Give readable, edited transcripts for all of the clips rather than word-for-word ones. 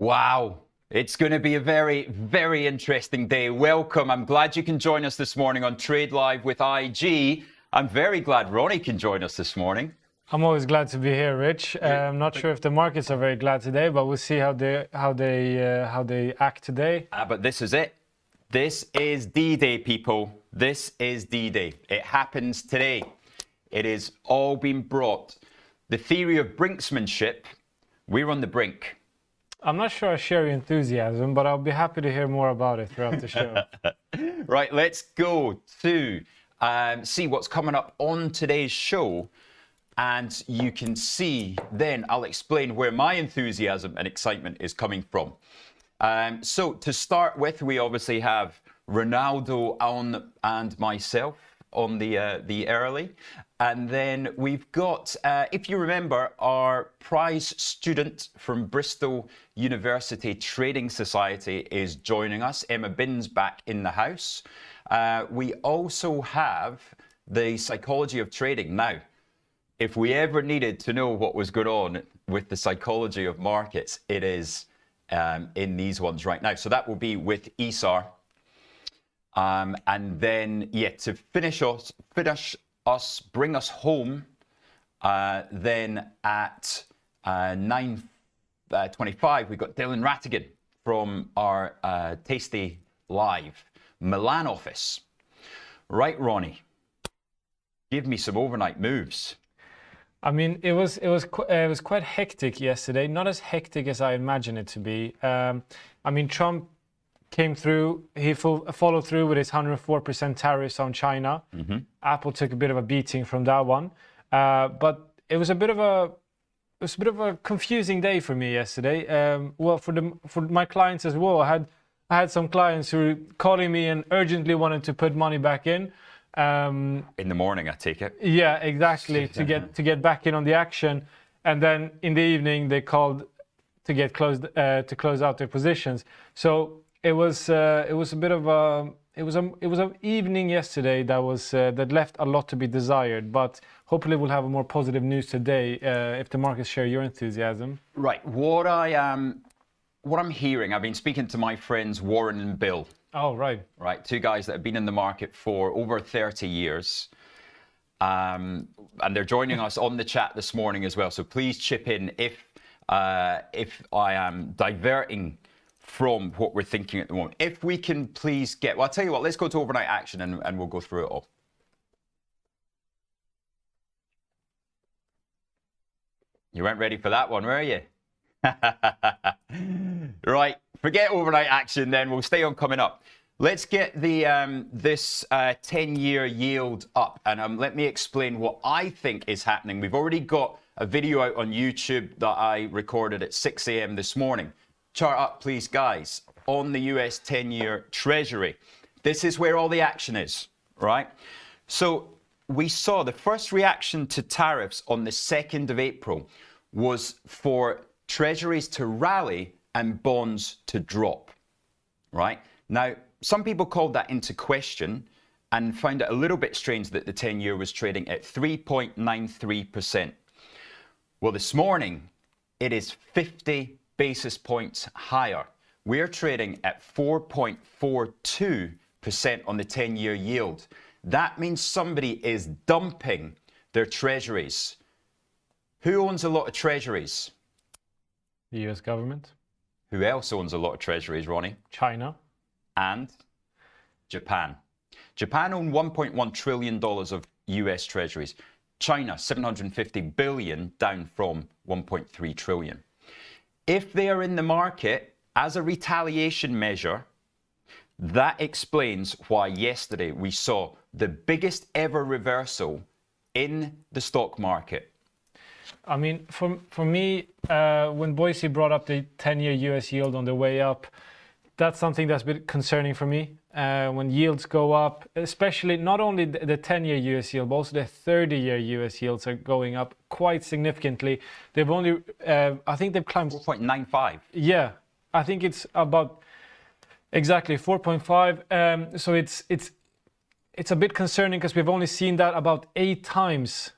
Wow, it's going to be a very, very interesting day. Welcome. I'm glad you can join us this morning on Trade Live with IG. I'm very glad Ronnie can join us this morning. I'm always glad to be here, Rich. I'm not sure if the markets are very glad today, but we'll see how they act today. But this is it. This is D-Day, people. This is D-Day. It happens today. It is all been brought. The theory of brinksmanship, we're on the brink. I'm not sure I share your enthusiasm, but I'll be happy to hear more about it throughout the show. Right, let's go to see what's coming up on today's show. And you can see, then I'll explain where my enthusiasm and excitement is coming from. So to start with, we obviously have Ronaldo and myself on the early. And then we've got, if you remember, our prize student from Bristol University Trading Society is joining us. Emma Bin's back in the house. We also have the psychology of trading. Now, if we ever needed to know what was going on with the psychology of markets, it is in these ones right now. So that will be with Isar. And then, yeah, to finish us, bring us home, then at 9:25, we've got Dylan Rattigan from our Tasty Live Milan office. Right, Ronnie, give me some overnight moves. I mean, it was quite hectic yesterday. Not as hectic as I imagined it to be. I mean, Trump came through. He followed through with his 104% tariffs on China. Mm-hmm. Apple took a bit of a beating from that one, but it was a bit of a confusing day for me yesterday. Well, for my clients as well. I had some clients who were calling me and urgently wanted to put money back in. In the morning, I take it. Yeah, exactly. to get back in on the action, and then in the evening they called to close out their positions. So it was a bit of an evening yesterday that left a lot to be desired. But hopefully we'll have a more positive news today if the markets share your enthusiasm. Right. What I'm hearing, I've been speaking to my friends Warren and Bill. Oh, right. Right, two guys that have been in the market for over 30 years. And they're joining us on the chat this morning as well. So please chip in if I am diverting from what we're thinking at the moment. If we can please get, well, I'll tell you what, let's go to overnight action and we'll go through it all. You weren't ready for that one, were you? Right, forget overnight action then, we'll stay on coming up. Let's get the this 10-year yield up, and let me explain what I think is happening. We've already got a video out on YouTube that I recorded at 6 a.m. this morning. Chart up, please, guys, on the US 10-year Treasury. This is where all the action is, right? So we saw the first reaction to tariffs on the 2nd of April was for Treasuries to rally and bonds to drop, right? Now, some people called that into question and found it a little bit strange that the 10-year was trading at 3.93%. Well, this morning, it is 50 basis points higher. We're trading at 4.42% on the 10-year yield. That means somebody is dumping their Treasuries. Who owns a lot of Treasuries? The US government. Who else owns a lot of Treasuries, Ronnie? China. And Japan. Japan own $1.1 trillion of US Treasuries. China, 750 billion, down from 1.3 trillion. If they are in the market as a retaliation measure, that explains why yesterday we saw the biggest ever reversal in the stock market. I mean, for me, when Boise brought up the 10-year US yield on the way up, that's something that's a bit concerning for me. When yields go up, especially not only the 10-year US yield, but also the 30-year US yields are going up quite significantly. They've only, I think they've climbed 4.95. Yeah, I think it's about exactly 4.5. So it's a bit concerning because we've only seen that about 8 times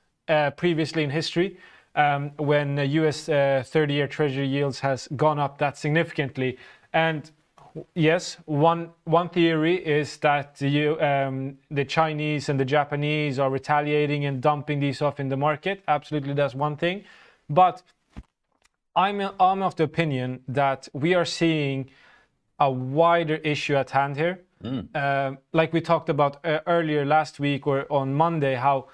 previously in history. when US 30-year Treasury yields has gone up that significantly. And yes, one theory is that the Chinese and the Japanese are retaliating and dumping these off in the market. Absolutely, that's one thing. But I'm of the opinion that we are seeing a wider issue at hand here. Like we talked about earlier last week or on Monday, how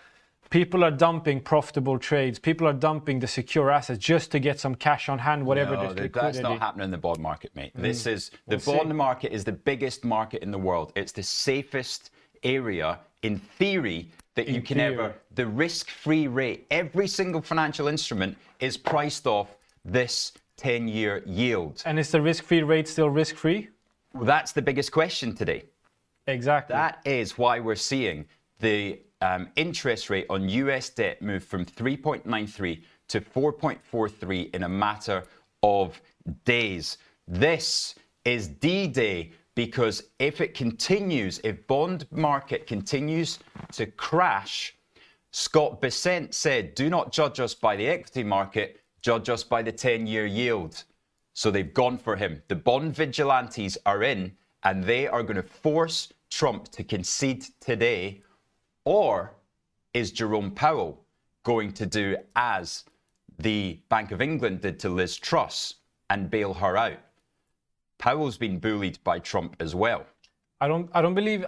people are dumping profitable trades. People are dumping the secure assets just to get some cash on hand, whatever there's liquidity. That's not happening in the bond market, mate. This is the bond market is the biggest market in the world. It's the safest area in theory that you can ever. The risk-free rate, every single financial instrument is priced off this 10-year yield. And is the risk-free rate still risk-free? Well, that's the biggest question today. Exactly. That is why we're seeing the interest rate on US debt move from 3.93 to 4.43 in a matter of days. This is D-Day, because if it continues, if bond market continues to crash, Scott Bessent said, do not judge us by the equity market, judge us by the 10-year yield. So they've gone for him. The bond vigilantes are in, and they are going to force Trump to concede today. Or is Jerome Powell going to do as the Bank of England did to Liz Truss and bail her out? Powell's been bullied by Trump as well. I don't believe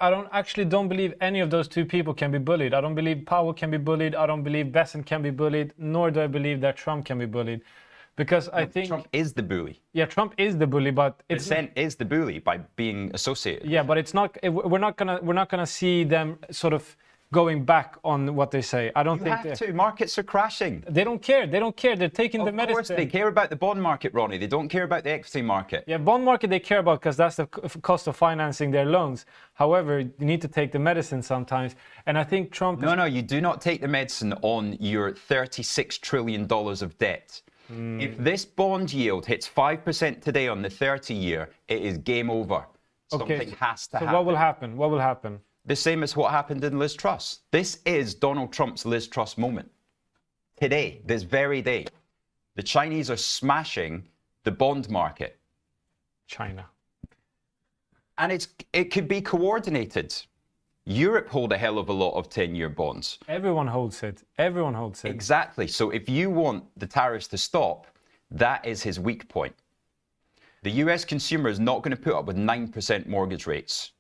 any of those two people can be bullied. I don't believe Powell can be bullied. I don't believe Bessent can be bullied, nor do I believe that Trump can be bullied. Because I think Trump is the bully. Yeah, Trump is the bully, but Bessent is the bully by being associated. Yeah, but it's not. We're not gonna see them sort of going back on what they say. I don't think you have to. Markets are crashing. They don't care. They don't care. They're taking the medicine. Of course, they care about the bond market, Ronnie. They don't care about the equity market. Yeah, bond market they care about because that's the cost of financing their loans. However, you need to take the medicine sometimes. And I think Trump. No, you do not take the medicine on your $36 trillion of debt. If this bond yield hits 5% today on the 30-year, it is game over. Something has to happen. So what will happen? What will happen? The same as what happened in Liz Truss. This is Donald Trump's Liz Truss moment. Today, this very day, the Chinese are smashing the bond market. China. And it could be coordinated. Europe hold a hell of a lot of 10-year bonds. Everyone holds it. Everyone holds it. Exactly. So if you want the tariffs to stop, that is his weak point. The US consumer is not going to put up with 9% mortgage rates.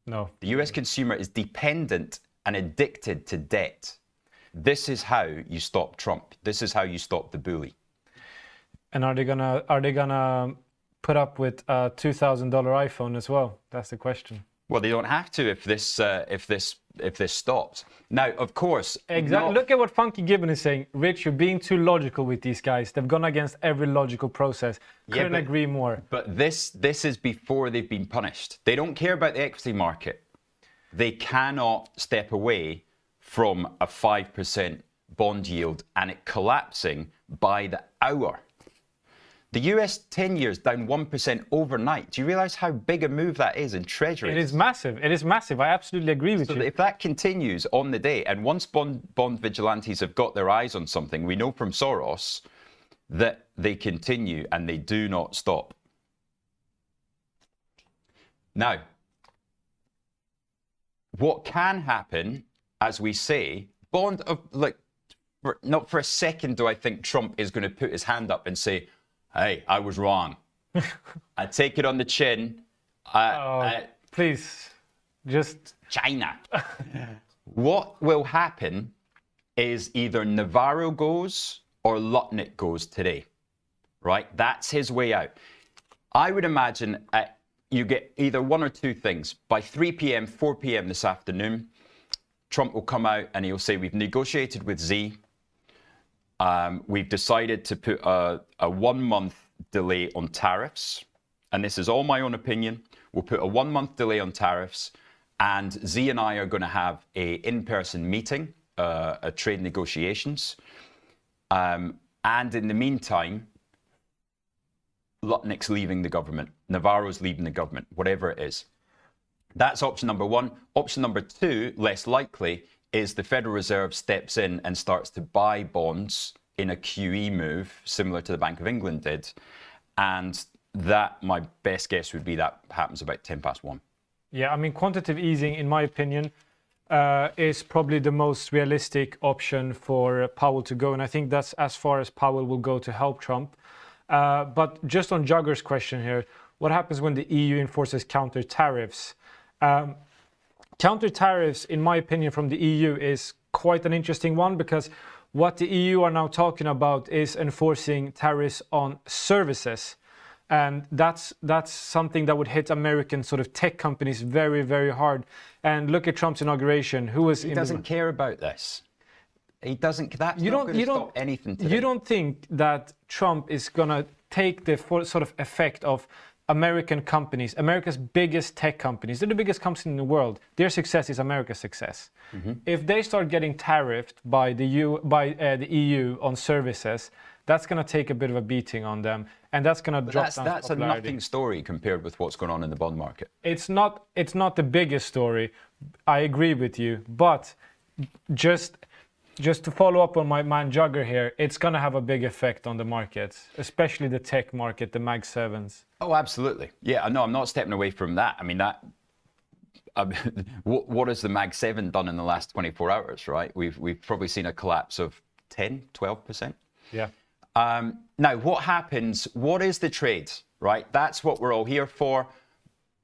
No. The US consumer is dependent and addicted to debt. This is how you stop Trump. This is how you stop the bully. And are they gonna put up with a $2,000 iPhone as well? That's the question. Well, they don't have to if this stops. Now, of course, exactly. Look at what Funky Gibbon is saying. Rich, you're being too logical with these guys. They've gone against every logical process. Couldn't agree more. But this is before they've been punished. They don't care about the equity market. They cannot step away from a 5% bond yield and it collapsing by the hour. The US 10 years down 1% overnight. Do you realize how big a move that is in treasuries? It is massive. It is massive. I absolutely agree with you. So if that continues on the day, and once bond vigilantes have got their eyes on something, we know from Soros that they continue and they do not stop. Now, what can happen, as we say, not for a second do I think Trump is going to put his hand up and say, hey, I was wrong. I take it on the chin. Please, just... China. What will happen is either Navarro goes or Lutnick goes today, right? That's his way out. I would imagine you get either one or two things. By 3 p.m., 4 p.m. this afternoon, Trump will come out and he'll say, we've negotiated with Z. We've decided to put a 1-month delay on tariffs. And this is all my own opinion. We'll put a 1-month delay on tariffs. And Z and I are going to have a in-person meeting, a trade negotiations. And in the meantime, Lutnick's leaving the government. Navarro's leaving the government, whatever it is. That's option number one. Option number two, less likely, is the Federal Reserve steps in and starts to buy bonds in a QE move, similar to the Bank of England did. And that, my best guess would be that happens about 1:10. Yeah, I mean, quantitative easing, in my opinion, is probably the most realistic option for Powell to go. And I think that's as far as Powell will go to help Trump. But just on Jugger's question here, what happens when the EU enforces counter tariffs? Counter tariffs, in my opinion, from the EU is quite an interesting one, because what the EU are now talking about is enforcing tariffs on services. And that's something that would hit American sort of tech companies very, very hard. And look at Trump's inauguration. He doesn't care about this. He doesn't. That's not going to stop anything today. You don't think that Trump is going to take the sort of effect of American companies, America's biggest tech companies? They're the biggest companies in the world. Their success is America's success. Mm-hmm. If they start getting tariffed by the EU on services, that's going to take a bit of a beating on them, and that's going to drop down. That's a nothing story compared with what's going on in the bond market. It's not the biggest story. I agree with you, but just to follow up on my man Jugger here, it's going to have a big effect on the markets, especially the tech market, the Mag 7s. Oh, absolutely. Yeah, no, I'm not stepping away from that. I mean, what has the Mag 7 done in the last 24 hours, right? We've probably seen a collapse of 10, 12%. Yeah. Now, what happens? What is the trade, right? That's what we're all here for.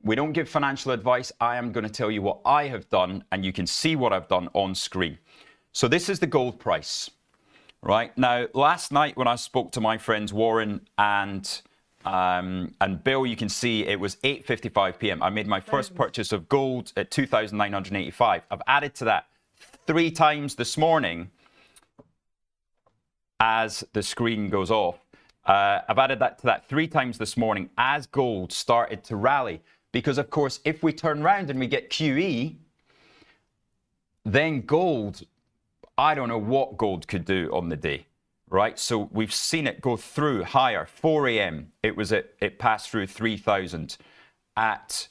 We don't give financial advice. I am going to tell you what I have done, and you can see what I've done on screen. So this is the gold price, right? Now, last night when I spoke to my friends Warren and Bill, you can see it was 8:55 p.m. I made my first purchase of gold at 2,985. I've added to that 3 times this morning as the screen goes off. I've added that to that 3 times this morning as gold started to rally. Because, of course, if we turn around and we get QE, then gold, I don't know what gold could do on the day, right? So we've seen it go through higher. 4 a.m. it passed through 3,000. At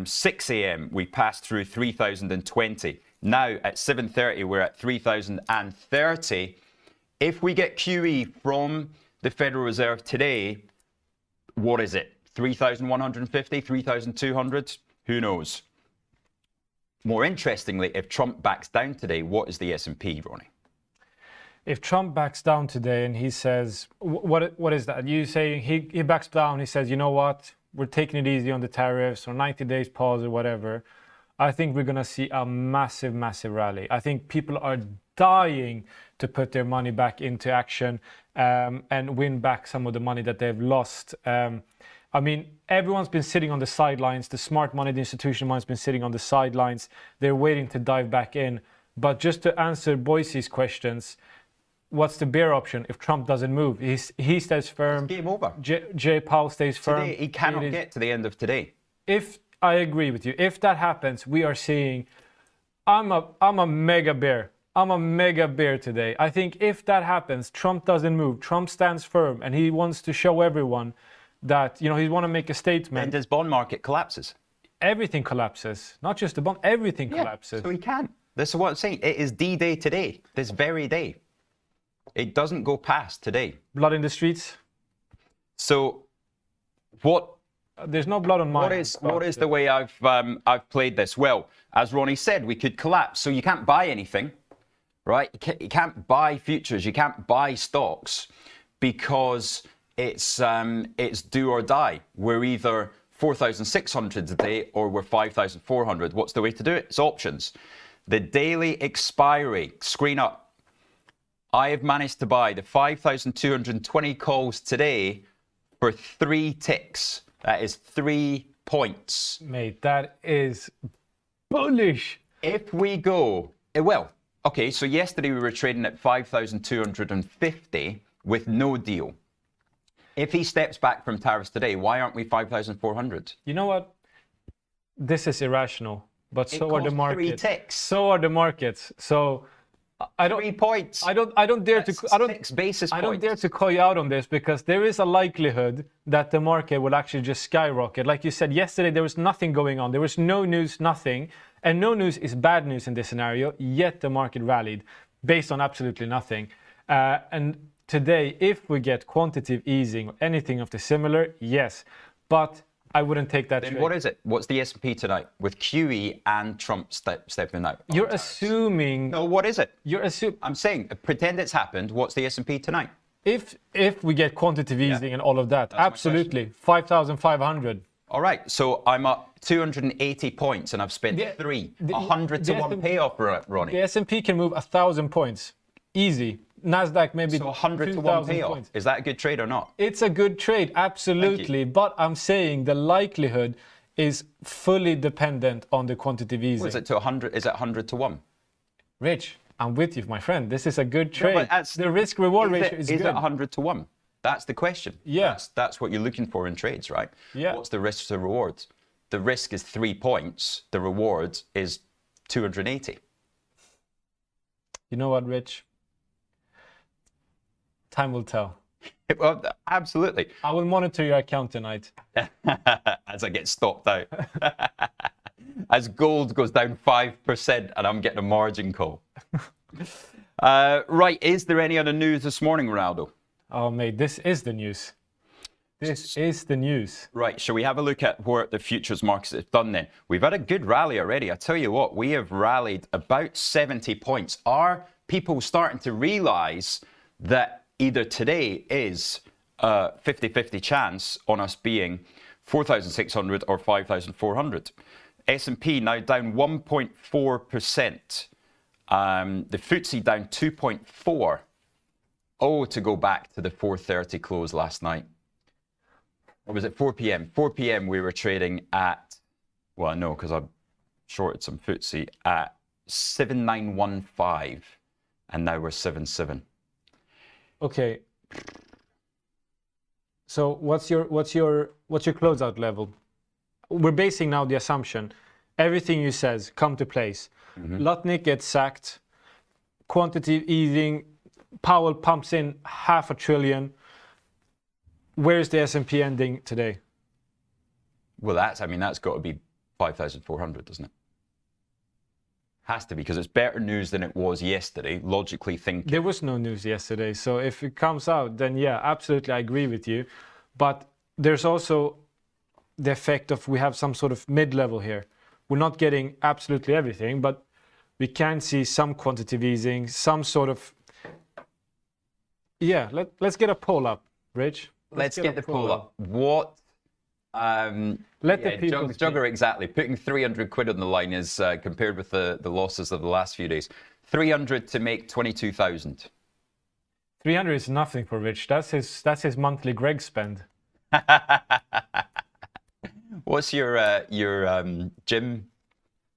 6 a.m. we passed through 3,020. Now at 7:30 we're at 3,030. If we get QE from the Federal Reserve today, what is it? 3,150, 3,200? Who knows? More interestingly, if Trump backs down today, what is the S&P, Ronnie? If Trump backs down today and he says, what is that? You say he backs down, he says, you know what, we're taking it easy on the tariffs or 90 days pause or whatever. I think we're going to see a massive, massive rally. I think people are dying to put their money back into action and win back some of the money that they've lost. I mean, everyone's been sitting on the sidelines. The smart money, the institutional money has been sitting on the sidelines. They're waiting to dive back in. But just to answer Boise's questions, what's the bear option if Trump doesn't move? He stays firm. It's game over. Jay Powell stays firm. Today, he cannot get to the end of today. If I agree with you, if that happens, we are seeing. I'm a mega bear. I'm a mega bear today. I think if that happens, Trump doesn't move. Trump stands firm, and he wants to show everyone that, he want to make a statement. And his bond market collapses. Everything collapses. Not just the bond, everything collapses. So he can. This is what I'm saying. It is D-Day today, this very day. It doesn't go past today. Blood in the streets. So what... There's no blood on mine. What is the way I've played this? Well, as Ronnie said, we could collapse. So you can't buy anything, right? You can't buy futures. You can't buy stocks because it's do or die. We're either 4,600 a day or we're 5,400. What's the way to do it? It's options. The daily expiry, screen up. I have managed to buy the 5,220 calls today for 3 ticks. That is 3 points. Mate, that is bullish. If we go, well, okay, so yesterday we were trading at 5,250 with no deal. If he steps back from tariffs today, why aren't we 5,400? You know what? This is irrational, but so are the markets. 3 ticks. So are the markets. So I don't. 3 points. I don't dare That's to. I don't. 6 basis points. I don't dare to call you out on this because there is a likelihood that the market will actually just skyrocket. Like you said yesterday, there was nothing going on. There was no news, nothing, and no news is bad news in this scenario. Yet the market rallied based on absolutely nothing. And today, if we get quantitative easing or anything of the similar, yes, but I wouldn't take that Then trade. what is it? What's the S&P tonight with QE and Trump stepping out? You're assuming. No, what is it? You're assuming. I'm saying, pretend it's happened. What's the S&P tonight? If we get quantitative easing and all of that, That's my absolutely, 5,500. All right, so I'm up 280 points and I've spent 100 to 1 payoff, Ronnie. The S&P can move 1,000 points, easy. Nasdaq maybe So 100 to 1 payoff. points. Is that a good trade or not? It's a good trade, absolutely. But I'm saying the likelihood is fully dependent on the quantitative easing. Is it to 100? Is it 100 to 1? Rich, I'm with you, my friend. This is a good trade. No, the risk-reward ratio is good. Is it 100 to 1? That's the question. Yeah. That's what you're looking for in trades, right? Yeah. What's the risk to rewards? The risk is 3 points. The reward is 280. You know what, Rich? Time will tell. Well, absolutely. I will monitor your account tonight. As I get stopped out. As gold goes down 5% and I'm getting a margin call. Right, is there any other news this morning, Ronaldo? Oh, mate, this is the news. This is the news. Right, shall we have a look at what the futures markets have done then? We've had a good rally already. I tell you what, we have rallied about 70 points. Are people starting to realize that either today is a 50-50 chance on us being 4,600 or 5,400? S&P now down 1.4%. The FTSE down 2.4%. Oh, to go back to the 4:30 close last night. Or was it 4 p.m.? 4 p.m. we were trading at, well, no, because I shorted some FTSE at 7,915, and now we're 7.7. Okay. So what's your closeout level? We're basing now the assumption everything you says come to place. Lutnick gets sacked, quantitative easing, Powell pumps in $500 billion. Where's the S&P ending today? Well, that's got to be 5,400, doesn't it? Has to be, because it's better news than it was yesterday, logically thinking. There was no news yesterday, so if it comes out, then yeah, absolutely, I agree with you. But there's also the effect of we have some sort of mid-level here. We're not getting absolutely everything, but we can see some quantitative easing, some sort of... Yeah, let's get a poll up, Rich. Let's get the poll up. What? Let the people Jugger, exactly. Putting 300 quid on the line is compared with the losses of the last few days. 300 to make 22,000. 300 is nothing for Rich. That's his monthly Greg spend. What's your gym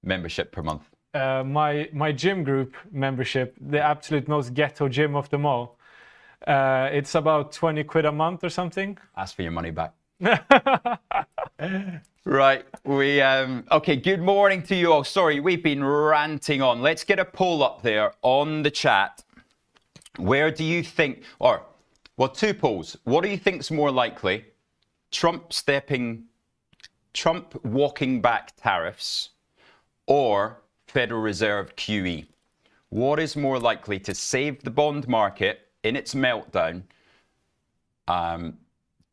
membership per month? My gym group membership, the absolute most ghetto gym of them all. It's about 20 quid a month or something. Ask for your money back. Right, okay, good morning to you all. Sorry, we've been ranting on. Let's get a poll up there on the chat. Where do you think, or, well, two polls. What do you think's more likely? Trump walking back tariffs or Federal Reserve QE? What is more likely to save the bond market in its meltdown?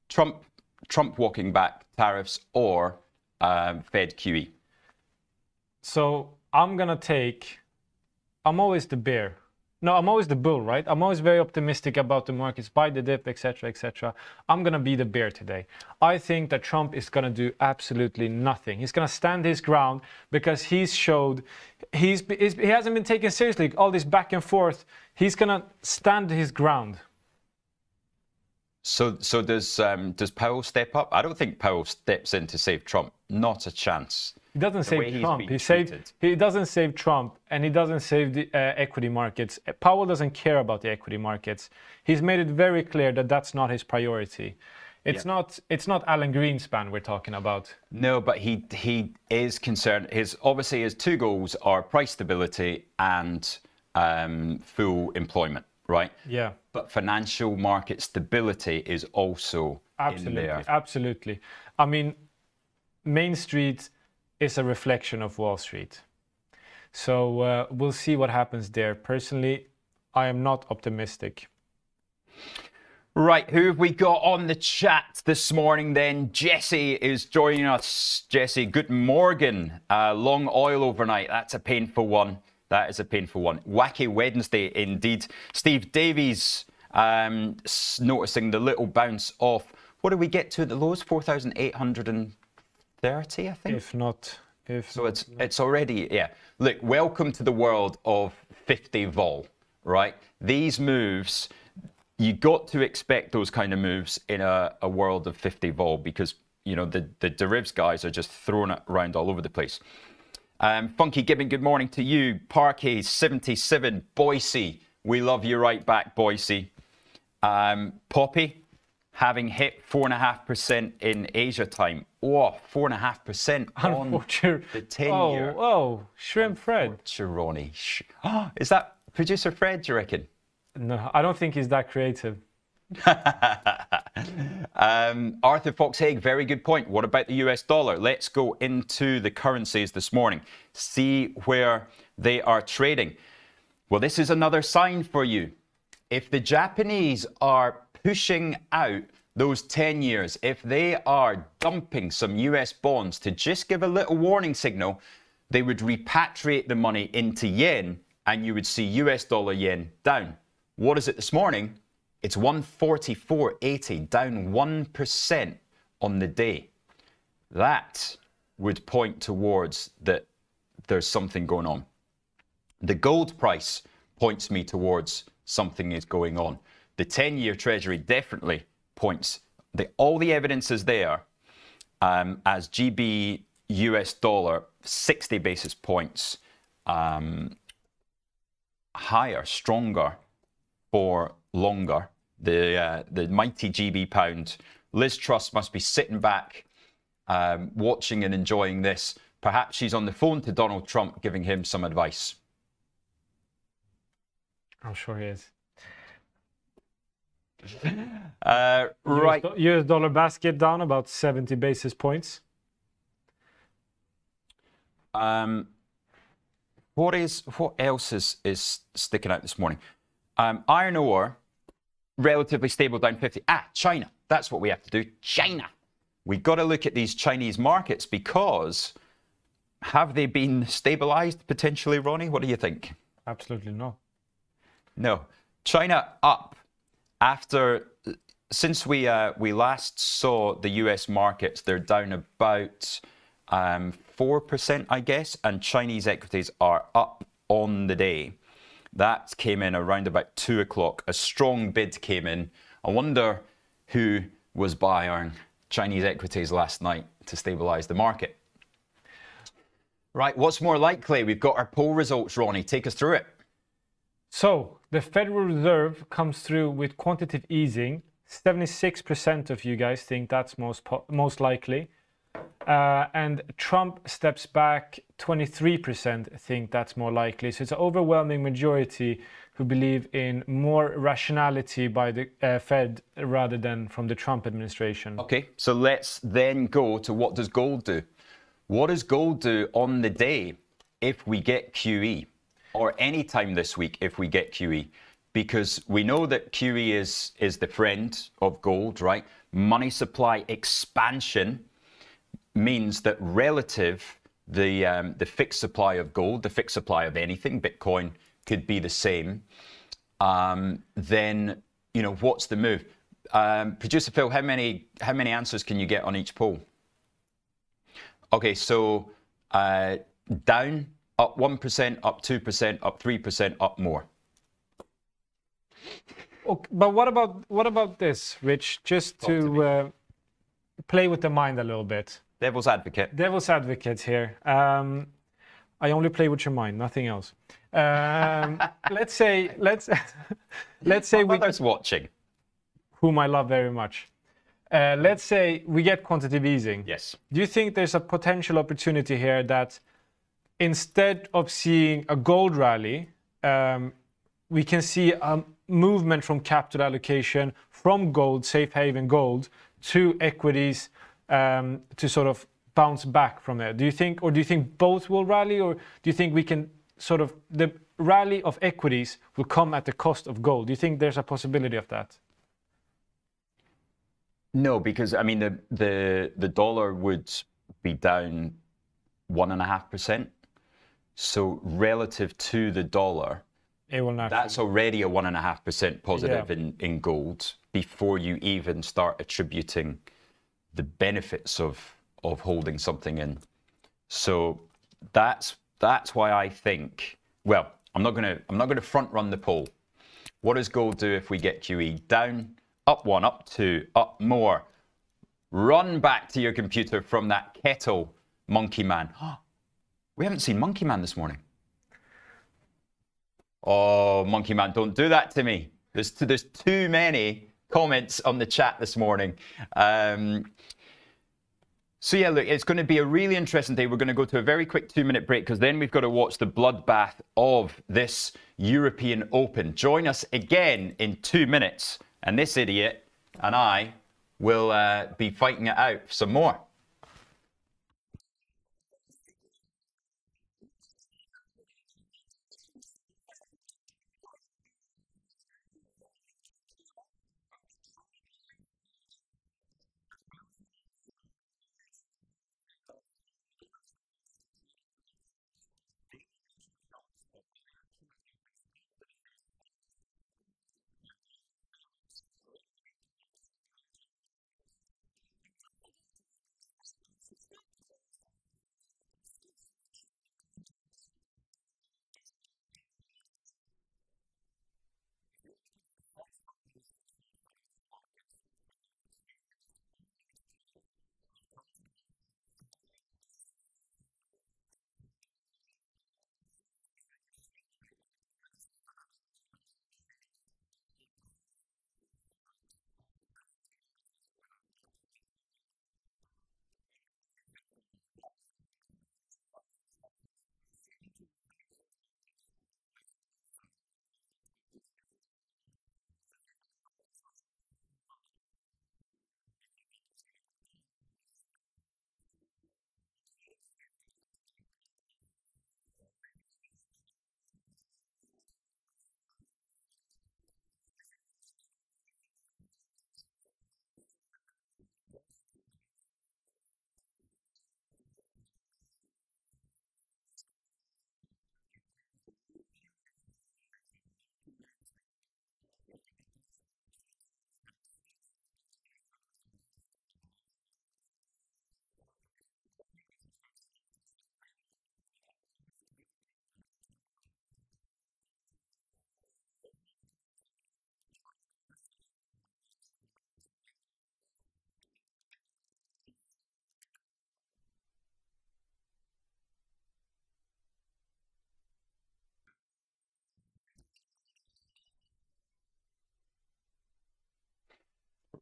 Trump walking back tariffs or Fed QE? So I'm always the bear. No, I'm always the bull, right? I'm always very optimistic about the markets, buy the dip, etc., etc. I'm going to be the bear today. I think that Trump is going to do absolutely nothing. He's going to stand his ground because he's showed he hasn't been taken seriously. All this back and forth, he's going to stand his ground. So does Powell step up? I don't think Powell steps in to save Trump. Not a chance. He doesn't save Trump. He doesn't save Trump, and he doesn't save the equity markets. Powell doesn't care about the equity markets. He's made it very clear that that's not his priority. It's not Alan Greenspan we're talking about. No, but he is concerned. Obviously his two goals are price stability and full employment, right? Yeah. But financial market stability is also in there. Absolutely. I mean, Main Street is a reflection of Wall Street. So we'll see what happens there. Personally, I am not optimistic. Right, who have we got on the chat this morning then? Jesse is joining us. Jesse, good morning. Long oil overnight. That's a painful one. That is a painful one. Wacky Wednesday indeed. Steve Davies noticing the little bounce off. What did we get to at the lows? 4,830, I think. If not, so it's already, yeah. Look, welcome to the world of 50 vol, right? These moves, you got to expect those kind of moves in a world of 50 vol because, you know, the derivatives guys are just throwing it around all over the place. Funky Gibbon, good morning to you. Parquet 77, Boise, we love you right back, Boise. Poppy, having hit 4.5% in Asia time. Oh, 4.5% on the 10-year. Oh, Shrimp Fred. Ronnie. Oh, is that producer Fred, do you reckon? No, I don't think he's that creative. Arthur Foxhaig, very good point. What about the US dollar? Let's go into the currencies this morning. See where they are trading. Well, this is another sign for you. If the Japanese are pushing out those 10 years, if they are dumping some US bonds to just give a little warning signal, they would repatriate the money into yen and you would see US dollar yen down. What is it this morning? It's 144.80, down 1% on the day. That would point towards that there's something going on. The gold price points me towards something is going on. The 10-year Treasury definitely points, all the evidence is there as GB US dollar 60 basis points higher, stronger for longer. The mighty GB pound. Liz Truss must be sitting back, watching and enjoying this. Perhaps she's on the phone to Donald Trump giving him some advice. I'm sure he is. Right. US dollar basket down about 70 basis points. What else is sticking out this morning? Iron ore, relatively stable, down 50. China. That's what we have to do. China. We've got to look at these Chinese markets because have they been stabilized potentially, Ronnie? What do you think? Absolutely not. No. China up since we last saw the US markets, they're down about 4%, I guess, and Chinese equities are up on the day. That came in around about 2 o'clock. A strong bid came in. I wonder who was buying Chinese equities last night to stabilize the market. Right, what's more likely? We've got our poll results, Ronnie. Take us through it. So, the Federal Reserve comes through with quantitative easing. 76% of you guys think that's most likely. And Trump steps back, 23% think that's more likely. So it's an overwhelming majority who believe in more rationality by the Fed rather than from the Trump administration. Okay, so let's then go to what does gold do? What does gold do on the day if we get QE? Or any time this week if we get QE? Because we know that QE is the friend of gold, right? Money supply expansion means that relative the fixed supply of gold, the fixed supply of anything, Bitcoin could be the same. Then you know what's the move? Producer Phil, how many answers can you get on each poll? Okay, so down, up 1%, up 2%, up 3%, up more. Okay, but what about this, Rich? Just to play with the mind a little bit. Devil's advocate. Devil's advocate here. I only play with your mind, nothing else. Let's say My mother's watching. Whom I love very much. Let's say we get quantitative easing. Yes. Do you think there's a potential opportunity here that instead of seeing a gold rally, we can see a movement from capital allocation from gold, safe haven gold, to equities to sort of bounce back from there? Do you think both will rally, or do you think we can sort of rally of equities will come at the cost of gold. Do you think there's a possibility of that? No, because I mean the dollar would be down 1.5%. So relative to the dollar, It will not. that's already a 1.5% positive in gold before you even start attributing the benefits of holding something in. So that's why I think. Well, I'm not gonna front run the poll. What does gold do if we get QE? Down, up 1, up 2, up more. Run back to your computer from that kettle, Monkey Man. We haven't seen Monkey Man this morning. Oh, Monkey Man, don't do that to me. There's too many comments on the chat this morning. So yeah, look, it's going to be a really interesting day. We're going to go to a very quick 2-minute break because then we've got to watch the bloodbath of this European Open. Join us again in 2 minutes, and this idiot and I will be fighting it out some more.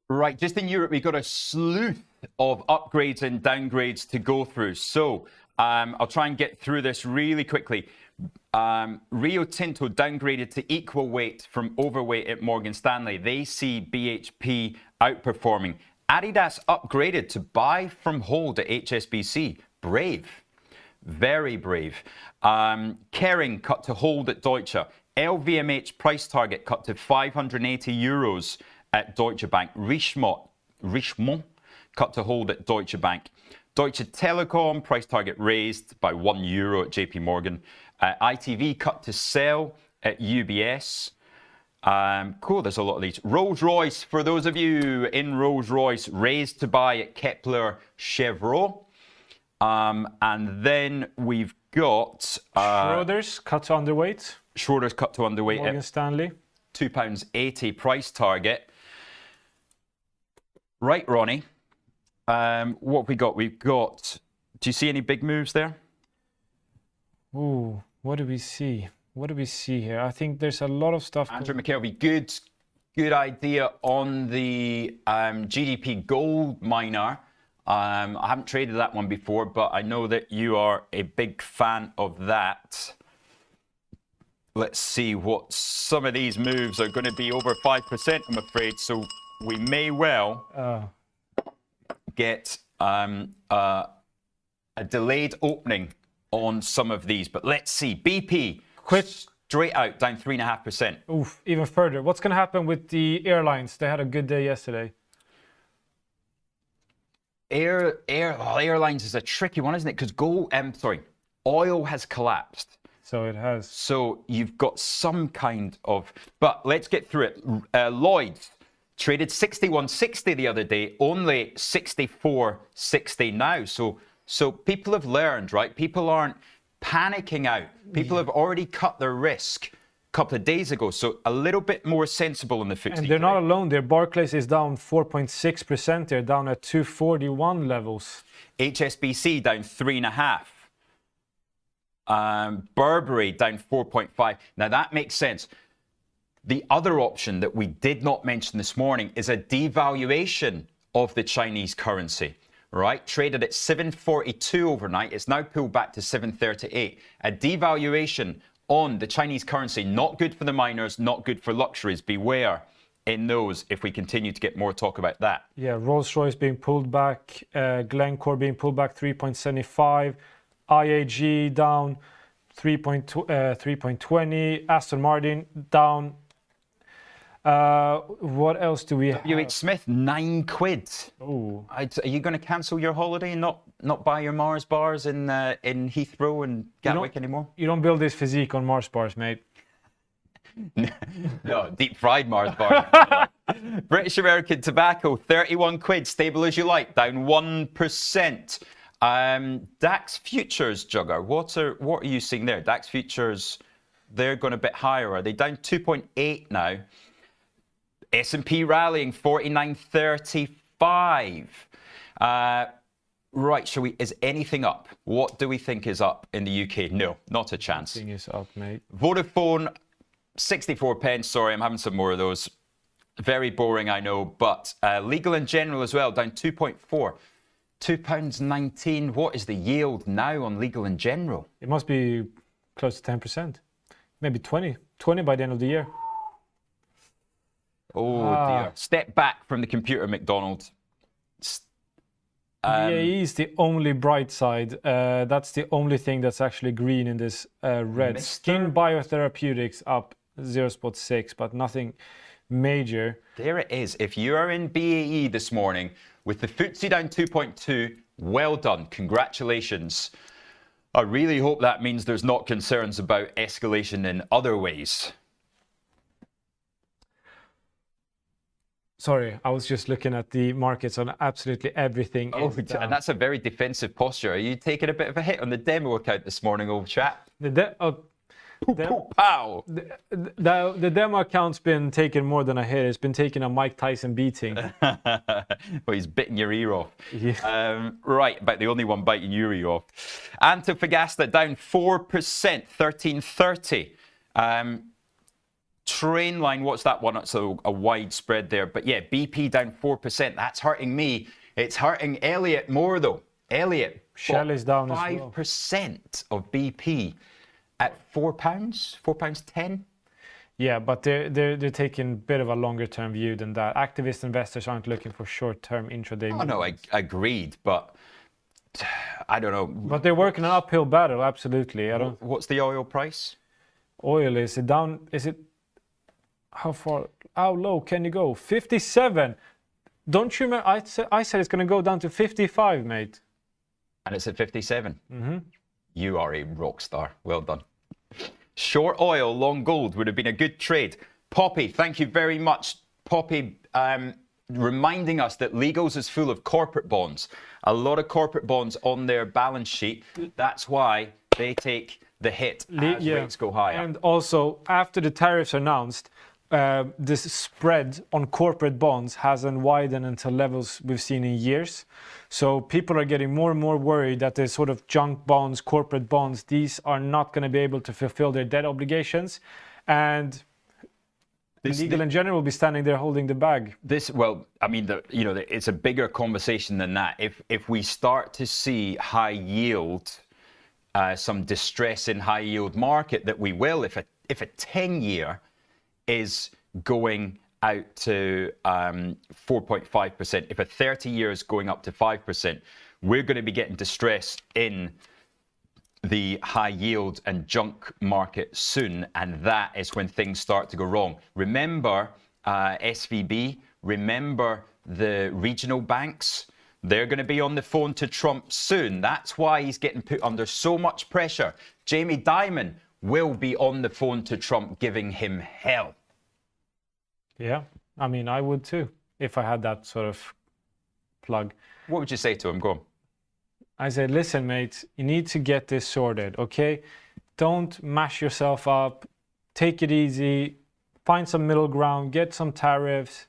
Right, just in Europe, we've got a slew of upgrades and downgrades to go through. So I'll try and get through this really quickly. Rio Tinto downgraded to equal weight from overweight at Morgan Stanley. They see BHP outperforming. Adidas upgraded to buy from hold at HSBC. Brave. Very brave. Kering cut to hold at Deutsche. LVMH price target cut to 580 euros at Deutsche Bank. Richemont cut to hold at Deutsche Bank. Deutsche Telekom price target raised by €1 at JP Morgan. ITV cut to sell at UBS. Cool, there's a lot of these. Rolls-Royce, for those of you in Rolls-Royce, raised to buy at Kepler Chevreux. And then we've got... Schroders cut to underweight. Schroders cut to underweight Morgan Stanley. £2.80 price target. Right, Ronnie. What have we got? We've got... Do you see any big moves there? Ooh, what do we see? What do we see here? I think there's a lot of stuff. Andrew McKelvey, good idea on the GDP gold miner. I haven't traded that one before, but I know that you are a big fan of that. Let's see what some of these moves are going to be over 5%, I'm afraid. So we may well get a delayed opening on some of these. But let's see. BP. straight out down 3.5%. Oof, even further. What's going to happen with the airlines? They had a good day yesterday. Airlines is a tricky one, isn't it? Because oil has collapsed. So it has. So you've got some kind of, but let's get through it. Lloyd's traded 61.60 the other day, only 64.60 now. So people have learned, right? People aren't panicking out. People have already cut their risk a couple of days ago. So a little bit more sensible in the FTSE. And they're not alone. Their Barclays is down 4.6%. They're down at 241 levels. HSBC down 3.5%. Burberry down 4.5%. Now that makes sense. The other option that we did not mention this morning is a devaluation of the Chinese currency, right? Traded at 742 overnight. It's now pulled back to 738. A devaluation on the Chinese currency, not good for the miners, not good for luxuries. Beware in those if we continue to get more talk about that. Yeah, Rolls-Royce being pulled back, Glencore being pulled back 3.75, IAG down 3.20, Aston Martin down. What else do we have? WH Smith, £9. Oh, Are you going to cancel your holiday and not buy your Mars bars in Heathrow and Gatwick anymore? You don't build this physique on Mars bars, mate. No, deep fried Mars bars. British American Tobacco, £31, stable as you like, down 1%. DAX futures, Jugger, what are you seeing there? DAX futures, they're going a bit higher. Are they down 2.8 now? S&P rallying 49.35. Right, is anything up? What do we think is up in the UK? No, not a chance. Nothing is up, mate. Vodafone, 64p. Sorry, I'm having some more of those. Very boring, I know, but Legal and General as well, down 2.4. £2.19. What is the yield now on Legal and General? It must be close to 10%. Maybe 20 by the end of the year. Oh dear. Step back from the computer, McDonald. BAE is the only bright side. That's the only thing that's actually green in this red. Skin Biotherapeutics up 0.6, but nothing major. There it is. If you are in BAE this morning with the FTSE down 2.2, well done. Congratulations. I really hope that means there's not concerns about escalation in other ways. Sorry, I was just looking at the markets on absolutely everything. Oh, and that's a very defensive posture. Are you taking a bit of a hit on the demo account this morning, old chap? Pow! The demo account's been taking more than a hit. It's been taking a Mike Tyson beating. Well, he's bitten your ear off. Yeah. Right, about the only one biting your ear off. Antofagasta down 4%, 13.30. Trainline, what's that one? It's a wide spread there. But yeah, BP down 4%. That's hurting me. It's hurting Elliott more, though. Elliott, Shell is down as well. 5% of BP at £4, £4.10. Yeah, but they're taking a bit of a longer term view than that. Activist investors aren't looking for short term intraday movements. No, I agreed, but I don't know. But they're working an uphill battle, absolutely. What's the oil price? Oil, is it down? Is it? How low can you go? 57. Don't you remember? I said it's going to go down to 55, mate. And it's at 57. Mm-hmm. You are a rock star. Well done. Short oil, long gold would have been a good trade. Poppy, thank you very much. Poppy, reminding us that Legals is full of corporate bonds. A lot of corporate bonds on their balance sheet. That's why they take the hit as rates go higher. And also, after the tariffs are announced, this spread on corporate bonds hasn't widened until levels we've seen in years. So people are getting more and more worried that the sort of junk bonds, corporate bonds, these are not going to be able to fulfill their debt obligations. And Legal and General will be standing there holding the bag. It's a bigger conversation than that. If we start to see high yield, some distress in high yield market, that we will, if a 10-year is going out to 4.5%, if a 30-year is going up to 5%, we're going to be getting distress in the high yield and junk market soon, and that is when things start to go wrong. Remember SVB, remember the regional banks. They're going to be on the phone to Trump soon. That's why he's getting put under so much pressure. Jamie Dimon will be on the phone to Trump giving him hell. Yeah, I mean, I would too, if I had that sort of plug. What would you say to him? Go on. I said, listen, mate, you need to get this sorted, okay? Don't mash yourself up. Take it easy. Find some middle ground. Get some tariffs.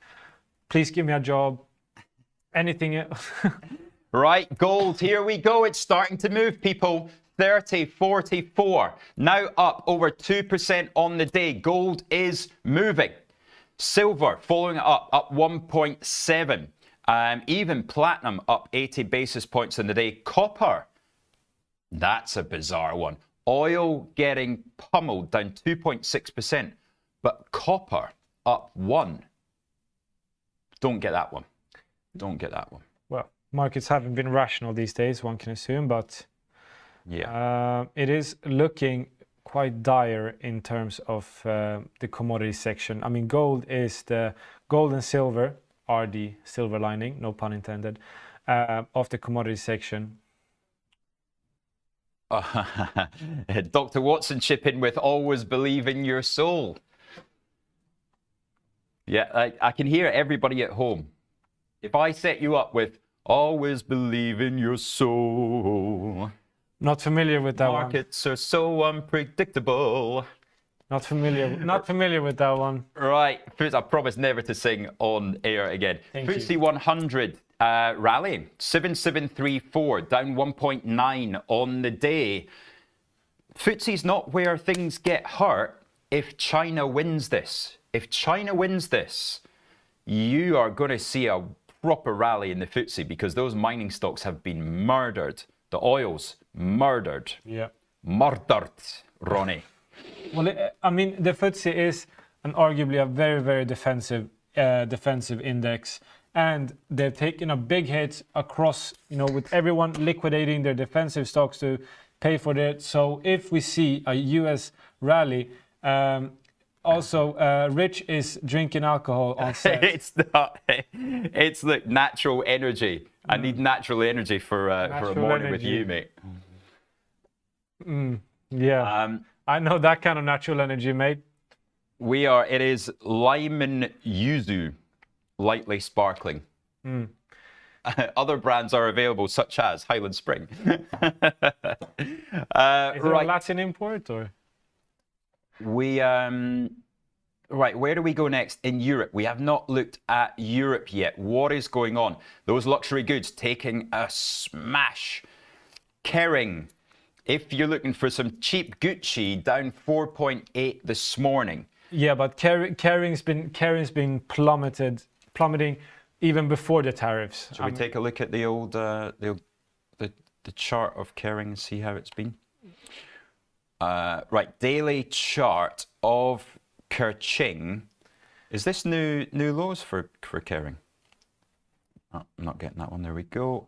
Please give me a job. Anything else? Right, gold, here we go. It's starting to move, people. 30.44. Now up over 2% on the day. Gold is moving. Silver following it up 1.7. Even platinum up 80 basis points in the day. Copper, that's a bizarre one. Oil getting pummeled down 2.6%, but copper up 1. Don't get that one. Don't get that one. Well, markets haven't been rational these days, one can assume, but yeah, it is looking quite dire in terms of the commodity section. I mean, gold and silver are the silver lining, no pun intended, of the commodity section. Dr. Watson chip in with always believe in your soul. Yeah, I can hear everybody at home. If I set you up with always believe in your soul. Not familiar with that one. Markets are so unpredictable. Not familiar with that one. Right, I promise never to sing on air again. FTSE 100 rallying, 7734, down 1.9 on the day. FTSE's not where things get hurt if China wins this. If China wins this, you are going to see a proper rally in the FTSE because those mining stocks have been murdered. The oil's murdered. Yeah. Murdered, Ronnie. Well, I mean, the FTSE is arguably a very, very defensive index, and they've taken a big hit across, with everyone liquidating their defensive stocks to pay for it. So if we see a US rally, also Rich is drinking alcohol on set. It's not. It's like natural energy. I need natural energy for a morning with you, mate. Yeah. I know that kind of natural energy, mate. It is lemon yuzu, lightly sparkling. Other brands are available, such as Highland Spring. Is it a Latin import or? Right, where do we go next? In Europe. We have not looked at Europe yet. What is going on? Those luxury goods taking a smash. Kering. If you're looking for some cheap Gucci, down 4.8 this morning. Yeah, but Kering's been plummeting even before the tariffs. Shall we take a look at the old the chart of Kering and see how it's been? Right, daily chart of Kering. Is this new lows for Kering? Oh, I'm not getting that one. There we go.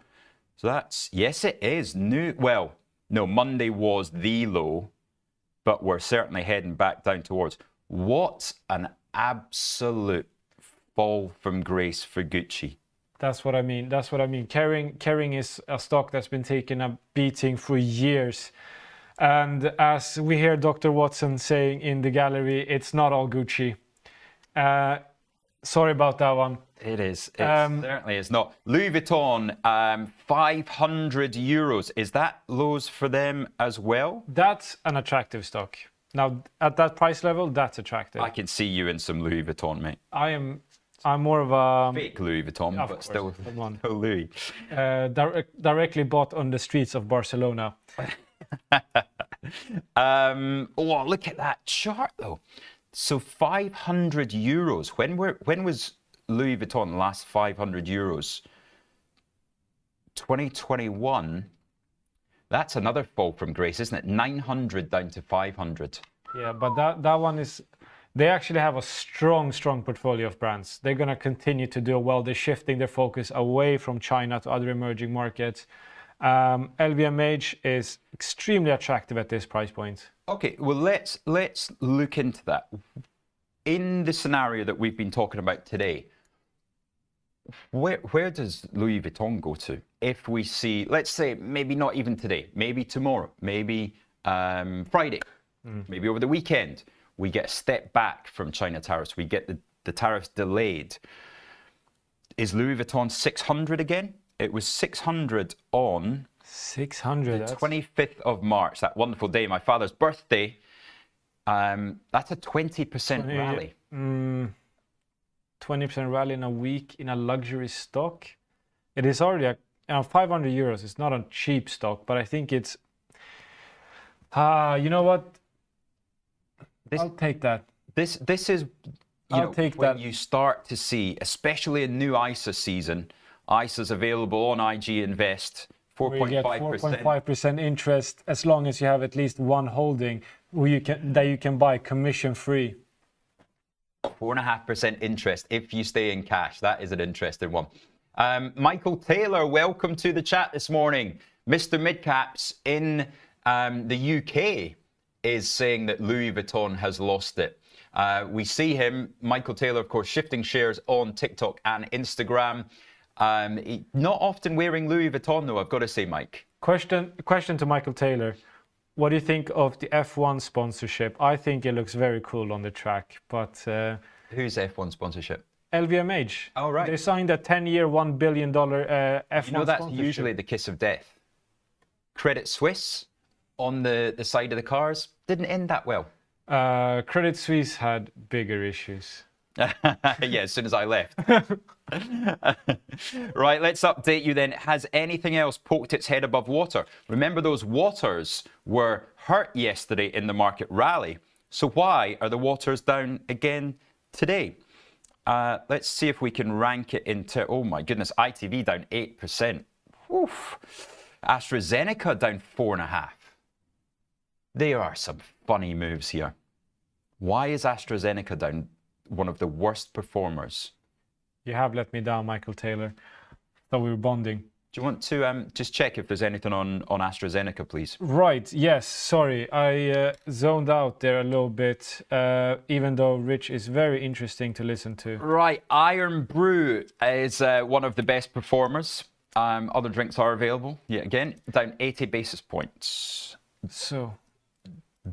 So that's, yes, it is new. Well, no, Monday was the low, but we're certainly heading back down towards. What an absolute fall from grace for Gucci. That's what I mean. Kering is a stock that's been taking a beating for years. And as we hear Dr. Watson saying in the gallery, it's not all Gucci. Sorry about that one. It is. It certainly is not. Louis Vuitton, 500 euros. Is that lows for them as well? That's an attractive stock. Now, at that price level, that's attractive. I can see you in some Louis Vuitton, mate. I'm more of a... Fake Louis Vuitton, but course, still Louis. Directly bought on the streets of Barcelona. Oh, look at that chart, though. So 500 euros. When was Louis Vuitton last 500 euros? 2021. That's another fall from grace, isn't it? 900 down to 500. Yeah, but that one is... They actually have a strong portfolio of brands. They're going to continue to do well. They're shifting their focus away from China to other emerging markets. LVMH is extremely attractive at this price point. Okay, well, let's look into that. In the scenario that we've been talking about today, where does Louis Vuitton go to if we see, let's say, maybe not even today, maybe tomorrow, maybe Friday, maybe over the weekend, we get a step back from China tariffs, we get the tariffs delayed. Is Louis Vuitton 600 again? It was 600 on 600. the 25th of March, that wonderful day, my father's birthday. That's a 20% rally. 20% rally in a week in a luxury stock. It is already 500 euros. It's not a cheap stock, but I think it's. You know what? I'll take that. This is. I'll take when that. you start to see, especially in new ISA season, ISA's available on IG Invest, 4.5%. 4.5% interest as long as you have at least one holding that you can buy commission free. 4.5% interest if you stay in cash. That is an interesting one. Michael Taylor, welcome to the chat this morning. Mr. Midcaps in the UK is saying that Louis Vuitton has lost it. We see him, Michael Taylor, of course, shifting shares on TikTok and Instagram. Not often wearing Louis Vuitton, though, I've got to say, Mike. Question to Michael Taylor. What do you think of the F1 sponsorship? I think it looks very cool on the track, but... Who's F1 sponsorship? LVMH. Oh, right. They signed a 10-year, $1 billion F1 You know, that's sponsorship. usually the kiss of death. Credit Suisse on the side of the cars didn't end that well. Credit Suisse had bigger issues. Yeah, as soon as I left. Right, let's update you then. Has anything else poked its head above water? Remember, those waters were hurt yesterday in the market rally. So why are the waters down again today? Let's see if we can rank it into, oh my goodness, ITV down 8%. Oof. AstraZeneca down 4.5%. There are some funny moves here. Why is AstraZeneca down, one of the worst performers? You have let me down, Michael Taylor. Thought we were bonding. Do you want to just check if there's anything on AstraZeneca, please? Right, yes, sorry. I zoned out there a little bit, even though Rich is very interesting to listen to. Right, Iron Brew is one of the best performers. Other drinks are available. Yeah, again, down 80 basis points. So...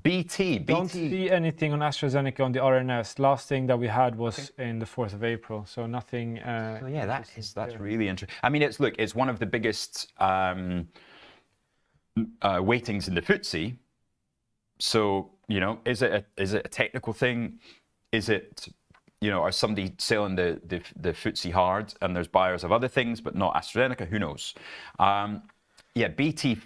BT. Don't see anything on AstraZeneca on the RNS. Last thing that we had was in the 4th of April, so nothing. So yeah, that's really interesting. I mean, it's one of the biggest weightings in the FTSE. So you know, is it a technical thing? Is it, you know, are somebody selling the FTSE hard and there's buyers of other things, but not AstraZeneca? Who knows? Yeah, BT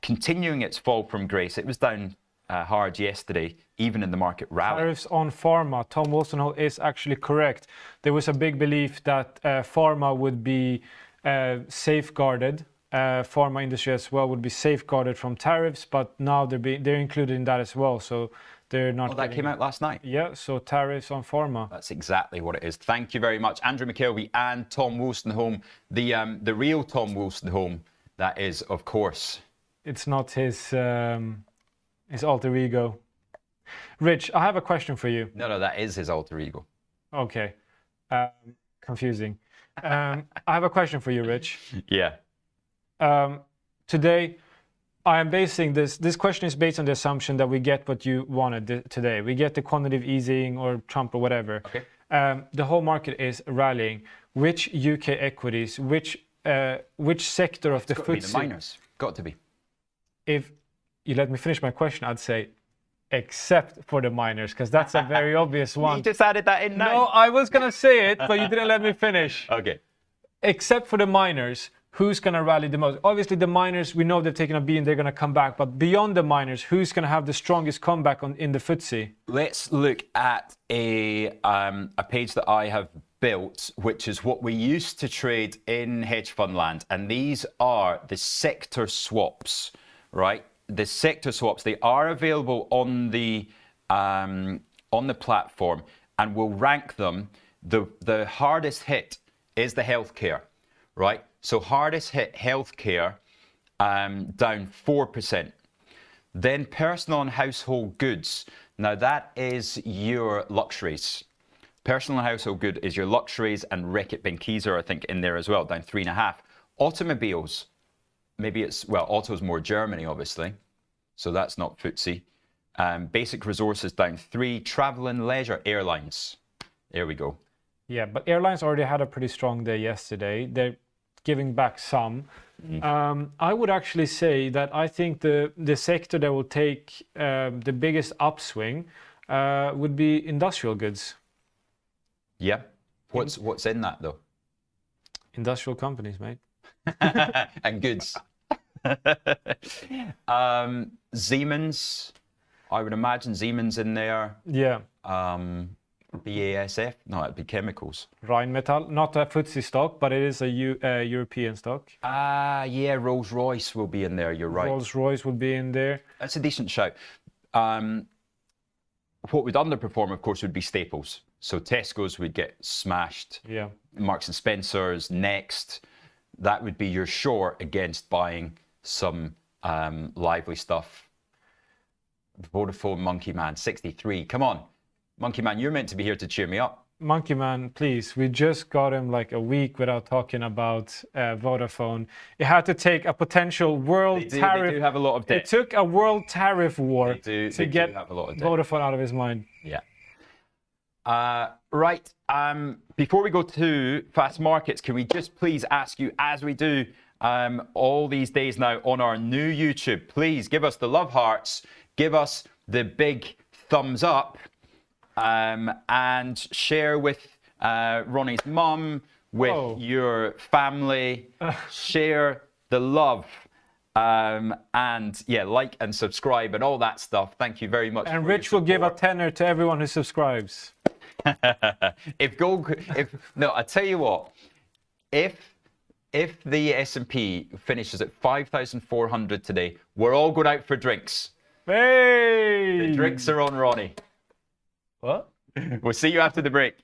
continuing its fall from grace. It was down hard yesterday, even in the market rally. Tariffs on pharma. Tom Wilson is actually correct. There was a big belief that pharma would be safeguarded. Pharma industry as well would be safeguarded from tariffs, but now they're included in that as well. So they're not. Oh, that came out last night. Yeah. So tariffs on pharma. That's exactly what it is. Thank you very much, Andrew McKelvey and Tom Wolstenholme. The real Tom Wolstenholme. That is, of course. It's not his alter ego. Rich, I have a question for you. No, that is his alter ego. Okay. Confusing. I have a question for you, Rich. Yeah. Today, I am basing this question is based on the assumption that we get what you wanted today. We get the quantitative easing or Trump or whatever. Okay. The whole market is rallying. Which UK equities, which sector of the FTSE? Got to be the miners. Got to be. If you let me finish my question, I'd say except for the miners, because that's a very obvious one. You just added that in now. No, I was going to say it, but you didn't let me finish. Okay. Except for the miners, who's going to rally the most? Obviously, the miners, we know they've taken a beating, they're going to come back. But beyond the miners, who's going to have the strongest comeback in the FTSE? Let's look at a page that I have built, which is what we used to trade in hedge fund land. And these are the sector swaps, right? The sector swaps, they are available on the platform, and we'll rank them. The hardest hit is the healthcare, right? So hardest hit healthcare down 4%. Then personal and household goods. Now that is your luxuries. Personal and household good is your luxuries, and Reckitt Benckiser, I think, in there as well, down 3.5. Automobiles, maybe it's, well, auto's more Germany, obviously, so that's not FTSE. Basic resources down 3. Travel and leisure, airlines. There we go. Yeah, but airlines already had a pretty strong day yesterday. They're giving back some. I would actually say that I think the sector that will take the biggest upswing would be industrial goods. Yeah. What's in that though? Industrial companies, mate. And goods. Siemens, I would imagine Siemens in there. Yeah. BASF, no, it'd be chemicals. Rheinmetall, not a FTSE stock, but it is a European stock. Yeah, Rolls-Royce will be in there, you're right. Rolls-Royce would be in there. That's a decent shout. What would underperform, of course, would be staples. So Tesco's would get smashed. Yeah. Marks and Spencer's, Next. That would be your short against buying some lively stuff. Vodafone, Monkey Man, 63. Come on. Monkey Man, you're meant to be here to cheer me up. Monkey Man, please. We just got him like a week without talking about Vodafone. It had to take a potential world tariff. They do have a lot of debt. It took a world tariff war to get have a lot of debt. Vodafone out of his mind. Yeah. Right. Before we go to fast markets, can we just please ask you, as we do all these days now on our new YouTube, please give us the love hearts, give us the big thumbs up, and share with Ronnie's mum, with your family, share the love, and yeah, like and subscribe and all that stuff. Thank you very much. And Rich will give a tenner to everyone who subscribes. No, I tell you what, if the S&P finishes at 5,400 today, we're all going out for drinks. Hey! The drinks are on, Ronnie. What? We'll see you after the break.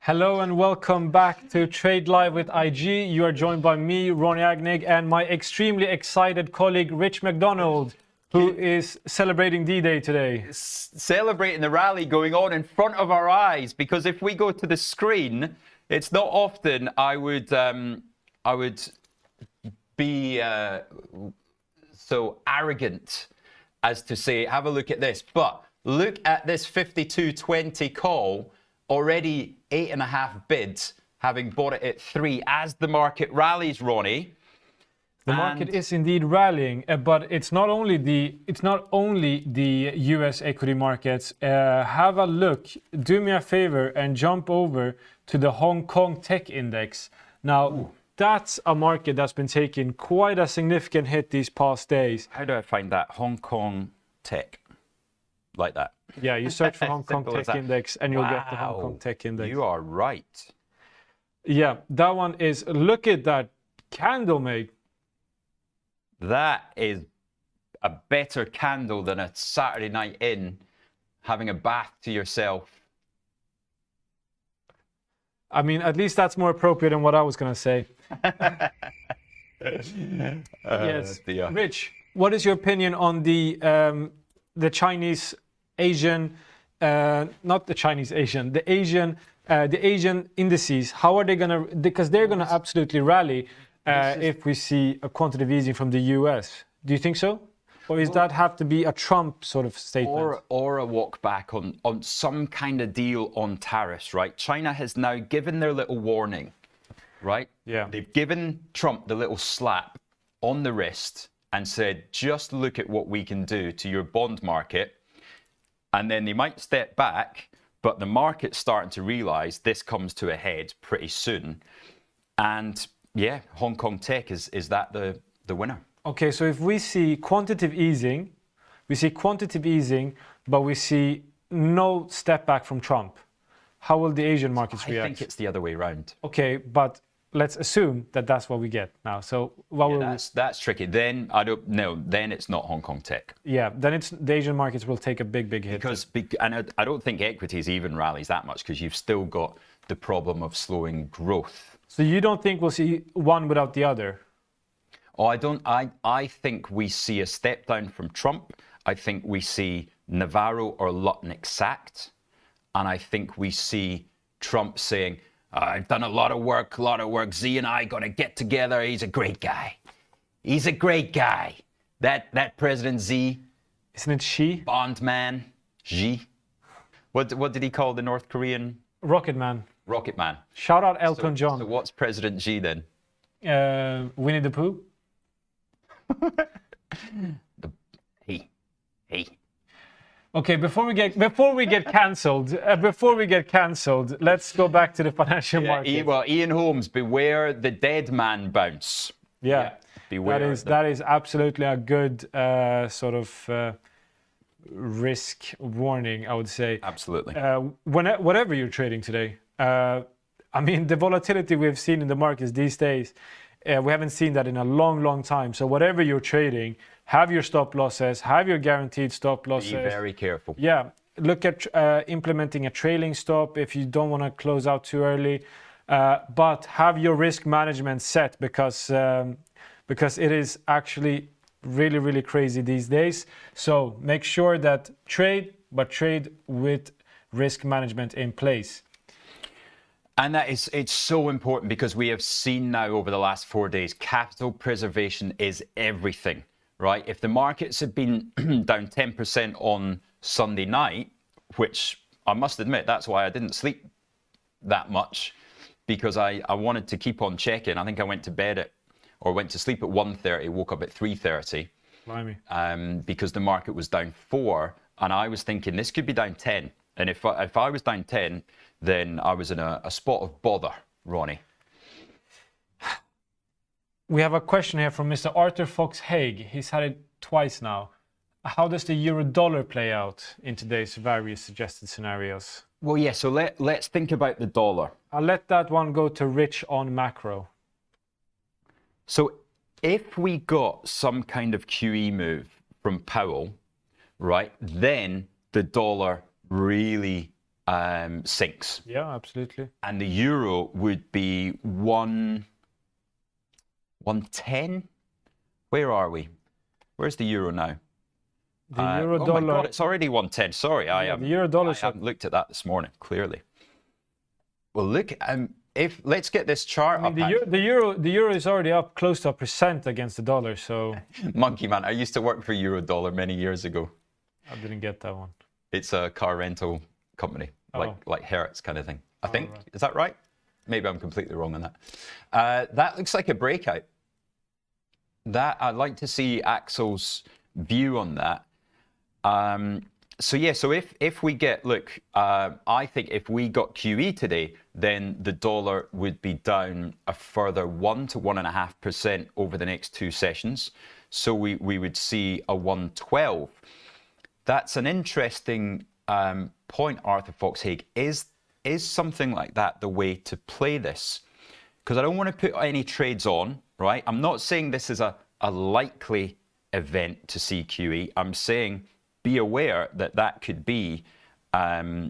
Hello and welcome back to Trade Live with IG. You are joined by me, Ronnie Agnig, and my extremely excited colleague, Rich McDonald, who is celebrating D-Day today. Celebrating the rally going on in front of our eyes, because if we go to the screen, it's not often I would be so arrogant as to say, have a look at this. But look at this 52.20 call, already 8.5 bids, having bought it at 3 as the market rallies, Ronnie. The market is indeed rallying, but it's not only the US equity markets. Have a look, do me a favor and jump over to the Hong Kong Tech Index. Now, that's a market that's been taking quite a significant hit these past days. How do I find that? Hong Kong Tech, like that. Yeah, you search for Hong Kong Tech Index and you'll get the Hong Kong Tech Index. You are right. Yeah, that one is, look at that candle, mate. That is a better candle than a Saturday night in, having a bath to yourself. I mean, at least that's more appropriate than what I was going to say. Yes. Rich, what is your opinion on the Chinese Asian, not the Chinese Asian, the Asian indices? How are they going to, because they're going to absolutely rally if we see a quantitative easing from the US. Do you think so? Or does that have to be a Trump sort of statement? Or a walk back on some kind of deal on tariffs, right? China has now given their little warning, right? Yeah. They've given Trump the little slap on the wrist and said, just look at what we can do to your bond market. And then they might step back, but the market's starting to realize this comes to a head pretty soon. And yeah, Hong Kong Tech, is that the winner? Okay, so if we see quantitative easing, but we see no step back from Trump, how will the Asian markets react? I think it's the other way around. Okay, but let's assume that that's what we get now. So what will that's tricky. Then I don't know. Then it's not Hong Kong Tech. Yeah, then it's the Asian markets will take a big hit. And I don't think equities even rallies that much, because you've still got the problem of slowing growth. So you don't think we'll see one without the other? Oh, I don't. I think we see a step down from Trump. I think we see Navarro or Lutnick sacked. And I think we see Trump saying, I've done a lot of work. Z and I got to get together. He's a great guy. He's a great guy. That President Z. Isn't it Xi? Bond man. Xi. What did he call the North Korean? Rocket Man. Rocket Man. Shout out Elton John. So what's President Xi then? Winnie the Pooh? Hey. Okay, before we get cancelled, let's go back to the financial market. Well, Ian Holmes, beware the dead man bounce. Yeah, beware. That is absolutely a good sort of risk warning, I would say. Absolutely. Whatever you're trading today, I mean, the volatility we've seen in the markets these days, we haven't seen that in a long time. So whatever you're trading, have your stop losses, have your guaranteed stop losses. Be very careful. Yeah, look at implementing a trailing stop if you don't want to close out too early. But have your risk management set, because it is actually really crazy these days. So make sure that trade with risk management in place. And it's so important, because we have seen now over the last 4 days, capital preservation is everything, right? If the markets had been down 10% on Sunday night, which I must admit, that's why I didn't sleep that much, because I wanted to keep on checking. I think I went to sleep at 1:30, woke up at 3:30. Blimey. Because the market was down 4, and I was thinking this could be down 10. And if I was down 10, then I was in a spot of bother, Ronnie. We have a question here from Mr. Arthur Fox Haig. He's had it twice now. How does the euro-dollar play out in today's various suggested scenarios? Well, yeah, so let's think about the dollar. I'll let that one go to Rich on macro. So if we got some kind of QE move from Powell, right, then the dollar really sinks. Yeah, absolutely. And the euro would be 110. Where are we? Where's the euro now? The euro oh dollar. my God, it's already 110. Sorry, The euro dollar. I haven't looked at that this morning. Clearly. Well, look. Let's get this chart up. The euro is already up close to 1% against the dollar. So. Monkey man, I used to work for Euro Dollar many years ago. I didn't get that one. It's a car rental company, like Hertz kind of thing. I think. Right. Is that right? Maybe I'm completely wrong on that. That looks like a breakout. That I'd like to see Axel's view on that. So if we get, look, I think if we got QE today, then the dollar would be down a further 1 to 1.5% over the next 2 sessions. So we would see a 112. That's an interesting point, Arthur Foxhaig. Is something like that the way to play this? Because I don't want to put any trades on, right? I'm not saying this is a likely event to see QE. I'm saying be aware that that could be a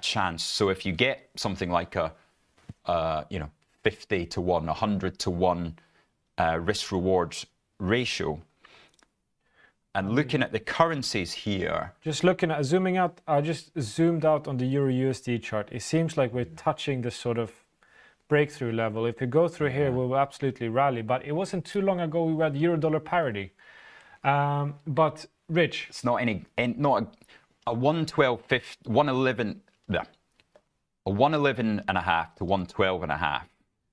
chance. So if you get something like a 50 to 1, 100 to 1 risk reward ratio, and looking at the currencies here. Just looking at zooming out, I just zoomed out on the Euro USD chart. It seems like we're touching the sort of breakthrough level. If we go through here, we will absolutely rally. But it wasn't too long ago we were at euro dollar parity. But Rich, it's not a 112.50, 111. Yeah, a 111 and a half to 112 and a half.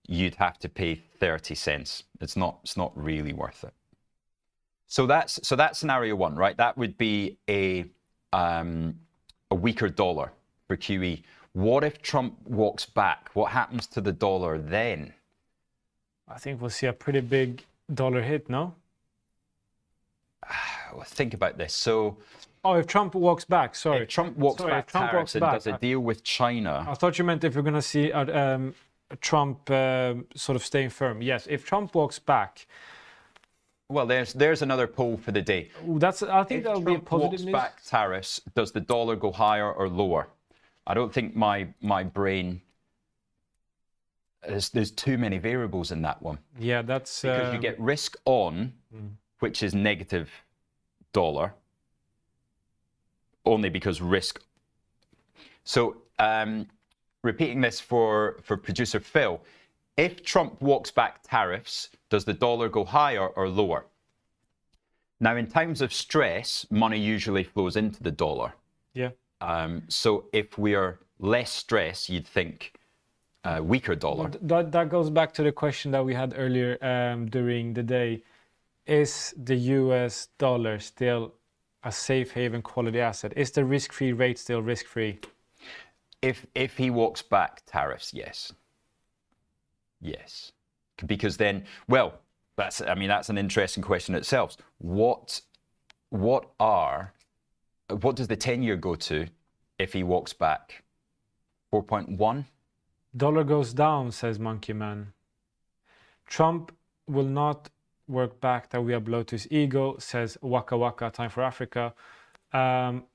You'd have to pay 30 cents. It's not really worth it. So that's scenario one, right? That would be a weaker dollar for QE. What if Trump walks back? What happens to the dollar then? I think we'll see a pretty big dollar hit, no? Think about this. So, if Trump walks back, sorry. If Trump walks back tariffs and does a deal with China. I thought you meant if we're going to see Trump sort of staying firm. Yes, if Trump walks back. Well, there's another poll for the day. I think that would be a positive news. If Trump walks back tariffs, does the dollar go higher or lower? I don't think my brain. There's too many variables in that one. Yeah, that's because you get risk on, which is negative dollar, only because risk. So repeating this for producer Phil, if Trump walks back tariffs, does the dollar go higher or lower? Now, in times of stress, money usually flows into the dollar. Yeah. So if we are less stressed, you'd think weaker dollar. That goes back to the question that we had earlier during the day. Is the US dollar still a safe haven quality asset? Is the risk-free rate still risk-free? If he walks back tariffs, yes. Yes. Because then, well, that's an interesting question itself. What does the 10-year go to if he walks back? 4.1? Dollar goes down, says Monkey Man. Trump will not work back that we are below to his ego, says Waka Waka, Time for Africa. I'm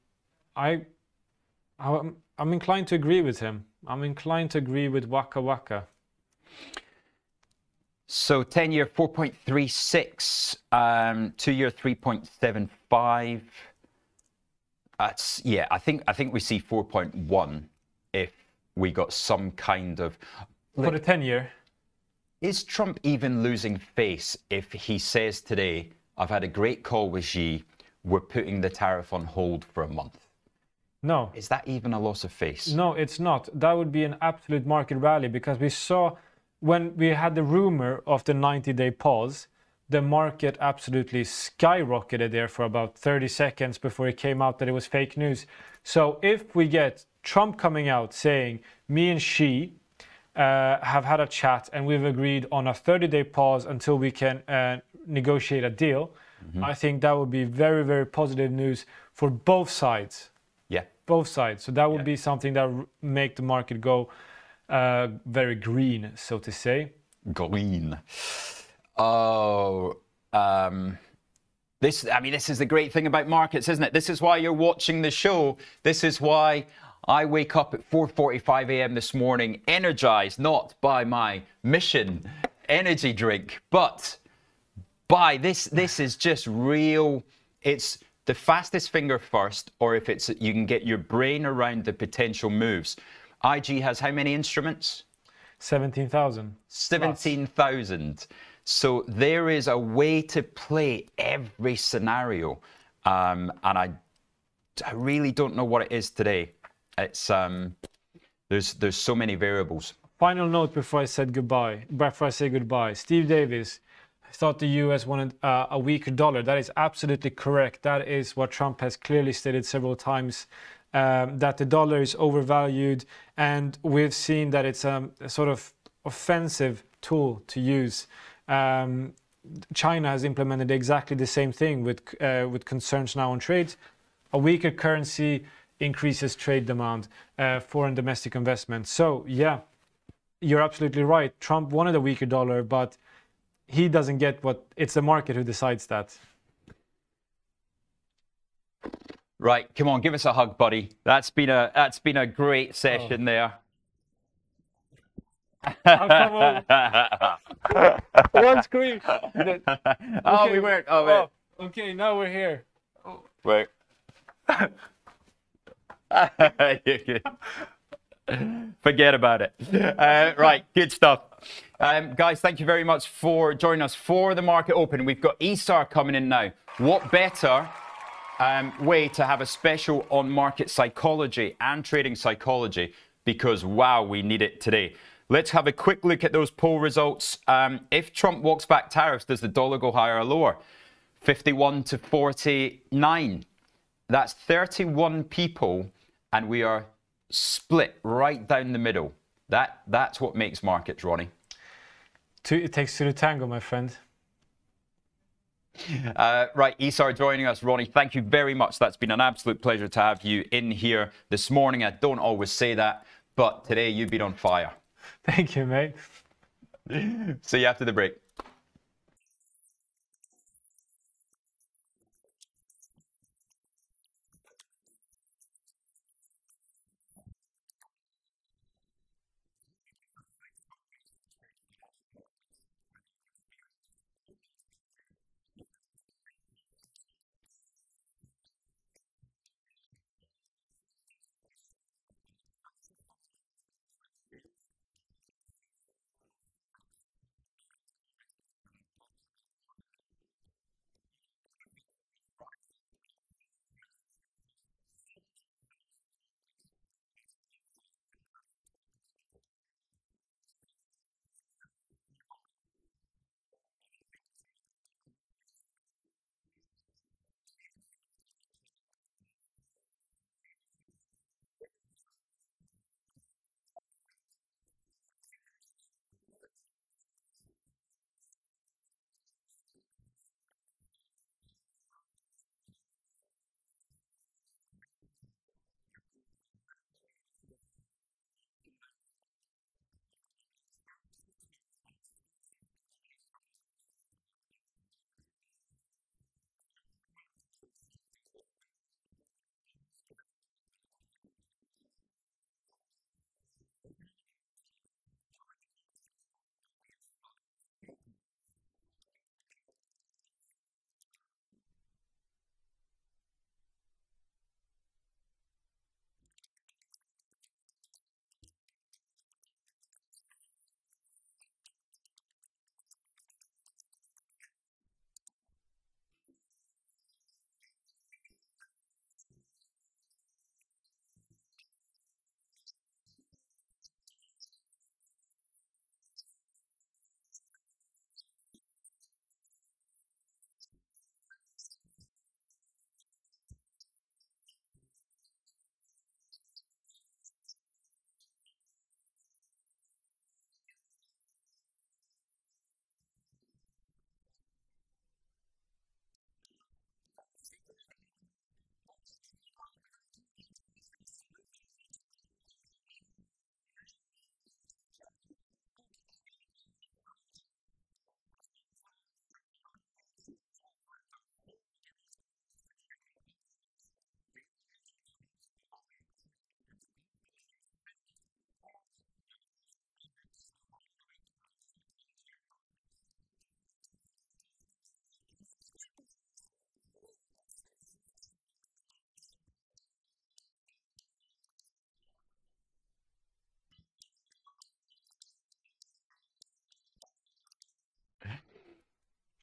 inclined to agree with him. I'm inclined to agree with Waka Waka. So 10-year 4.36, 2-year 3.75. That's, yeah, I think we see 4.1 if we got some kind of. For the 10-year. Is Trump even losing face if he says today, I've had a great call with Xi, we're putting the tariff on hold for a month? No. Is that even a loss of face? No, it's not. That would be an absolute market rally, because we saw when we had the rumor of the 90-day pause, the market absolutely skyrocketed there for about 30 seconds before it came out that it was fake news. So if we get Trump coming out saying, me and Xi have had a chat and we've agreed on a 30-day pause until we can negotiate a deal, I think that would be very, very positive news for both sides. Yeah. Both sides. So that would be something that make the market go very green, so to say. Green. Oh, this is the great thing about markets, isn't it? This is why you're watching the show. This is why I wake up at 4:45 a.m. this morning, energized not by my mission energy drink, but by this. This is just real. It's the fastest finger first, or if it's you can get your brain around the potential moves. IG has how many instruments? 17,000. 17,000. So there is a way to play every scenario, and I really don't know what it is today. It's there's so many variables. Final note before I say goodbye. Steve Davis thought the U.S. wanted a weaker dollar. That is absolutely correct. That is what Trump has clearly stated several times. That the dollar is overvalued, and we've seen that it's a sort of offensive tool to use. China has implemented exactly the same thing with concerns now on trade. A weaker currency increases trade demand, foreign domestic investment. So yeah, you're absolutely right. Trump wanted a weaker dollar, but he doesn't get what it's the market who decides that. Right, come on, give us a hug, buddy. That's been a great session there. Come on. One screen. Oh, we weren't. Oh, wait. Okay, now we're here. Wait. Forget about it. Right, good stuff. Guys, thank you very much for joining us for the market open. We've got ESAR coming in now. What better way to have a special on market psychology and trading psychology, because wow, we need it today. Let's have a quick look at those poll results. If Trump walks back tariffs, does the dollar go higher or lower? 51 to 49. That's 31 people, and we are split right down the middle. That's what makes markets, Ronnie. It takes two to tango, my friend. Right, ESAR joining us. Ronnie, thank you very much. That's been an absolute pleasure to have you in here this morning. I don't always say that, but today you've been on fire. Thank you, mate. See you after the break.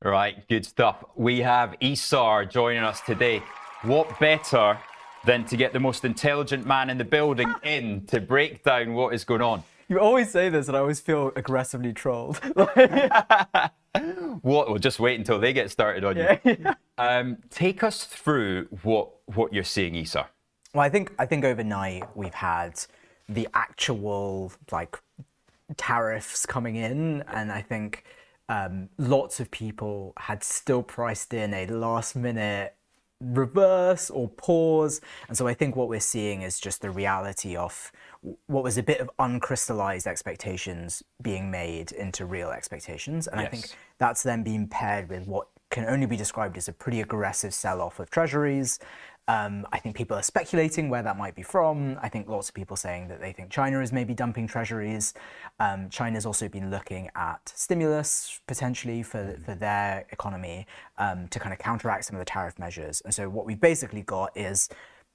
Right, good stuff. We have Isar joining us today. What better than to get the most intelligent man in the building in to break down what is going on? You always say this, and I always feel aggressively trolled. What? Well, just wait until they get started on you. Take us through what you're seeing, Isar. Well, I think overnight we've had the actual tariffs coming in, and I think lots of people had still priced in a last-minute reverse or pause, and so I think what we're seeing is just the reality of what was a bit of uncrystallized expectations being made into real expectations, and I think that's then being paired with what can only be described as a pretty aggressive sell-off of treasuries. I think people are speculating where that might be from. I think lots of people saying that they think China is maybe dumping treasuries. China's also been looking at stimulus potentially for their economy to kind of counteract some of the tariff measures. And so what we've basically got is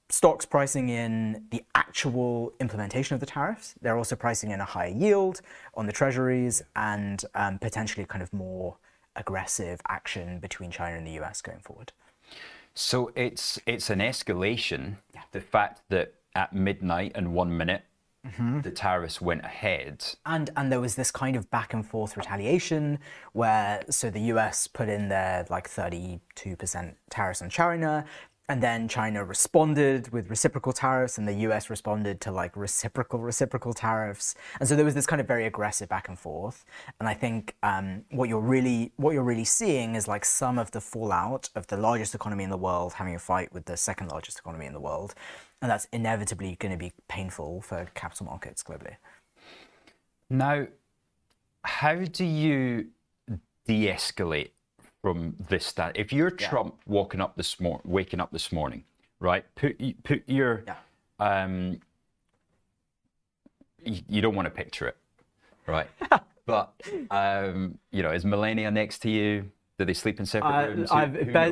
stocks pricing in the actual implementation of the tariffs. They're also pricing in a higher yield on the treasuries and potentially kind of more aggressive action between China and the US going forward. So it's an escalation. The fact that at midnight and 1 minute, the tariffs went ahead. And there was this kind of back and forth retaliation where, so the US put in their 32% tariffs on China, and then China responded with reciprocal tariffs, and the US responded to reciprocal tariffs. And so there was this kind of very aggressive back and forth. And I think what you're really seeing is some of the fallout of the largest economy in the world having a fight with the second largest economy in the world. And that's inevitably going to be painful for capital markets globally. Now, how do you de-escalate from this? That if you're Trump waking up this morning, right? Put your you don't want to picture it, right? But is Melania next to you? Do they sleep in separate rooms?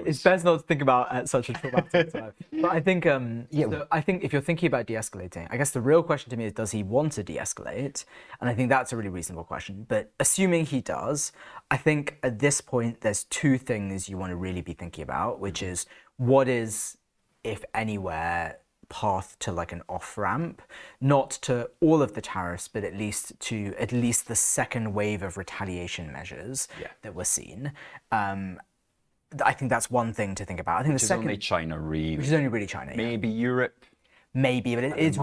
It's best not to think about at such a traumatic time. But I think, so I think if you're thinking about de-escalating, I guess the real question to me is, does he want to de-escalate? And I think that's a really reasonable question. But assuming he does, I think at this point, there's two things you want to really be thinking about, which is what is, if anywhere, path to an off-ramp, not to all of the tariffs, but at least the second wave of retaliation measures that we're seeing. I think that's one thing to think about. I think the second, only China really. Which is only really China. Maybe Europe. Maybe, but it's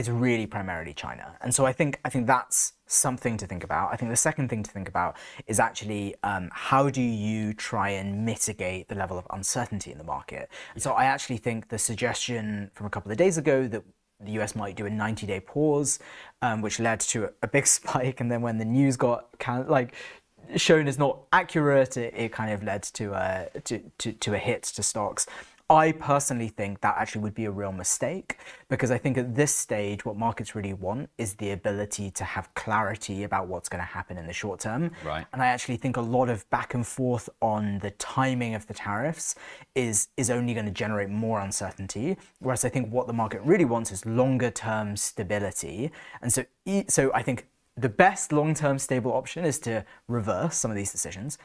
really primarily China. And so I think that's something to think about. I think the second thing to think about is actually how do you try and mitigate the level of uncertainty in the market? And so I actually think the suggestion from a couple of days ago that the US might do a 90-day pause, which led to a big spike, and then when the news got shown as not accurate, it kind of led to a hit to stocks. I personally think that actually would be a real mistake, because I think at this stage, what markets really want is the ability to have clarity about what's going to happen in the short term. Right. And I actually think a lot of back and forth on the timing of the tariffs is only going to generate more uncertainty. Whereas I think what the market really wants is longer term stability. And so I think the best long-term stable option is to reverse some of these decisions.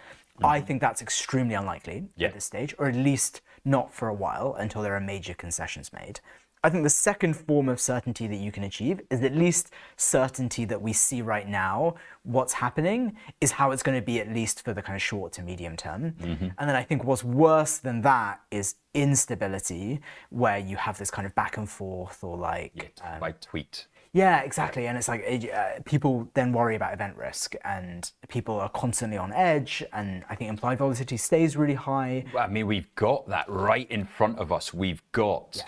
I think that's extremely unlikely at this stage, or at least not for a while until there are major concessions made. I think the second form of certainty that you can achieve is at least certainty that we see right now what's happening is how it's going to be, at least for the kind of short to medium term. And then I think what's worse than that is instability, where you have this kind of back and forth or like tweet. Yeah, exactly. And it's people then worry about event risk, and people are constantly on edge, and I think implied volatility stays really high. Well, I mean, we've got that right in front of us. We've got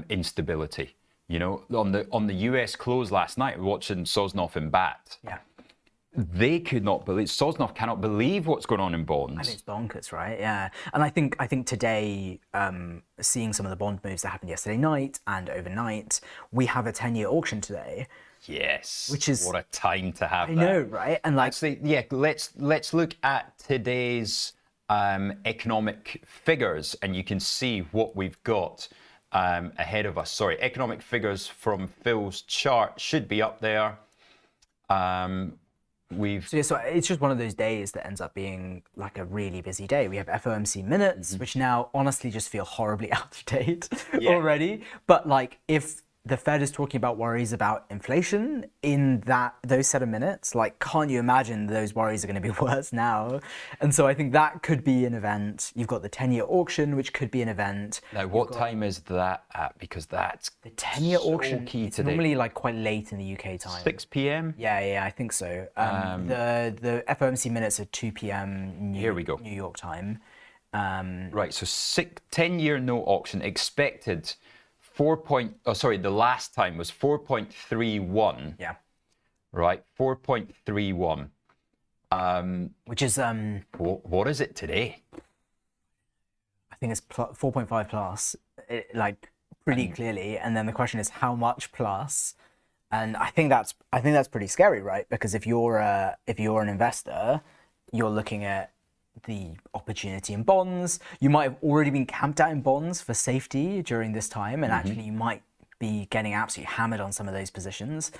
instability. On the US close last night, watching Sosnoff and BAT. Yeah. They could not believe, Sosnoff cannot believe what's going on in bonds. I mean, it's bonkers, right? Yeah. And I think today, seeing some of the bond moves that happened yesterday night and overnight, we have a 10-year auction today. Yes. Which is, what a time to have I know, right? And actually, let's look at today's economic figures, and you can see what we've got ahead of us. Sorry, economic figures from Phil's chart should be up there. So it's just one of those days that ends up being like a really busy day. We have FOMC minutes, which now honestly just feel horribly out of date already. But like if the Fed is talking about worries about inflation in those set of minutes, like can't you imagine those worries are going to be worse now? And so I think that could be an event. You've got the 10-year auction, which could be an event. Now, what time is that at? Because that's The 10-year so auction, key it's today. normally like quite late in the UK time. 6 p.m. Yeah, I think so. The FOMC minutes are 2 p.m. Here we go. New York time. Right, so 10-year note auction expected the last time was 4.31. Yeah. Right, 4.31. Which is, I What is it today? think it's 4.5 plus, like pretty clearly. And then the question is how much plus? And I think that's pretty scary, right? Because if you're an investor, you're looking at the opportunity in bonds. You might have already been camped out in bonds for safety during this time, and actually you might be getting absolutely hammered on some of those positions.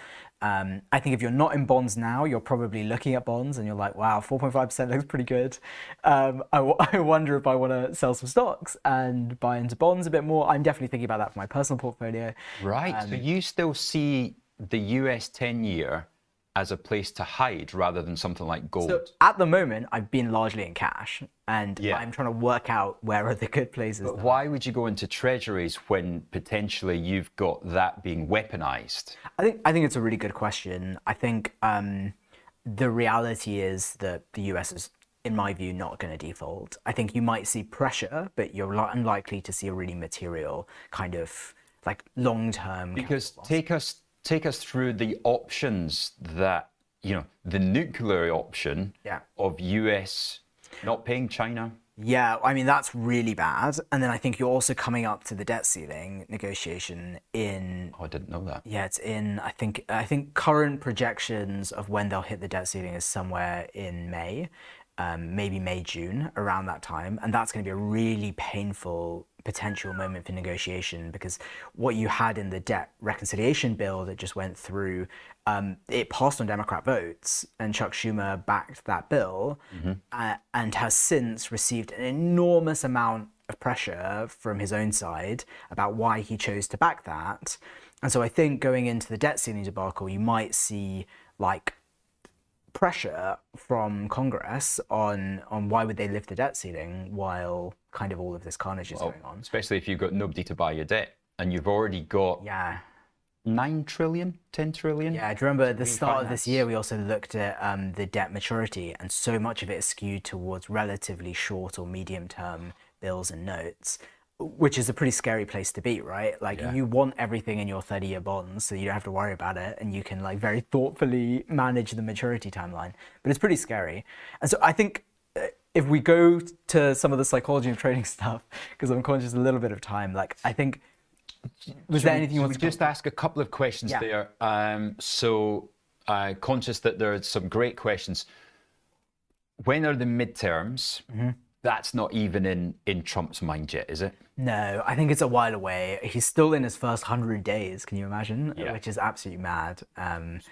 I think if you're not in bonds now, you're probably looking at bonds and you're like, wow, 4.5% looks pretty good. I wonder if I want to sell some stocks and buy into bonds a bit more. I'm definitely thinking about that for my personal portfolio. Right, so you still see the US 10-year as a place to hide rather than something like gold? So at the moment, I've been largely in cash, and Yeah. I'm trying to work out where are the good places. But why would you go into treasuries when potentially you've got that being weaponized? I think it's a really good question. I think the reality is that the US is, in my view, not going to default. I think you might see pressure, but you're unlikely to see a really material kind of like long-term. Because take us through the options that, the nuclear option of US not paying China. Yeah, I mean, that's really bad. And then I think you're also coming up to the debt ceiling negotiation in... Oh, I didn't know that. Yeah, it's in, I think current projections of when they'll hit the debt ceiling is somewhere in May, maybe May, June, around that time. And that's going to be a really painful potential moment for negotiation, because what you had in the debt reconciliation bill that just went through, it passed on Democrat votes, and Chuck Schumer backed that bill, and has since received an enormous amount of pressure from his own side about why he chose to back that. And so I think going into the debt ceiling debacle, you might see like pressure from Congress on why would they lift the debt ceiling while kind of all of this carnage is going on. Especially if you've got nobody to buy your debt and you've already got 9 trillion, 10 trillion. Yeah, do you remember at the start of this year, we also looked at the debt maturity, and so much of it is skewed towards relatively short or medium term bills and notes, which is a pretty scary place to be, right? Like you want everything in your 30-year bonds so you don't have to worry about it, and you can like very thoughtfully manage the maturity timeline, but it's pretty scary. And so I think if we go to some of the psychology of trading stuff, because I'm conscious a little bit of time, like I think, was there anything you want to just ask a couple of questions there? Conscious that there are some great questions. When are the midterms? That's not even in Trump's mind yet, is it? No, I think it's a while away. He's still in his first 100 days, can you imagine? Yeah. Which is absolutely mad.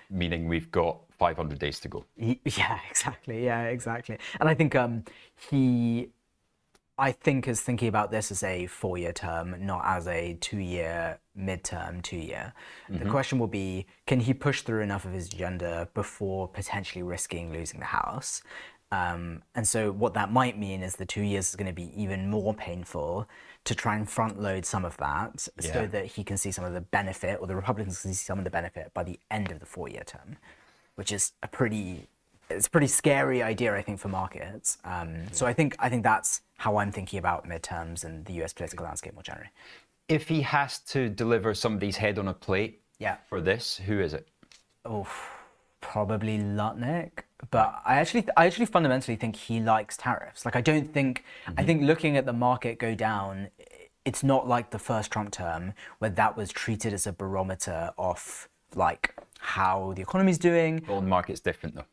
Meaning we've got 500 days to go. Yeah, exactly. And I think he is thinking about this as a 4-year term, not as a 2-year midterm 2-year. The question will be, can he push through enough of his agenda before potentially risking losing the House? And so what that might mean is the 2 years is going to be even more painful to try and front load some of that so that he can see some of the benefit, or the Republicans can see some of the benefit by the end of the 4-year term, which is a pretty scary idea, I think, for markets. So I think that's how I'm thinking about midterms and the US political landscape more generally. If he has to deliver somebody's head on a plate for this, who is it? Oh, probably Lutnick. But I actually fundamentally think he likes tariffs. Like I think looking at the market go down, it's not like the first Trump term where that was treated as a barometer of like how the economy's doing. Bond market's different though.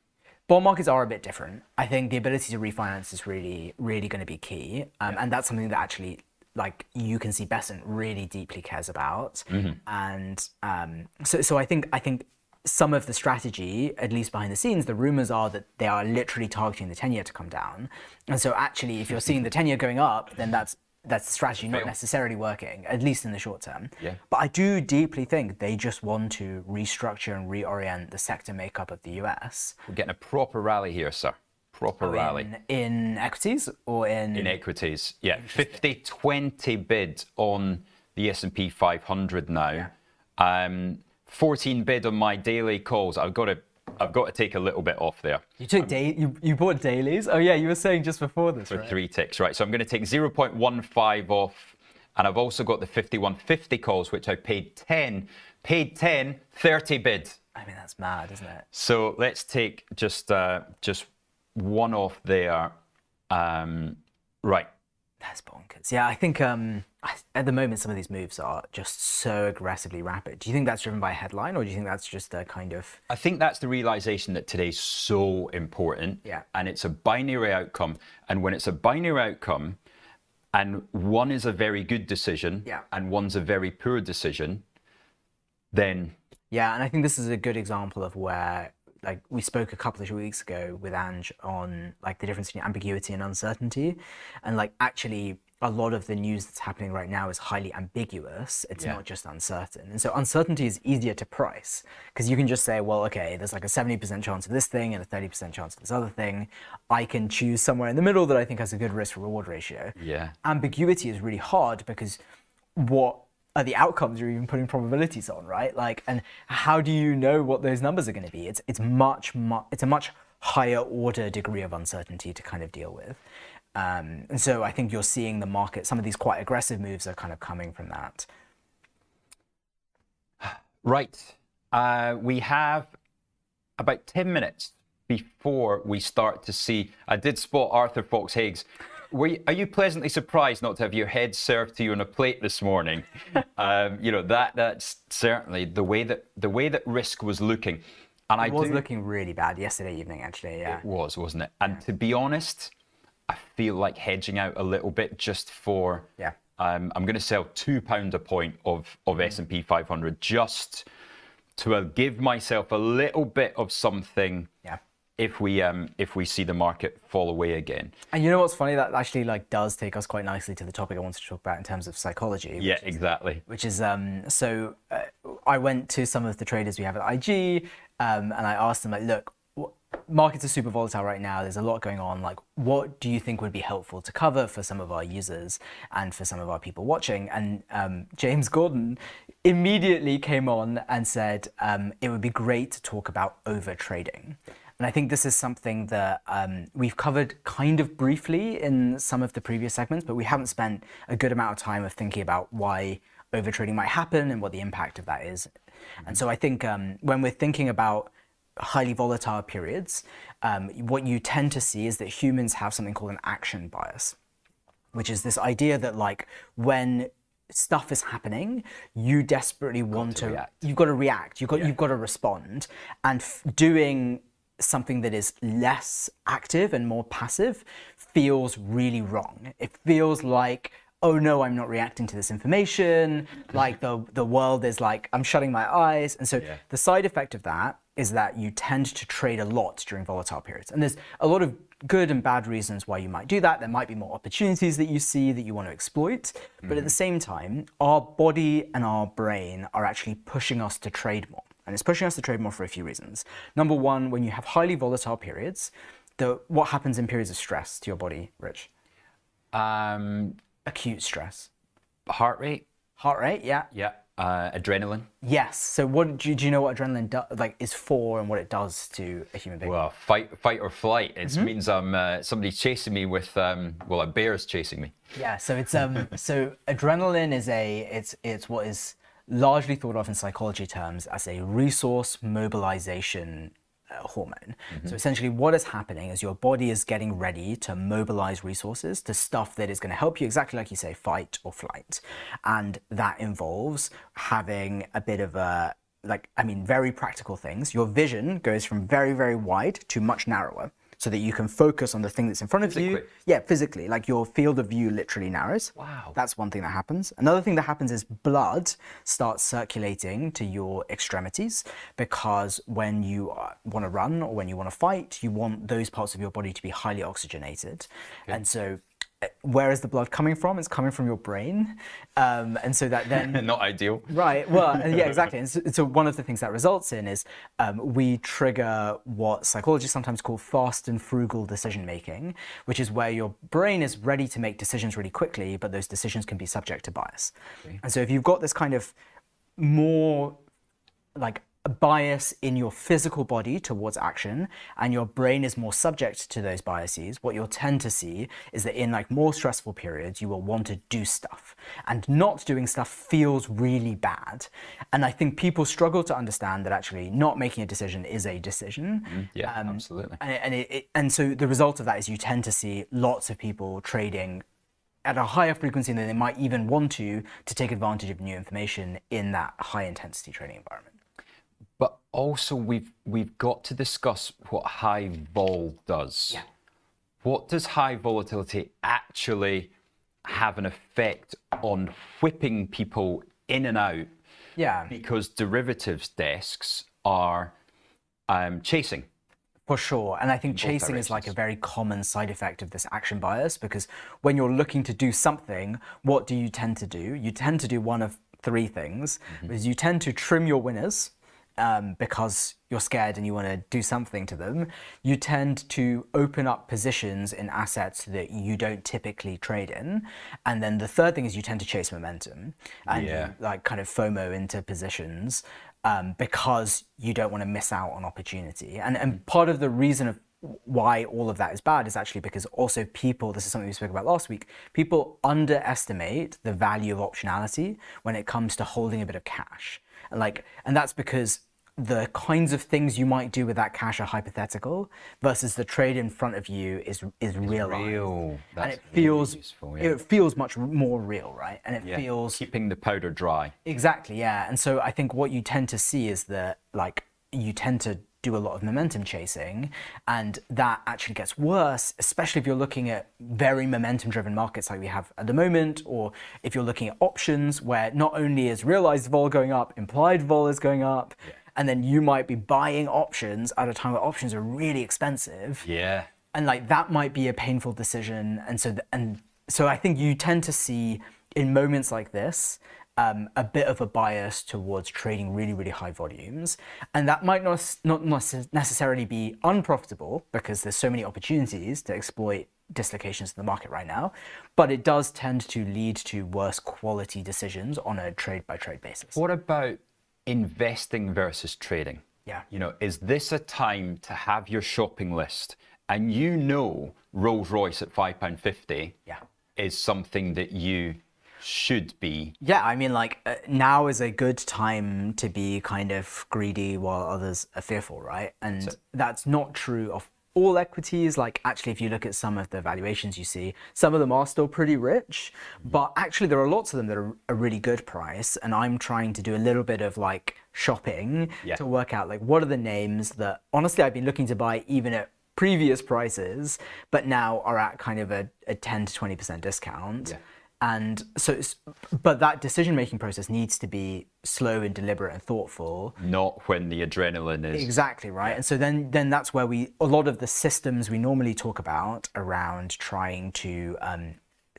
Bond markets are a bit different. I think the ability to refinance is really, really going to be key. And that's something that actually, like, you can see Besant really deeply cares about. And so I think some of the strategy, at least behind the scenes, the rumors are that they are literally targeting the 10-year to come down. And so actually, if you're seeing the 10-year going up, then that's the strategy not necessarily working, at least in the short term. Yeah. But I do deeply think they just want to restructure and reorient the sector makeup of the US. We're getting a proper rally here, sir. Proper rally. In equities or In equities, yeah. 50-20 bid on the S&P 500 now. 14 bid on my daily calls. I've got to take a little bit off there. You took you bought dailies? Oh yeah, you were saying just before this, For right? 3 ticks, right? So I'm going to take 0.15 off, and I've also got the 5150 calls, which I paid 10, 30 bid. I mean, that's mad, isn't it? So let's take just one off there. Right. That's bonkers. Yeah, I think at the moment some of these moves are just so aggressively rapid. Do you think that's driven by a headline, or do you think that's just a kind of... I think that's the realization that today's so important. Yeah. And it's a binary outcome. And when it's a binary outcome, and one is a very good decision, and one's a very poor decision, then... Yeah, and I think this is a good example of where, like, we spoke a couple of weeks ago with Ange on, like, the difference between ambiguity and uncertainty. And, like, actually, a lot of the news that's happening right now is highly ambiguous. It's not just uncertain. And so uncertainty is easier to price because you can just say, well, okay, there's like a 70% chance of this thing and a 30% chance of this other thing. I can choose somewhere in the middle that I think has a good risk reward ratio. Yeah. Ambiguity is really hard because what are the outcomes you're even putting probabilities on, right? Like, and how do you know what those numbers are going to be? It's a much higher order degree of uncertainty to kind of deal with. And so I think you're seeing the market, some of these quite aggressive moves are kind of coming from that. Right. We have about 10 minutes before we start to see, I did spot Arthur Fox-Higgs. Are you pleasantly surprised not to have your head served to you on a plate this morning? You know, that's certainly the way that risk was looking. And it was looking really bad yesterday evening, actually, yeah. It was, wasn't it? And to be honest, I feel like hedging out a little bit just for, I'm going to sell £2 a point of S&P 500 just to give myself a little bit of something if we see the market fall away again. And you know what's funny? That actually like does take us quite nicely to the topic I wanted to talk about in terms of psychology. Yeah, exactly. Which is, I went to some of the traders we have at IG and I asked them, like, look, markets are super volatile right now. There's a lot going on. Like, what do you think would be helpful to cover for some of our users and for some of our people watching? And James Gordon immediately came on and said it would be great to talk about over trading. And I think this is something that we've covered kind of briefly in some of the previous segments, but we haven't spent a good amount of time of thinking about why over trading might happen and what the impact of that is. And so I think when we're thinking about highly volatile periods, what you tend to see is that humans have something called an action bias, which is this idea that, like, when stuff is happening, you desperately want to react. You've got to react. You've got to respond, and doing something that is less active and more passive feels really wrong. It feels like, oh no, I'm not reacting to this information. Like the world is like, I'm shutting my eyes. And so the side effect of that is that you tend to trade a lot during volatile periods. And there's a lot of good and bad reasons why you might do that. There might be more opportunities that you see that you want to exploit. But at the same time, our body and our brain are actually pushing us to trade more. And it's pushing us to trade more for a few reasons. Number one, when you have highly volatile periods, what happens in periods of stress to your body, Rich? Acute stress. Heart rate. Heart rate, yeah. Yeah. Adrenaline. Yes. So what do you know what adrenaline is for and what it does to a human being? Well, fight or flight. It means somebody's chasing me with a bear's chasing me. Yeah. So it's so adrenaline is it's what is largely thought of in psychology terms as a resource mobilization hormone. So essentially what is happening is your body is getting ready to mobilize resources to stuff that is going to help you, exactly like you say, fight or flight. And that involves having a bit of very practical things. Your vision goes from very, very wide to much narrower. so that you can focus on the thing that's in front of you. Yeah, physically, like your field of view literally narrows. Wow. That's one thing that happens. Another thing that happens is blood starts circulating to your extremities, because when you want to run or when you want to fight, you want those parts of your body to be highly oxygenated. And so where is the blood coming from? It's coming from your brain. And so that then... Not ideal. Right. Well, yeah, exactly. And so one of the things that results in is we trigger what psychologists sometimes call fast and frugal decision making, which is where your brain is ready to make decisions really quickly, but those decisions can be subject to bias. Okay. And so if you've got this kind of more like a bias in your physical body towards action, and your brain is more subject to those biases, what you'll tend to see is that in like more stressful periods, you will want to do stuff, and not doing stuff feels really bad. And I think people struggle to understand that actually not making a decision is a decision. Yeah, absolutely. And so the result of that is you tend to see lots of people trading at a higher frequency than they might even want to take advantage of new information in that high intensity trading environment. But also we've got to discuss what high vol does. Yeah. What does high volatility actually have an effect on whipping people in and out? Yeah. Because derivatives desks are chasing. For sure. And I think chasing is like a very common side effect of this action bias, because when you're looking to do something, what do you tend to do? You tend to do one of three things. Is you tend to trim your winners, because you're scared and you want to do something to them. You tend to open up positions in assets that you don't typically trade in. And then the third thing is you tend to chase momentum, and you like kind of FOMO into positions because you don't want to miss out on opportunity. And part of the reason of why all of that is bad is actually because also people, this is something we spoke about last week, people underestimate the value of optionality when it comes to holding a bit of cash. And that's because the kinds of things you might do with that cash are hypothetical, versus the trade in front of you is real. And it feels really useful, it feels much more real, right? And it feels keeping the powder dry. Exactly, yeah. And so I think what you tend to see is that like you tend to do a lot of momentum chasing, and that actually gets worse, especially if you're looking at very momentum driven markets like we have at the moment, or if you're looking at options where not only is realized vol going up, implied vol is going up, and then you might be buying options at a time where options are really expensive. Yeah. And like that might be a painful decision. And so I think you tend to see in moments like this a bit of a bias towards trading really, really high volumes. And that might not necessarily be unprofitable, because there's so many opportunities to exploit dislocations in the market right now, but it does tend to lead to worse quality decisions on a trade by trade basis. What about investing versus trading? Yeah. You know, is this a time to have your shopping list, and you know Rolls Royce at £5.50 is something that you should be? Yeah, I mean, like now is a good time to be kind of greedy while others are fearful, right? And that's not true of all equities. Like actually, if you look at some of the valuations you see, some of them are still pretty rich, but actually there are lots of them that are a really good price. And I'm trying to do a little bit of like shopping to work out like what are the names that honestly I've been looking to buy even at previous prices, but now are at kind of a 10 to 20% discount. And so, but that decision-making process needs to be slow and deliberate and thoughtful. Not when the adrenaline is... Exactly, right? And so then that's where a lot of the systems we normally talk about around trying to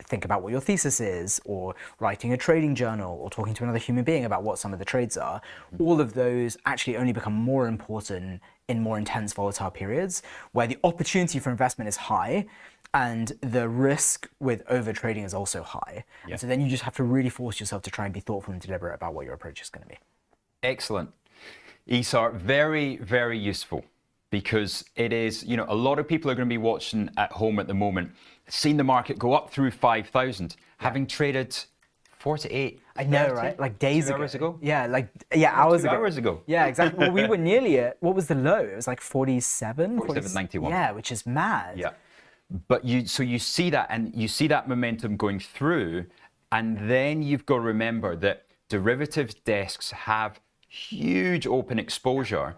think about what your thesis is, or writing a trading journal, or talking to another human being about what some of the trades are, all of those actually only become more important in more intense volatile periods where the opportunity for investment is high, and the risk with over trading is also high. And so then you just have to really force yourself to try and be thoughtful and deliberate about what your approach is going to be. Excellent. Isar, very, very useful, because it is, you know, a lot of people are going to be watching at home at the moment, seeing the market go up through 5,000, having traded 48. I know, right? Like days ago. Hours ago? Yeah, like, hours ago. 2 hours ago. Yeah, exactly. Well, we were nearly at, what was the low? It was like 47? 47.91. Yeah, which is mad. Yeah. But you see that, and you see that momentum going through, and then you've got to remember that derivatives desks have huge open exposure,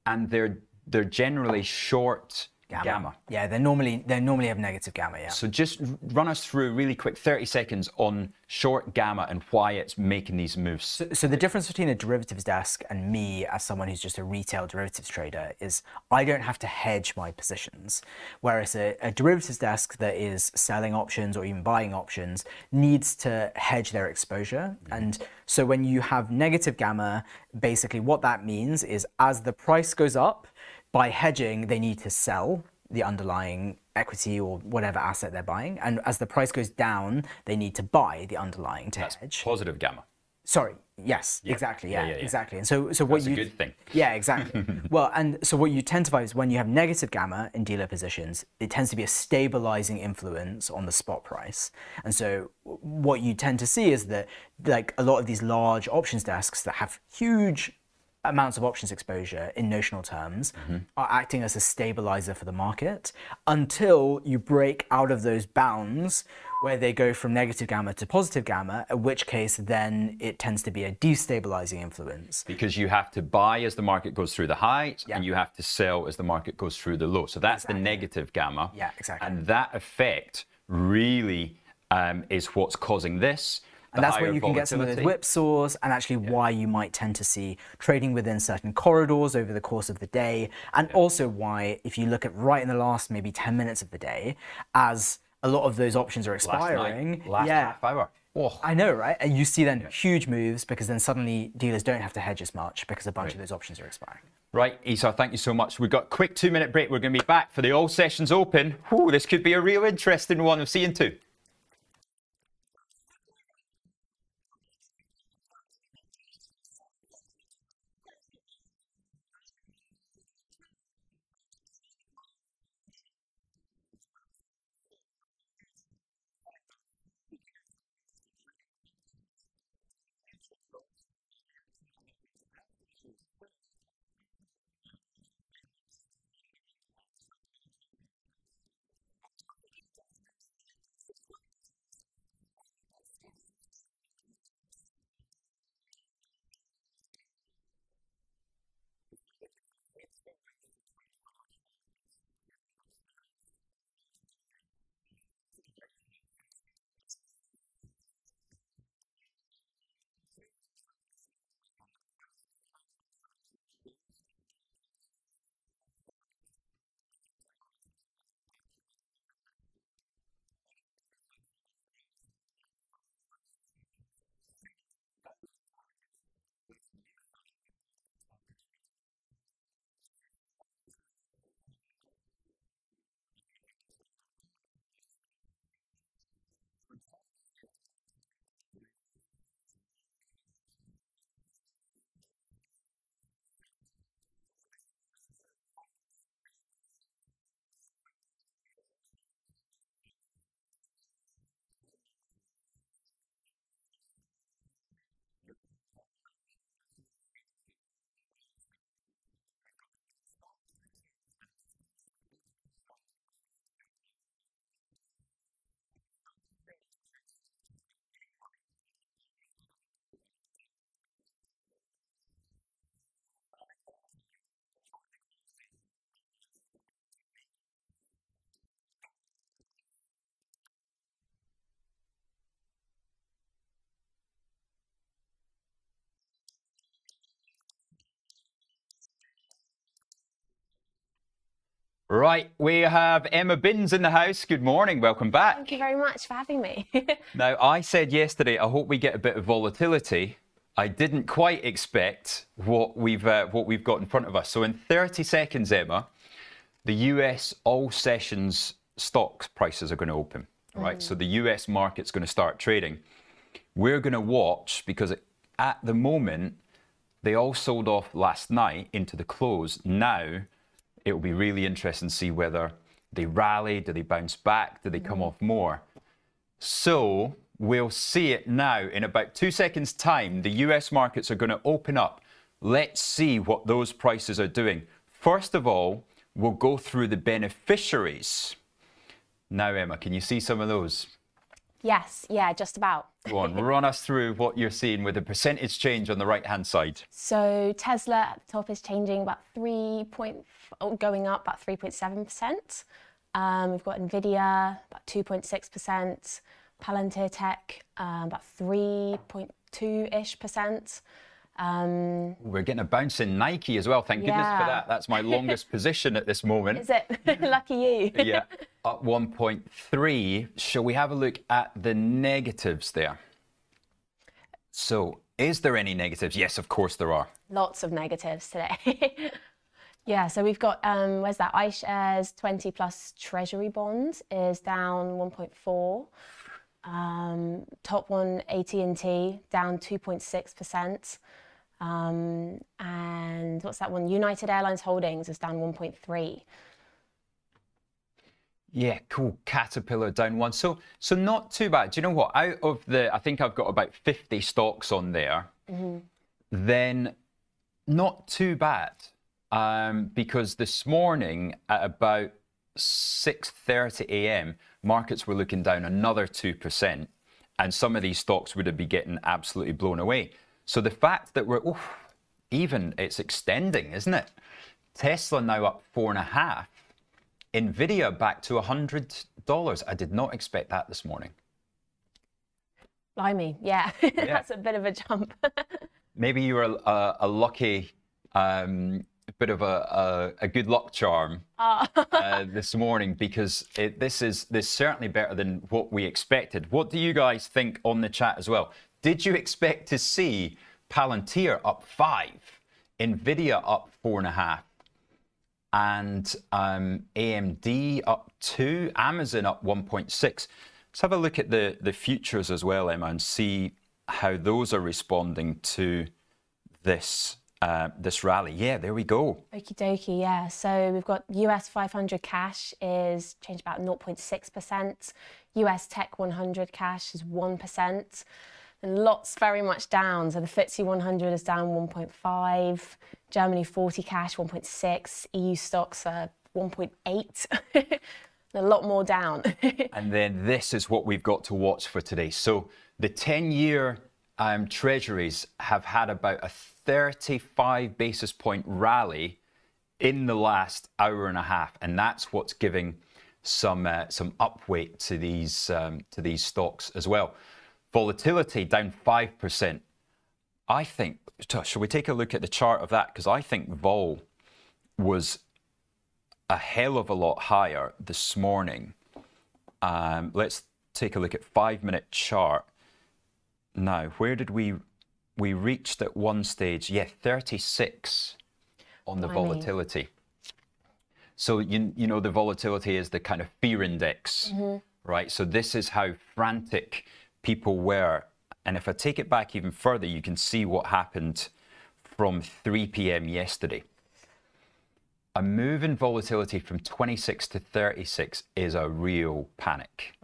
and they're generally short Gamma. Yeah, they normally have negative gamma. Yeah. So just run us through really quick 30 seconds on short gamma and why it's making these moves. So the difference between a derivatives desk and me as someone who's just a retail derivatives trader is I don't have to hedge my positions, whereas a derivatives desk that is selling options or even buying options needs to hedge their exposure. And so when you have negative gamma, basically what that means is as the price goes up, by hedging, they need to sell the underlying equity or whatever asset they're buying. And as the price goes down, they need to buy the underlying to hedge. Positive gamma. Sorry. Yes, exactly. Yeah, exactly. And so what That's you... a good thing. Yeah, exactly. Well, and so what you tend to find is when you have negative gamma in dealer positions, it tends to be a stabilizing influence on the spot price. And so what you tend to see is that like a lot of these large options desks that have huge amounts of options exposure in notional terms are acting as a stabilizer for the market until you break out of those bounds where they go from negative gamma to positive gamma, in which case then it tends to be a destabilizing influence. Because you have to buy as the market goes through the highs and you have to sell as the market goes through the low. So that's the negative gamma. Yeah, exactly. And that effect really is what's causing this. And that's where you can get some of those whipsaws and actually why you might tend to see trading within certain corridors over the course of the day. And also why, if you look at right in the last maybe 10 minutes of the day, as a lot of those options are expiring. Last half hour. Oh. I know, right? And you see then huge moves because then suddenly dealers don't have to hedge as much because a bunch of those options are expiring. Right, Isa, thank you so much. We've got a quick 2-minute break. We're going to be back for the all sessions open. Whew, this could be a real interesting one. We'll see you in 2. Right, we have Emma Binns in the house. Good morning, welcome back. Thank you very much for having me. Now, I said yesterday, I hope we get a bit of volatility. I didn't quite expect what we've got in front of us. So in 30 seconds, Emma, the US all sessions stocks prices are going to open, right? So the US market's going to start trading. We're going to watch because at the moment, they all sold off last night into the close. Now, it will be really interesting to see whether they rally, do they bounce back, do they come off more? So we'll see it now. In about 2 seconds' time, the US markets are going to open up. Let's see what those prices are doing. First of all, we'll go through the beneficiaries. Now, Emma, can you see some of those? Yes, yeah, just about. Go on, run us through what you're seeing with the percentage change on the right-hand side. So Tesla at the top is changing about going up about 3.7%. We've got Nvidia about 2.6%, Palantir Tech about 3.2-ish%. We're getting a bounce in Nike as well. Thank goodness for Yeah. that. That's my longest position at this moment. Is it? Lucky you. Yeah, up 1.3. Shall we have a look at the negatives there? So, is there any negatives? Yes, of course there are. Lots of negatives today. Yeah, so we've got, where's that? iShares 20 plus treasury bonds is down 1.4. Top one, AT&T, down 2.6%. And what's that one? United Airlines Holdings is down 1.3. Yeah, cool. Caterpillar down 1. So not too bad. Do you know what? Out of the, I think I've got about 50 stocks on there. Then not too bad. Because this morning at about 6:30 a.m., markets were looking down another 2%, and some of these stocks would have been getting absolutely blown away. So the fact that we're, even it's extending, isn't it? Tesla now up 4.5%. Nvidia back to $100. I did not expect that this morning. Blimey, yeah, that's a bit of a jump. Maybe you were a lucky, bit of a good luck charm this morning, because this is certainly better than what we expected. What do you guys think on the chat as well? Did you expect to see Palantir up 5%, Nvidia up 4.5%, and AMD up 2%, Amazon up 1.6%? Let's have a look at the futures as well, Emma, and see how those are responding to this this rally. Yeah, there we go. Okie dokie, yeah. So we've got US 500 cash is changed about 0.6%. US Tech 100 cash is 1%. And lots very much down. So the FTSE 100 is down 1.5. Germany 40 cash 1.6. EU stocks are 1.8. A lot more down. And then this is what we've got to watch for today. So the 10-year treasuries have had about a 35 basis point rally in the last hour and a half, and that's what's giving some upweight to these stocks as well. Volatility down 5%. I think, shall we take a look at the chart of that? Because I think vol was a hell of a lot higher this morning. Let's take a look at 5-minute chart. Now, where did we reached at one stage? Yeah, 36 on the volatility. So you know the volatility is the kind of fear index, right? So this is how frantic people were. And if I take it back even further, you can see what happened from 3 p.m. yesterday. A move in volatility from 26 to 36 is a real panic.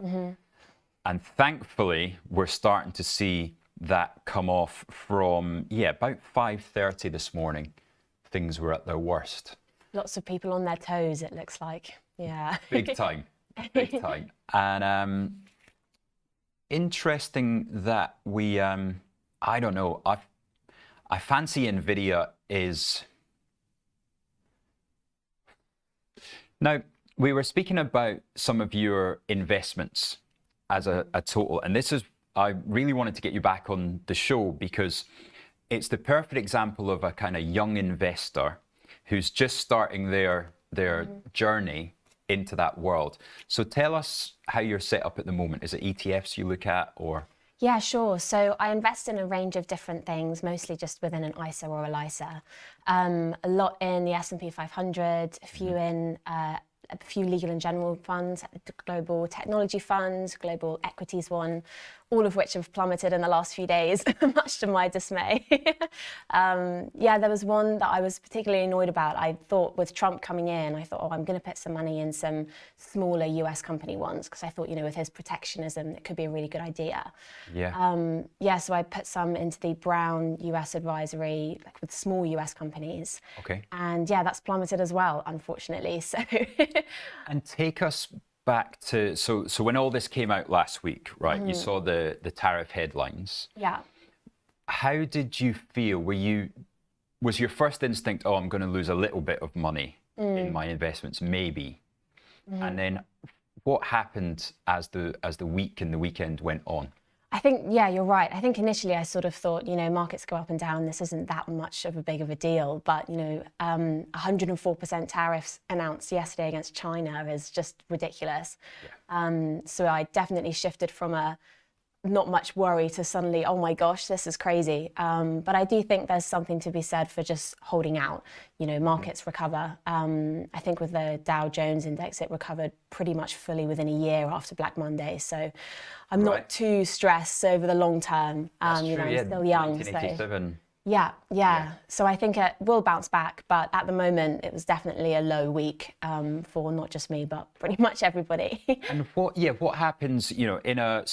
And thankfully, we're starting to see that come off from, about 5:30 this morning. Things were at their worst. Lots of people on their toes, it looks like. Yeah. Big time. Big time. And interesting that we, I don't know, I fancy Nvidia is... Now, we were speaking about some of your investments as a total, and this is, I really wanted to get you back on the show because it's the perfect example of a kind of young investor who's just starting their journey into that world. So tell us how you're set up at the moment. Is it ETFs you look at, or? Yeah, sure. So I invest in a range of different things, mostly just within an ISA or a LISA. A lot in the S&P 500, a few in a few legal and general funds, global technology funds, global equities one, all of which have plummeted in the last few days, much to my dismay. Yeah, there was one that I was particularly annoyed about. I thought with Trump coming in, I thought, oh, I'm going to put some money in some smaller US company ones, because I thought, you know, with his protectionism, it could be a really good idea. Yeah. Yeah, so I put some into the Brown US advisory, like with small US companies. Okay. And yeah, that's plummeted as well, unfortunately. So. And take us back to so when all this came out last week, right? You saw the tariff headlines. Yeah. How did you feel? Was your first instinct, oh, I'm going to lose a little bit of money in my investments, maybe? And then what happened as the week and the weekend went on? I think, yeah, you're right. I think initially I sort of thought, markets go up and down. This isn't that much of a big of a deal. But, 104% tariffs announced yesterday against China is just ridiculous. Yeah. So I definitely shifted from a not much worry to suddenly, oh my gosh, this is crazy. But I do think there's something to be said for just holding out. Markets recover. I think with the Dow Jones index, it recovered pretty much fully within a year after Black Monday. So I'm not too stressed over the long term. I'm still young. 1987. Yeah. So I think it will bounce back, but at the moment it was definitely a low week for not just me, but pretty much everybody. And what happens, Emma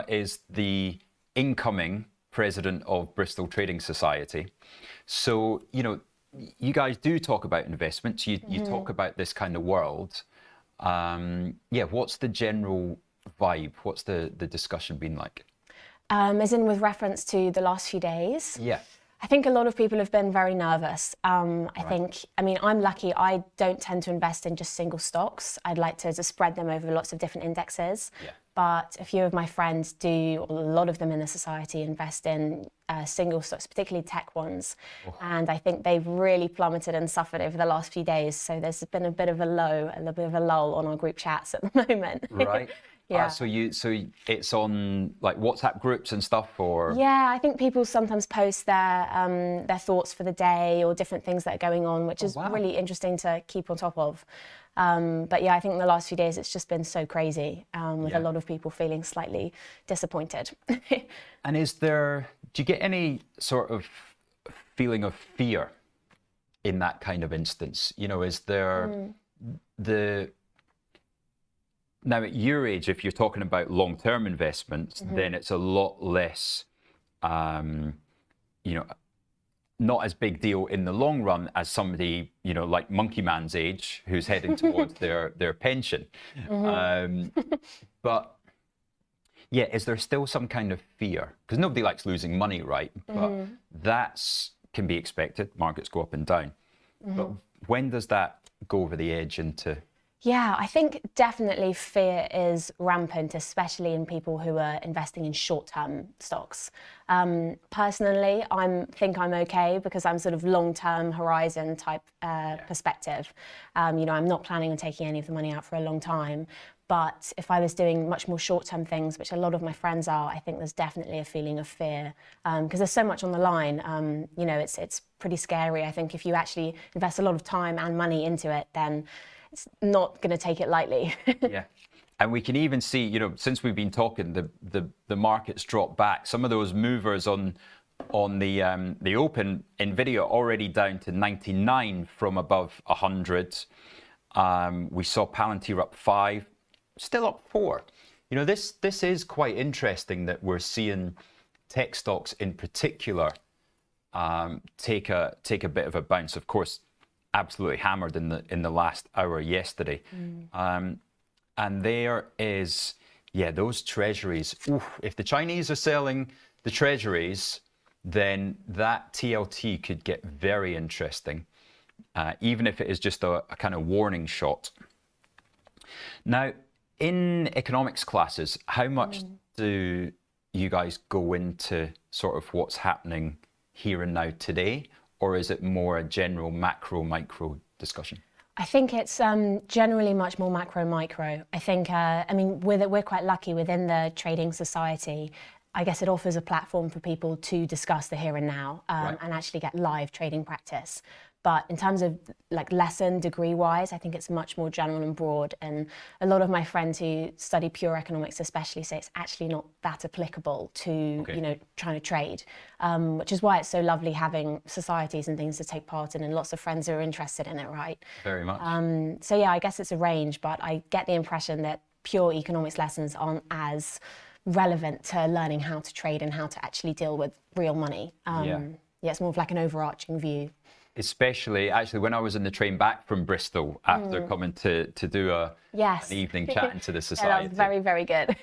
is the incoming president of Bristol Trading Society. So, you guys do talk about investments, you talk about this kind of world. What's the general vibe? What's the discussion been like? As in with reference to the last few days? Yeah. I think a lot of people have been very nervous. I'm lucky. I don't tend to invest in just single stocks. I'd like to just spread them over lots of different indexes. Yeah. But a few of my friends do, a lot of them in the society invest in single stocks, particularly tech ones. Oh. And I think they've really plummeted and suffered over the last few days. So there's been a bit of a little bit of a lull on our group chats at the moment. Right. Yeah. So it's on like WhatsApp groups and stuff, or? Yeah, I think people sometimes post their thoughts for the day or different things that are going on, which is really interesting to keep on top of. But yeah, I think in the last few days it's just been so crazy, with a lot of people feeling slightly disappointed. And do you get any sort of feeling of fear in that kind of instance? Is there Now, at your age, if you're talking about long-term investments, then it's a lot less, not as big deal in the long run as somebody, like Monkey Man's age, who's heading towards their pension. But yeah, is there still some kind of fear? Because nobody likes losing money, right? But that's can be expected. Markets go up and down. But when does that go over the edge into? Yeah, I think definitely fear is rampant, especially in people who are investing in short-term stocks. Personally, I think I'm okay because I'm sort of long-term horizon type perspective. I'm not planning on taking any of the money out for a long time. But if I was doing much more short-term things, which a lot of my friends are, I think there's definitely a feeling of fear because there's so much on the line. It's pretty scary. I think if you actually invest a lot of time and money into it, then it's not going to take it lightly. Yeah. And we can even see, since we've been talking, the markets dropped back. Some of those movers on the open, Nvidia already down to 99 from above 100. We saw Palantir up 5, still up 4. This is quite interesting that we're seeing tech stocks in particular take a bit of a bounce. Of course, absolutely hammered in the last hour yesterday. And there is, those treasuries. Oof, if the Chinese are selling the treasuries, then that TLT could get very interesting, even if it is just a kind of warning shot. Now, in economics classes, how much do you guys go into sort of what's happening here and now today? Or is it more a general macro-micro discussion? I think it's generally much more macro-micro. I think, we're quite lucky within the trading society. I guess it offers a platform for people to discuss the here and now and actually get live trading practice. But in terms of like lesson degree-wise, I think it's much more general and broad. And a lot of my friends who study pure economics especially say it's actually not that applicable to, trying to trade, which is why it's so lovely having societies and things to take part in and lots of friends who are interested in it, right? Very much. So yeah, I guess it's a range, but I get the impression that pure economics lessons aren't as relevant to learning how to trade and how to actually deal with real money. It's more of like an overarching view. Especially, actually, when I was in the train back from Bristol after coming to do an evening chatting to the society. That was very, very good.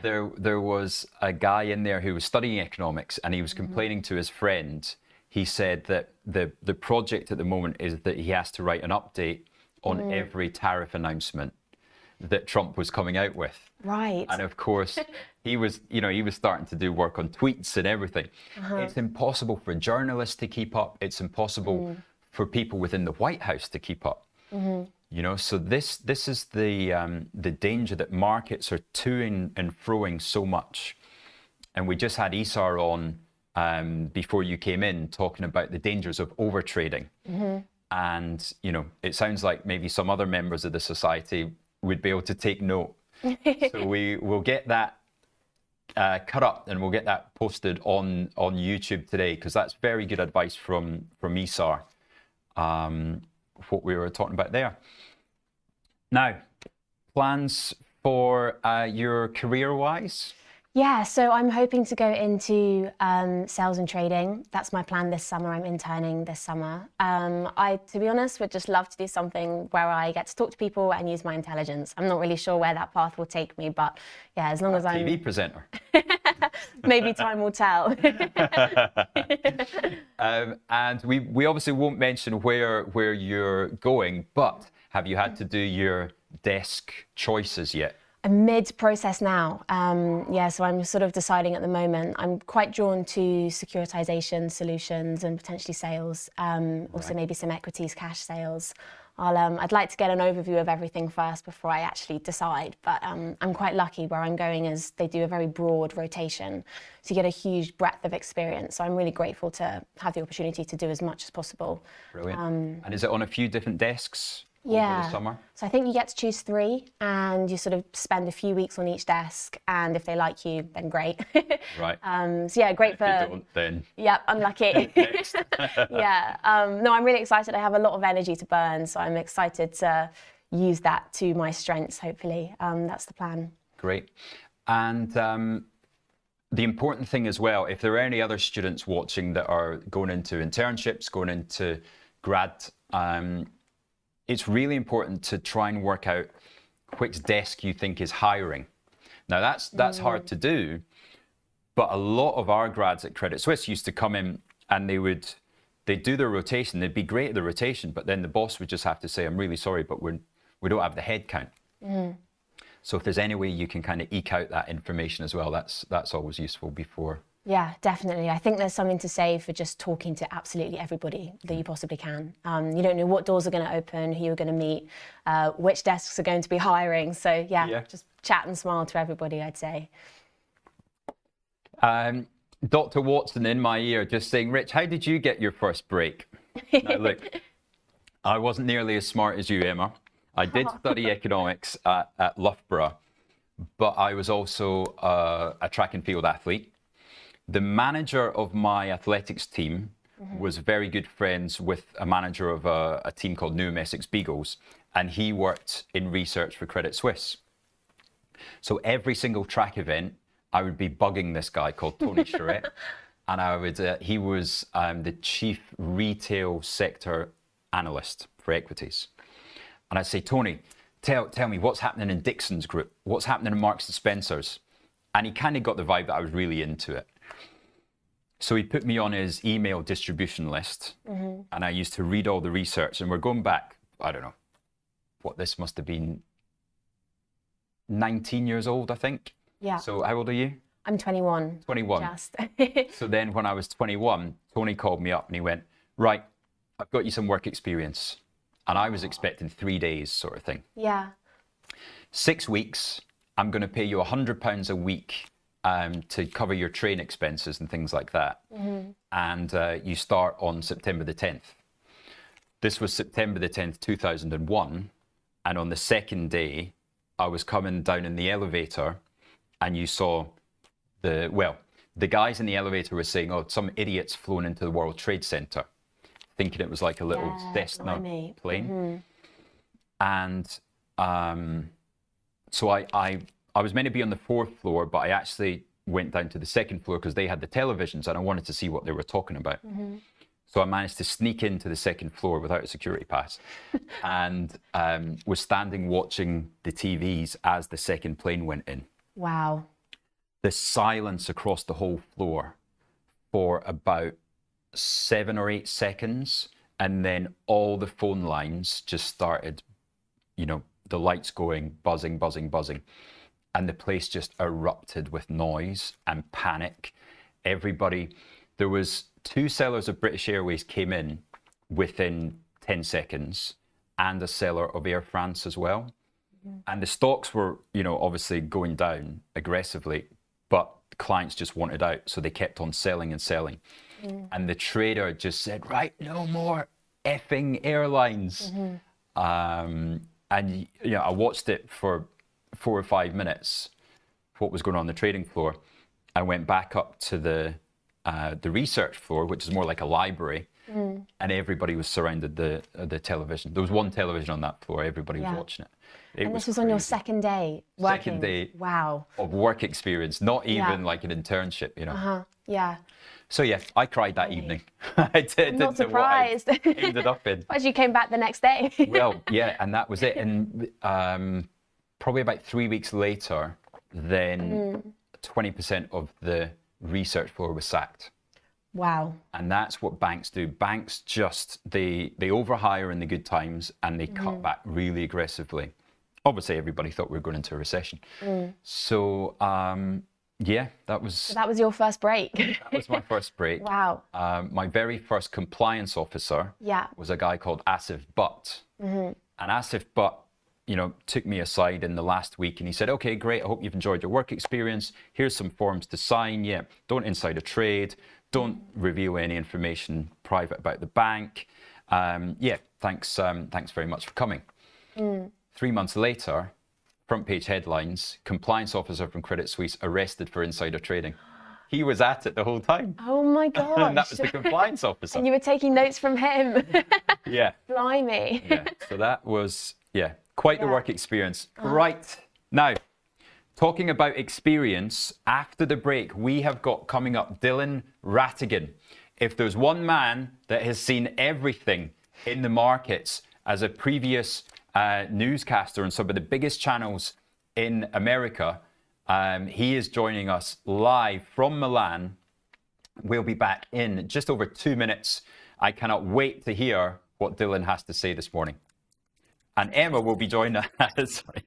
There was a guy in there who was studying economics, and he was complaining to his friend. He said that the project at the moment is that he has to write an update on every tariff announcement that Trump was coming out with. Right. And of course, he was starting to do work on tweets and everything. It's impossible for journalists to keep up. It's impossible for people within the White House to keep up. So this is the danger, that markets are toing and froing so much. And we just had Isar on before you came in talking about the dangers of overtrading. And it sounds like maybe some other members of the society would be able to take note. So we will get that cut up, and we'll get that posted on YouTube today, because that's very good advice from Isar, what we were talking about there. Now, plans for your career-wise? Yeah, so I'm hoping to go into sales and trading. That's my plan this summer. I'm interning this summer. I, to be honest, would just love to do something where I get to talk to people and use my intelligence. I'm not really sure where that path will take me, but yeah, as long as I'm... TV presenter. Maybe time will tell. And we obviously won't mention where you're going, but have you had to do your desk choices yet? I'm mid-process now. So I'm sort of deciding at the moment. I'm quite drawn to securitization solutions and potentially sales, also maybe some equities, cash sales. I'd like to get an overview of everything first before I actually decide, but I'm quite lucky where I'm going, as they do a very broad rotation, so you get a huge breadth of experience. So I'm really grateful to have the opportunity to do as much as possible. Brilliant. And is it on a few different desks? Over the summer? So I think you get to choose 3, and you sort of spend a few weeks on each desk, and if they like you, then great. Right. So yeah, great if for... you don't, then... Yep, unlucky. Yeah. No, I'm really excited. I have a lot of energy to burn, so I'm excited to use that to my strengths, hopefully. That's the plan. Great. And the important thing as well, if there are any other students watching that are going into internships, going into grad, it's really important to try and work out which desk you think is hiring. Now that's hard to do, but a lot of our grads at Credit Suisse used to come in and they'd do their rotation. They'd be great at the rotation, but then the boss would just have to say, "I'm really sorry, but we don't have the head count." So if there's any way you can kind of eke out that information as well, that's always useful before. Yeah, definitely. I think there's something to say for just talking to absolutely everybody that you possibly can. You don't know what doors are going to open, who you're going to meet, which desks are going to be hiring. So yeah, just chat and smile to everybody, I'd say. Dr. Watson in my ear just saying, "Rich, how did you get your first break?" Now look, I wasn't nearly as smart as you, Emma. I did study economics at Loughborough, but I was also a track and field athlete. The manager of my athletics team was very good friends with a manager of a team called Newham Essex Beagles, and he worked in research for Credit Suisse. So every single track event, I would be bugging this guy called Tony Charette, and he was the chief retail sector analyst for equities. And I'd say, "Tony, tell me what's happening in Dixon's group, what's happening in Marks and Spencer's," and he kind of got the vibe that I was really into it. So he put me on his email distribution list, and I used to read all the research. And we're going back, I don't know, this must have been 19 years old, I think. Yeah. So how old are you? I'm 21. 21. Just. So then when I was 21, Tony called me up and he went, "Right, I've got you some work experience." And I was expecting 3 days sort of thing. Yeah. 6 weeks, I'm going to pay you £100 a week to cover your train expenses and things like that. And you start on September the 10th. This was September the 10th, 2001. And on the second day, I was coming down in the elevator, and you saw the guys in the elevator were saying, "Oh, some idiot's flown into the World Trade Center," thinking it was like a little Cessna plane. And so I was meant to be on the 4th floor, but I actually went down to the 2nd floor because they had the televisions and I wanted to see what they were talking about. So I managed to sneak into the second floor without a security pass and was standing watching the TVs as the second plane went in. Wow. The silence across the whole floor for about 7 or 8 seconds. And then all the phone lines just started, you know, the lights going, buzzing, buzzing, buzzing. And the place just erupted with noise and panic. Everybody, there was 2 sellers of British Airways came in within 10 seconds and a seller of Air France as well. And the stocks were, you know, obviously going down aggressively, but clients just wanted out. So they kept on selling and selling. And the trader just said, right, no more effing airlines. And, you know, I watched it for 4 or 5 minutes, what was going on the trading floor. I went back up to the research floor, which is more like a library, and everybody was surrounded the television. There was one television on that floor. Everybody was watching it. And this was on your second day working? Second day wow. of work experience, not even like an internship, you know. Yeah. So yeah, I cried that evening. I did. I'm not surprised. What I ended up in. As you came back the next day. Well, yeah, and that was it. And probably about 3 weeks later, then 20% of the research floor was sacked. Wow. And that's what banks do. Banks just, they overhire in the good times and they cut back really aggressively. Obviously, everybody thought we were going into a recession. So, yeah, that was your first break. that was my first break. Wow. My very first compliance officer was a guy called Asif Butt. And Asif Butt, you know, took me aside in the last week and he said, okay, great. I hope you've enjoyed your work experience. Here's some forms to sign. Yeah, don't insider trade. Don't reveal any information private about the bank. Yeah, thanks very much for coming. 3 months later, front page headlines, compliance officer from Credit Suisse arrested for insider trading. He was at it the whole time. Oh my gosh. And that was the compliance officer. And you were taking notes from him. Yeah. Blimey. Yeah. So that was, quite the work experience. Right. Now, talking about experience, after the break, we have got coming up Dylan Rattigan. If there's one man that has seen everything in the markets as a previous newscaster on some of the biggest channels in America, he is joining us live from Milan. We'll be back in just over 2 minutes. I cannot wait to hear what Dylan has to say this morning. And Emma will be joining us. Sorry.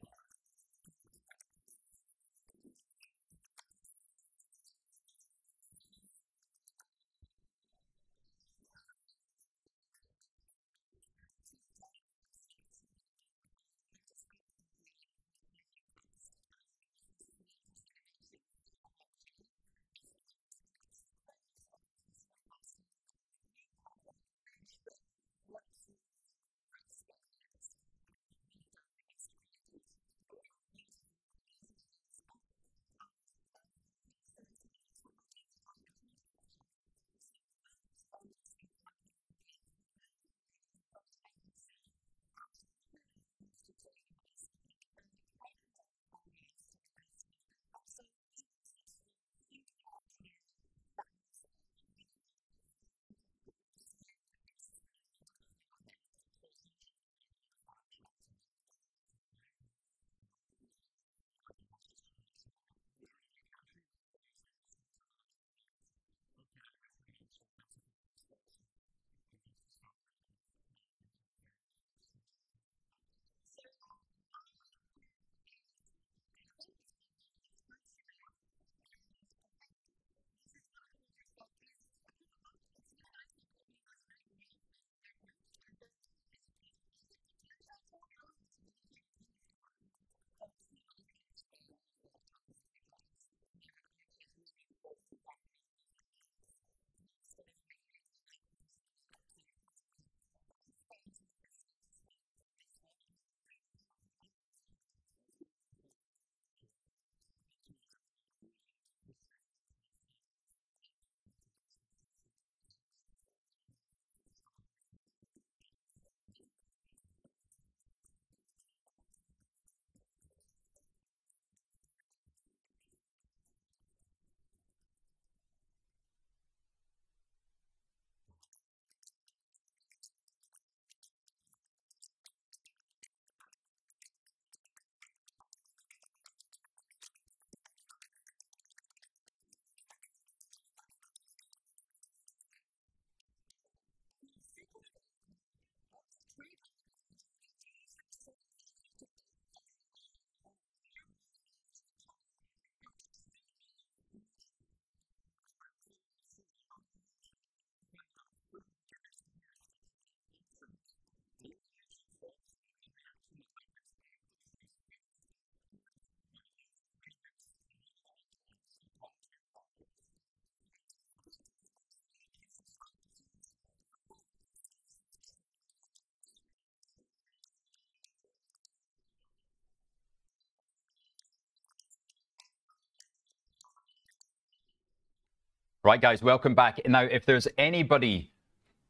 Right, guys, welcome back. Now, if there's anybody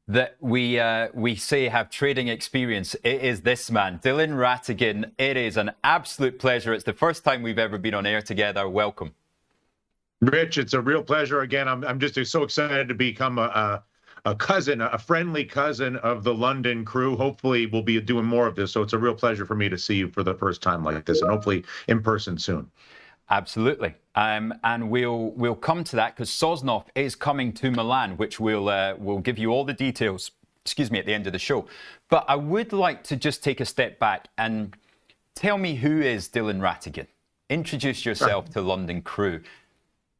that we say have trading experience, it is this man, Dylan Rattigan. It is an absolute pleasure. It's the first time we've ever been on air together. Welcome. Rich, it's a real pleasure. Again, I'm just so excited to become a cousin, a friendly cousin of the London crew. Hopefully, we'll be doing more of this. So it's a real pleasure for me to see you for the first time like this, and hopefully in person soon. Absolutely. And we'll come to that because Sosnoff is coming to Milan, which we'll give you all the details, excuse me, at the end of the show. But I would like to just take a step back and tell me, who is Dylan Rattigan? Introduce yourself to London crew.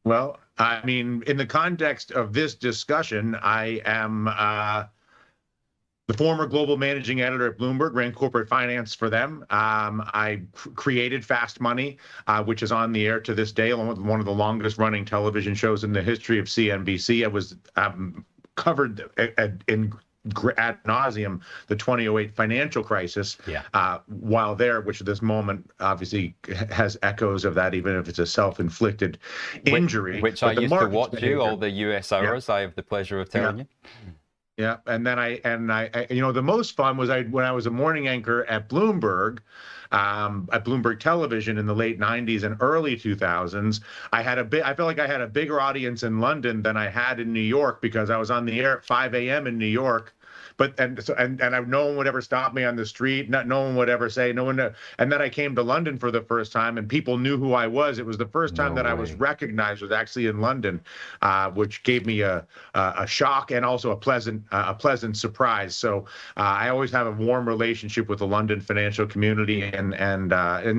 Well, I mean, in the context of this discussion, I am the former global managing editor at Bloomberg, ran corporate finance for them. I created Fast Money, which is on the air to this day, along with one of the longest running television shows in the history of CNBC. I was covered ad nauseum the 2008 financial crisis while there, which at this moment obviously has echoes of that, even if it's a self-inflicted injury. Which I used to watch all the US hours. I have the pleasure of telling you. Yeah, and then I you know, the most fun was when I was a morning anchor at Bloomberg Television in the late 90s and early 2000s. I felt like I had a bigger audience in London than I had in New York, because I was on the air at 5 a.m. in New York. And no one would ever stop me on the street. No one would ever say, no one. And then I came to London for the first time, and people knew who I was. It was the first time that I was recognized, was actually in London, which gave me a shock and also a pleasant surprise. So I always have a warm relationship with the London financial community, and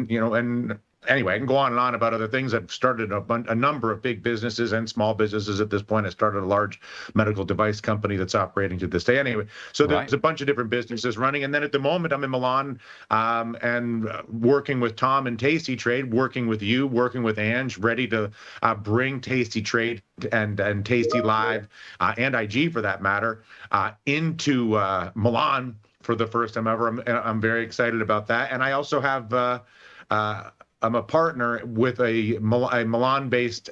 you know, and anyway, I can go on and on about other things. I've started a number of big businesses and small businesses at this point. I started a large medical device company that's operating to this day. Anyway, so there's a bunch of different businesses running. And then at the moment, I'm in Milan and working with Tom and Tasty Trade, working with you, working with Ange, ready to bring Tasty Trade and Tasty Live and IG, for that matter, into Milan for the first time ever. I'm very excited about that. And I also have I'm a partner with a Milan-based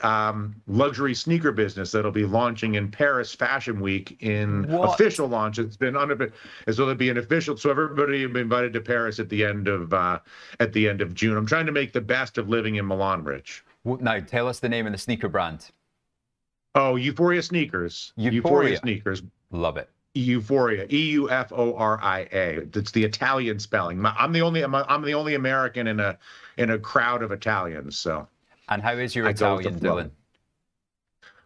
luxury sneaker business that'll be launching in Paris Fashion Week in official launch. It's been so it'll be an official. So everybody will be invited to Paris at the end of June. I'm trying to make the best of living in Milan, Rich. Now, tell us the name of the sneaker brand. Oh, Euphoria Sneakers. Euphoria Sneakers. Love it. Euphoria, Euforia. It's the Italian spelling. I'm the only American in a crowd of Italians. So. And how is your Italian, Dylan?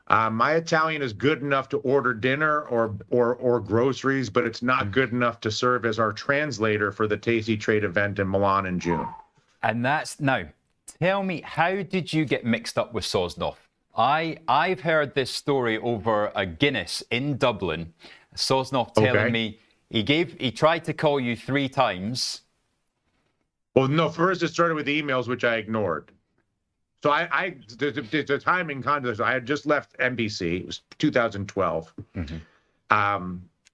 My Italian is good enough to order dinner or groceries, but it's not good enough to serve as our translator for the Tasty Trade event in Milan in June. And now, tell me, how did you get mixed up with Sosnoff? I've heard this story over a Guinness in Dublin. Sosnoff telling me he tried to call you 3 times. Well, no, first it started with emails, which I ignored. So the timing contest, I had just left NBC. It was 2012.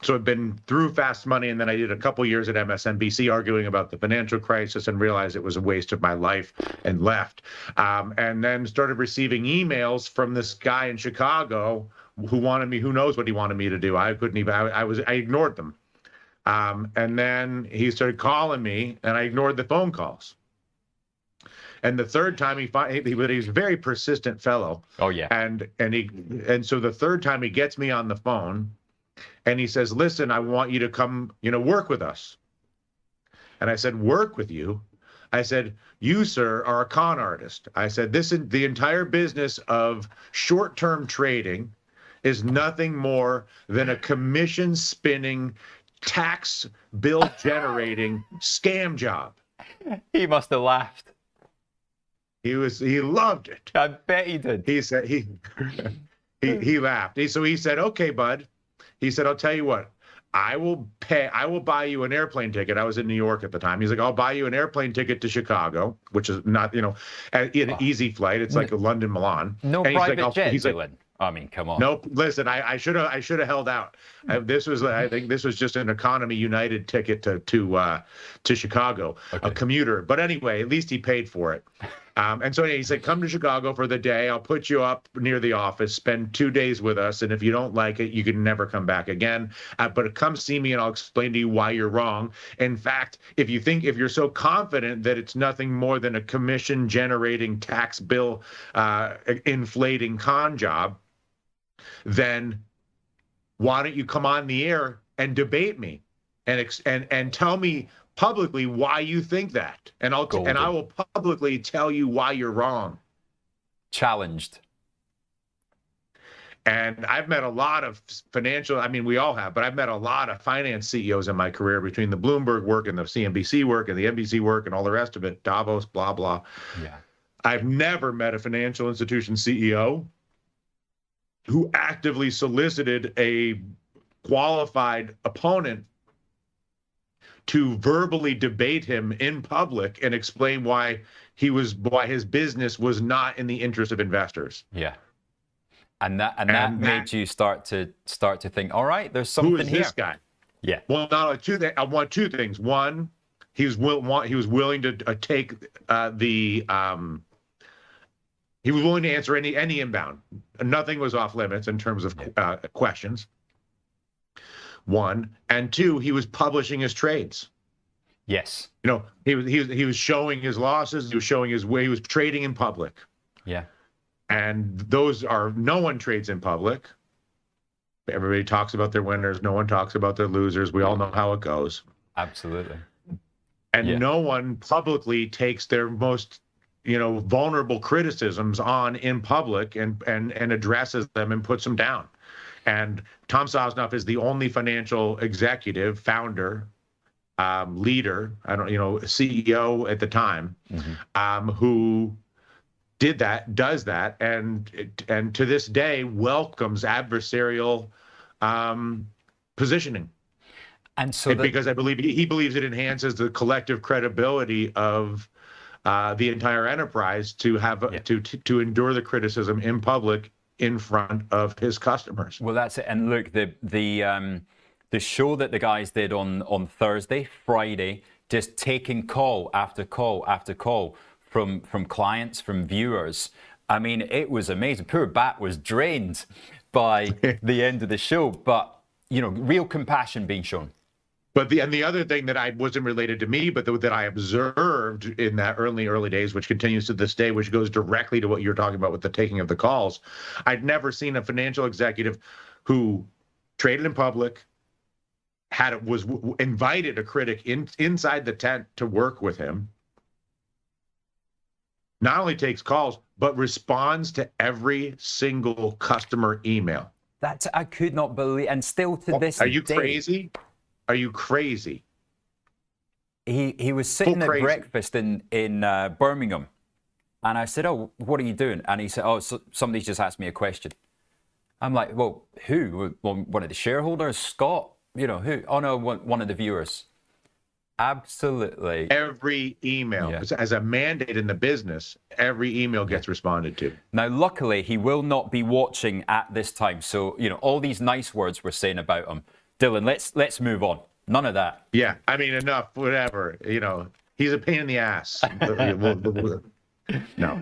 So I'd been through Fast Money, and then I did a couple years at MSNBC arguing about the financial crisis and realized it was a waste of my life and left. And then started receiving emails from this guy in Chicago who wanted me, who knows what he wanted me to do. I couldn't even, I ignored them. And then he started calling me, and I ignored the phone calls. And the third time he was a very persistent fellow. Oh yeah. And so the third time he gets me on the phone, and he says, "Listen, I want you to come, work with us." And I said, "Work with you?" I said, "You, sir, are a con artist." I said, "This is the entire business of short-term trading is nothing more than a commission spinning, tax bill generating scam job." He must have laughed. He loved it. I bet he did. He said he laughed. So he said, "Okay, bud." He said, "I'll tell you what, I will buy you an airplane ticket." I was in New York at the time. He's like, "I'll buy you an airplane ticket to Chicago," which is not, an easy flight. It's like a London, Milan. No and private jet, he's Dylan. like, I mean, come on. Nope. Listen, I should have held out. I think this was just an economy United ticket to Chicago, a commuter. But anyway, at least he paid for it. And so he said, come to Chicago for the day. I'll put you up near the office, spend 2 days with us. And if you don't like it, you can never come back again. But come see me and I'll explain to you why you're wrong. In fact, if you're so confident that it's nothing more than a commission generating tax bill inflating con job, then why don't you come on the air and debate me and tell me publicly why you think that, and I will publicly tell you why you're wrong. Challenged. And I've met a lot of we all have, but I've met a lot of finance CEOs in my career, between the Bloomberg work and the CNBC work and the NBC work and all the rest of it, Davos, blah, blah. Yeah. I've never met a financial institution CEO who actively solicited a qualified opponent to verbally debate him in public and explain why his business was not in the interest of investors. Yeah. And that made you start to think, all right, there's something here. Who is this guy? Yeah. Well, not only two things. I want two things. One, he was willing to take he was willing to answer any inbound. Nothing was off limits in terms of questions. One, and two, he was publishing his trades. Yes. He was showing his losses. He was showing his way. He was trading in public. Yeah. And no one trades in public. Everybody talks about their winners. No one talks about their losers. We all know how it goes. Absolutely. And no one publicly takes their most vulnerable criticisms on in public and addresses them and puts them down. And Tom Sosnoff is the only financial executive, founder, leader, CEO at the time, who does that, and to this day welcomes adversarial positioning. And so because I believe he believes it enhances the collective credibility of the entire enterprise to have to endure the criticism in public in front of his customers. Well, that's it. And look, the show that the guys did on Thursday, Friday, just taking call after call after call from clients, from viewers. I mean, it was amazing. Poor Bat was drained by the end of the show, but real compassion being shown. But the other thing that I wasn't related to me, but that I observed in that early days, which continues to this day, which goes directly to what you're talking about with the taking of the calls. I'd never seen a financial executive who traded in public, invited a critic inside the tent to work with him, not only takes calls, but responds to every single customer email. I could not believe, and still to this day. Are you crazy? Are you crazy? He was sitting at breakfast in Birmingham, and I said, "Oh, what are you doing?" And he said, "Oh, somebody's just asked me a question." I'm like, "Well, who? Well, one of the shareholders, Scott? Who? Oh no, one of the viewers." Absolutely. Every email, as a mandate in the business, every email gets responded to. Now, luckily, he will not be watching at this time, so all these nice words we're saying about him. Dylan, let's move on. None of that. Yeah, I mean, enough. Whatever. He's a pain in the ass. No,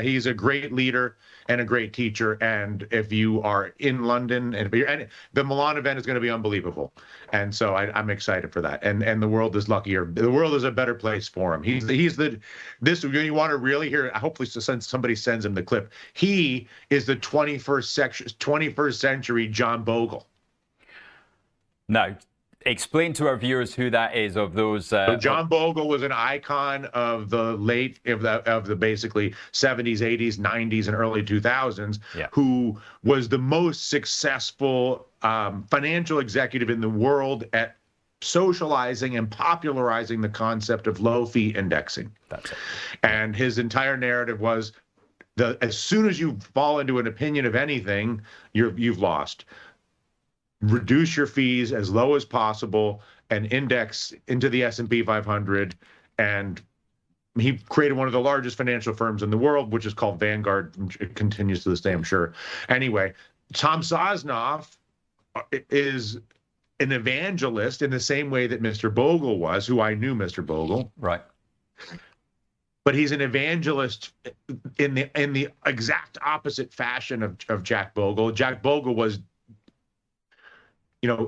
he's a great leader and a great teacher. And if you are in London, and the Milan event is going to be unbelievable, and so I'm excited for that. And the world is luckier. The world is a better place for him. You want to really hear. Hopefully, somebody sends him the clip. He is the 21st century John Bogle. Now, explain to our viewers who that is, of those. So John Bogle was an icon of the basically 70s, 80s, 90s, and early 2000s, who was the most successful financial executive in the world at socializing and popularizing the concept of low fee indexing. That's it. And his entire narrative was as soon as you fall into an opinion of anything, you've lost. Reduce your fees as low as possible and index into the S&P 500. And he created one of the largest financial firms in the world, which is called Vanguard. It continues to this day, I'm sure. Anyway, Tom Sosnoff is an evangelist in the same way that Mr. Bogle was, who I knew Mr. Bogle. Right. but he's an evangelist in the exact opposite fashion of Jack Bogle. Jack Bogle was,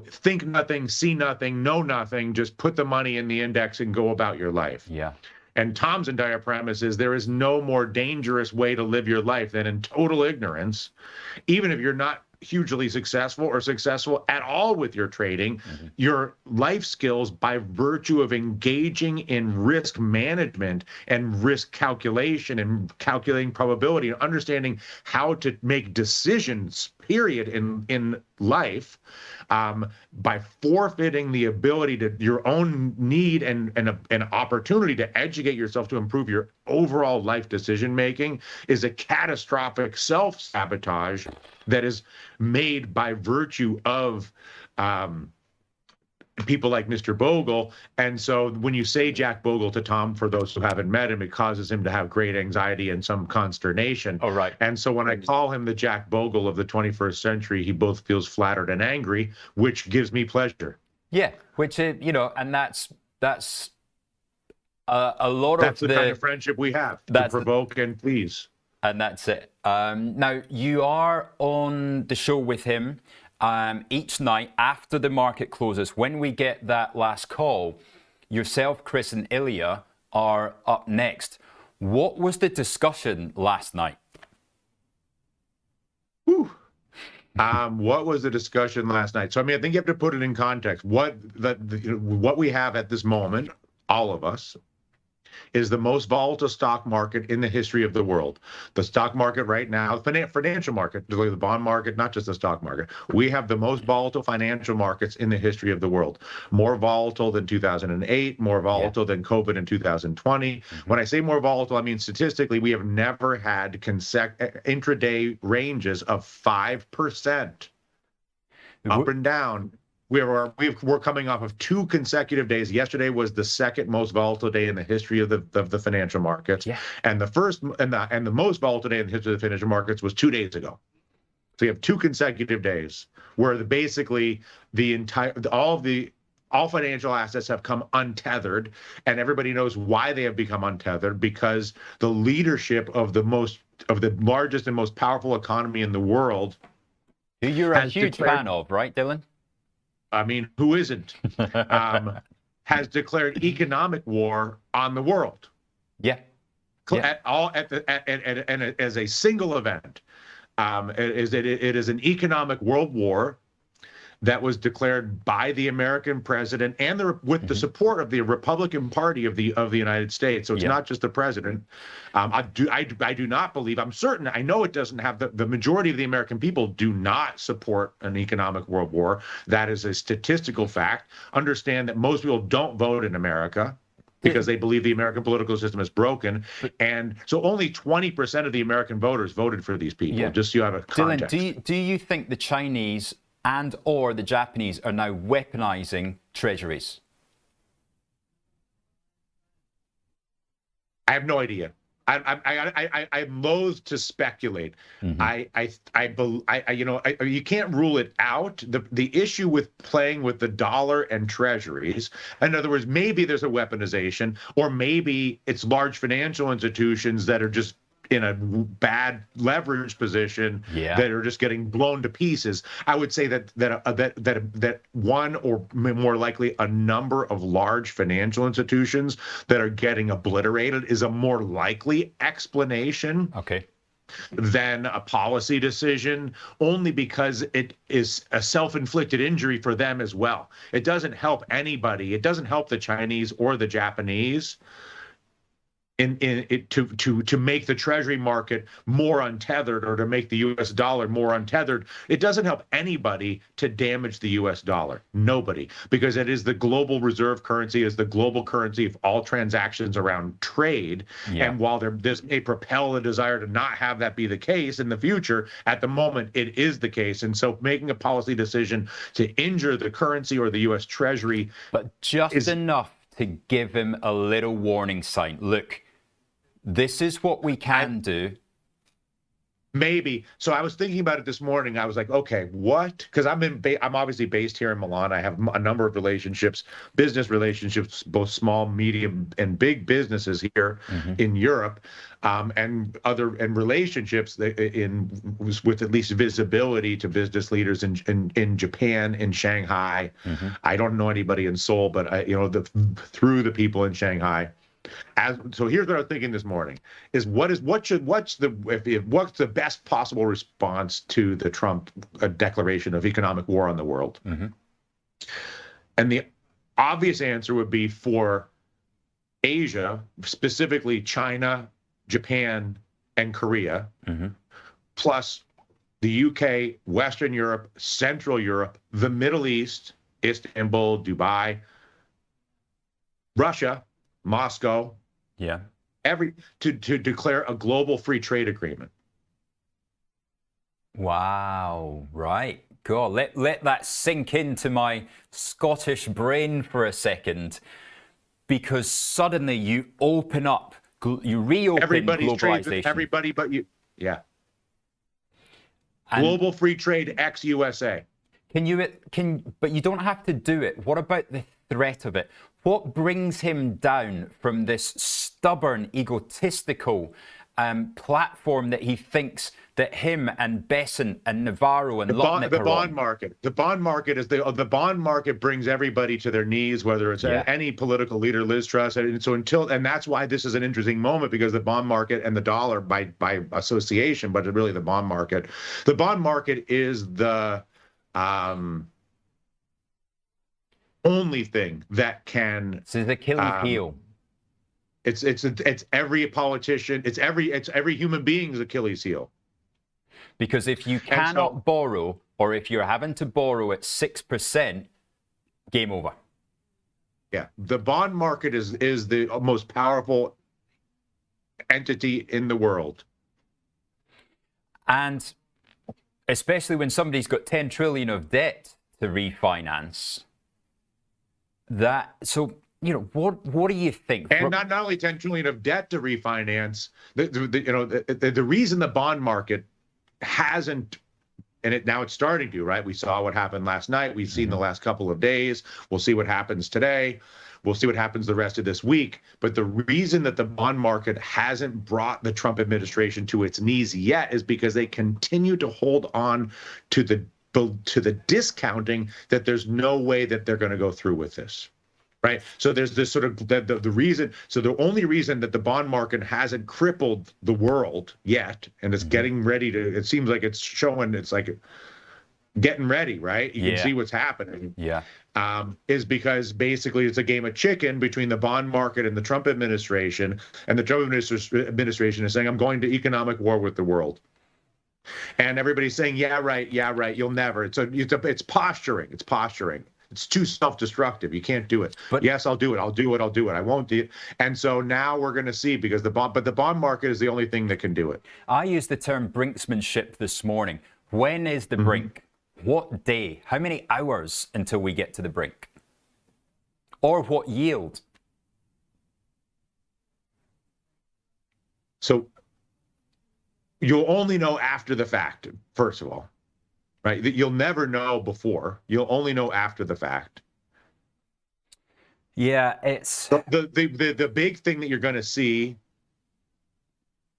think nothing, see nothing, know nothing, just put the money in the index and go about your life. Yeah. And Tom's entire premise is there is no more dangerous way to live your life than in total ignorance, even if you're not hugely successful or successful at all with your trading. Your life skills, by virtue of engaging in risk management and risk calculation and calculating probability and understanding how to make decisions, period, in life, by forfeiting the ability to your own need and an opportunity to educate yourself to improve your overall life decision making, is a catastrophic self-sabotage that is made by virtue of people like Mr. Bogle. And so when you say Jack Bogle to Tom, for those who haven't met him, it causes him to have great anxiety and some consternation. Oh, right. And so when I call him the Jack Bogle of the 21st century, he both feels flattered and angry, which gives me pleasure. Yeah, which is, and that's a lot That's of the kind of friendship we have, to provoke and please. And that's it. Now, you are on the show with him each night after the market closes. When we get that last call, yourself, Chris, and Ilya are up next. What was the discussion last night? What was the discussion last night? So, I think you have to put it in context. What we have at this moment, all of us, is the most volatile stock market in the history of the world. The stock market right now, financial market, the bond market, not just the stock market. We have the most volatile financial markets in the history of the world. More volatile than 2008, more volatile than COVID in 2020. When I say more volatile, I mean statistically, we have never had intraday ranges of 5% up and down. We're coming off of 2 consecutive days. Yesterday was the second most volatile day in the history of the financial markets, and the first and the most volatile day in the history of the financial markets was 2 days ago. So you have 2 consecutive days where basically all financial assets have come untethered, and everybody knows why they have become untethered, because the leadership of the largest and most powerful economy in the world, who you're a huge fan of, right, Dylan? Who isn't? Has declared economic war on the world. Yeah. As a single event. It is an economic world war that was declared by the American president and with the support of the Republican Party of the United States. So it's not just the president. I do not believe, I'm certain, I know it doesn't have the majority of the American people do not support an economic world war. That is a statistical fact. Understand that most people don't vote in America because they believe the American political system is broken. And so only 20% of the American voters voted for these people, just so you have a context. Dylan, do you think the Chinese and or the Japanese are now weaponizing treasuries? I have no idea. I'm loath to speculate. You can't rule it out. The issue with playing with the dollar and treasuries, in other words, maybe there's a weaponization, or maybe it's large financial institutions that are just in a bad leverage position that are just getting blown to pieces. I would say that one, or more likely a number of large financial institutions that are getting obliterated is a more likely explanation. Than a policy decision, only because it is a self-inflicted injury for them as well. It doesn't help anybody. It doesn't help the Chinese or the Japanese to make the treasury market more untethered, or to make the U.S. dollar more untethered. It doesn't help anybody to damage the U.S. dollar. Nobody, because it is the global reserve currency, is the global currency of all transactions around trade. And while this may propel a desire to not have that be the case in the future, at the moment it is the case. And so making a policy decision to injure the currency or the U.S. Treasury, but just enough to give him a little warning sign. Look, this is what we can do. Maybe. So I was thinking about it this morning. I was like, okay, what? Because I'm obviously based here in Milan. I have a number of relationships, business relationships, both small, medium, and big businesses here in Europe, and relationships with at least visibility to business leaders in Japan, in Shanghai. I don't know anybody in Seoul, but through the people in Shanghai. So here's what I was thinking this morning: what's the best possible response to the Trump declaration of economic war on the world? And the obvious answer would be for Asia, specifically China, Japan, and Korea, plus the UK, Western Europe, Central Europe, the Middle East, Istanbul, Dubai, Russia, Moscow, to declare a global free trade agreement. Wow, right. God, let that sink into my Scottish brain for a second, because suddenly you open up, you reopen Everybody's globalization. trades with everybody but you. Yeah. Global free trade ex-USA. But you don't have to do it. What about the threat of it? What brings him down from this stubborn, egotistical platform that he thinks that him and Besant and Navarro and Lutnick the are bond on? market. The bond market is the bond market brings everybody to their knees, whether it's any political leader, Liz Truss. And so and that's why this is an interesting moment, because the bond market and the dollar by association, but really the bond market. The bond market is the only thing that can. This is Achilles' heel. It's every politician. It's every human being's Achilles' heel. Because if you cannot borrow, or if you're having to borrow at 6%, game over. Yeah, the bond market is the most powerful entity in the world. And especially when somebody's got 10 trillion of debt to refinance. What do you think? And not only 10 trillion of debt to refinance, the reason the bond market hasn't, and now it's starting to, right? We saw what happened last night. We've seen the last couple of days. We'll see what happens today. We'll see what happens the rest of this week. But the reason that the bond market hasn't brought the Trump administration to its knees yet is because they continue to hold on to the discounting that there's no way that they're going to go through with this. Right. So there's this sort of the reason. So the only reason that the bond market hasn't crippled the world yet, and it's getting ready to, it seems like it's showing, it's like getting ready, right? You can see what's happening. Yeah. Is because basically it's a game of chicken between the bond market and the Trump administration. And the Trump administration is saying, I'm going to economic war with the world. And everybody's saying, yeah, right. You'll never. It's posturing. It's posturing. It's too self-destructive. You can't do it. But yes, I'll do it. I won't do it. And so now we're going to see, because the bond market is the only thing that can do it. I used the term brinksmanship this morning. When is the brink? What day? How many hours until we get to the brink? Or what yield? So you'll only know after the fact, first of all. Right? You'll never know before. You'll only know after the fact. Yeah, it's the big thing that you're going to see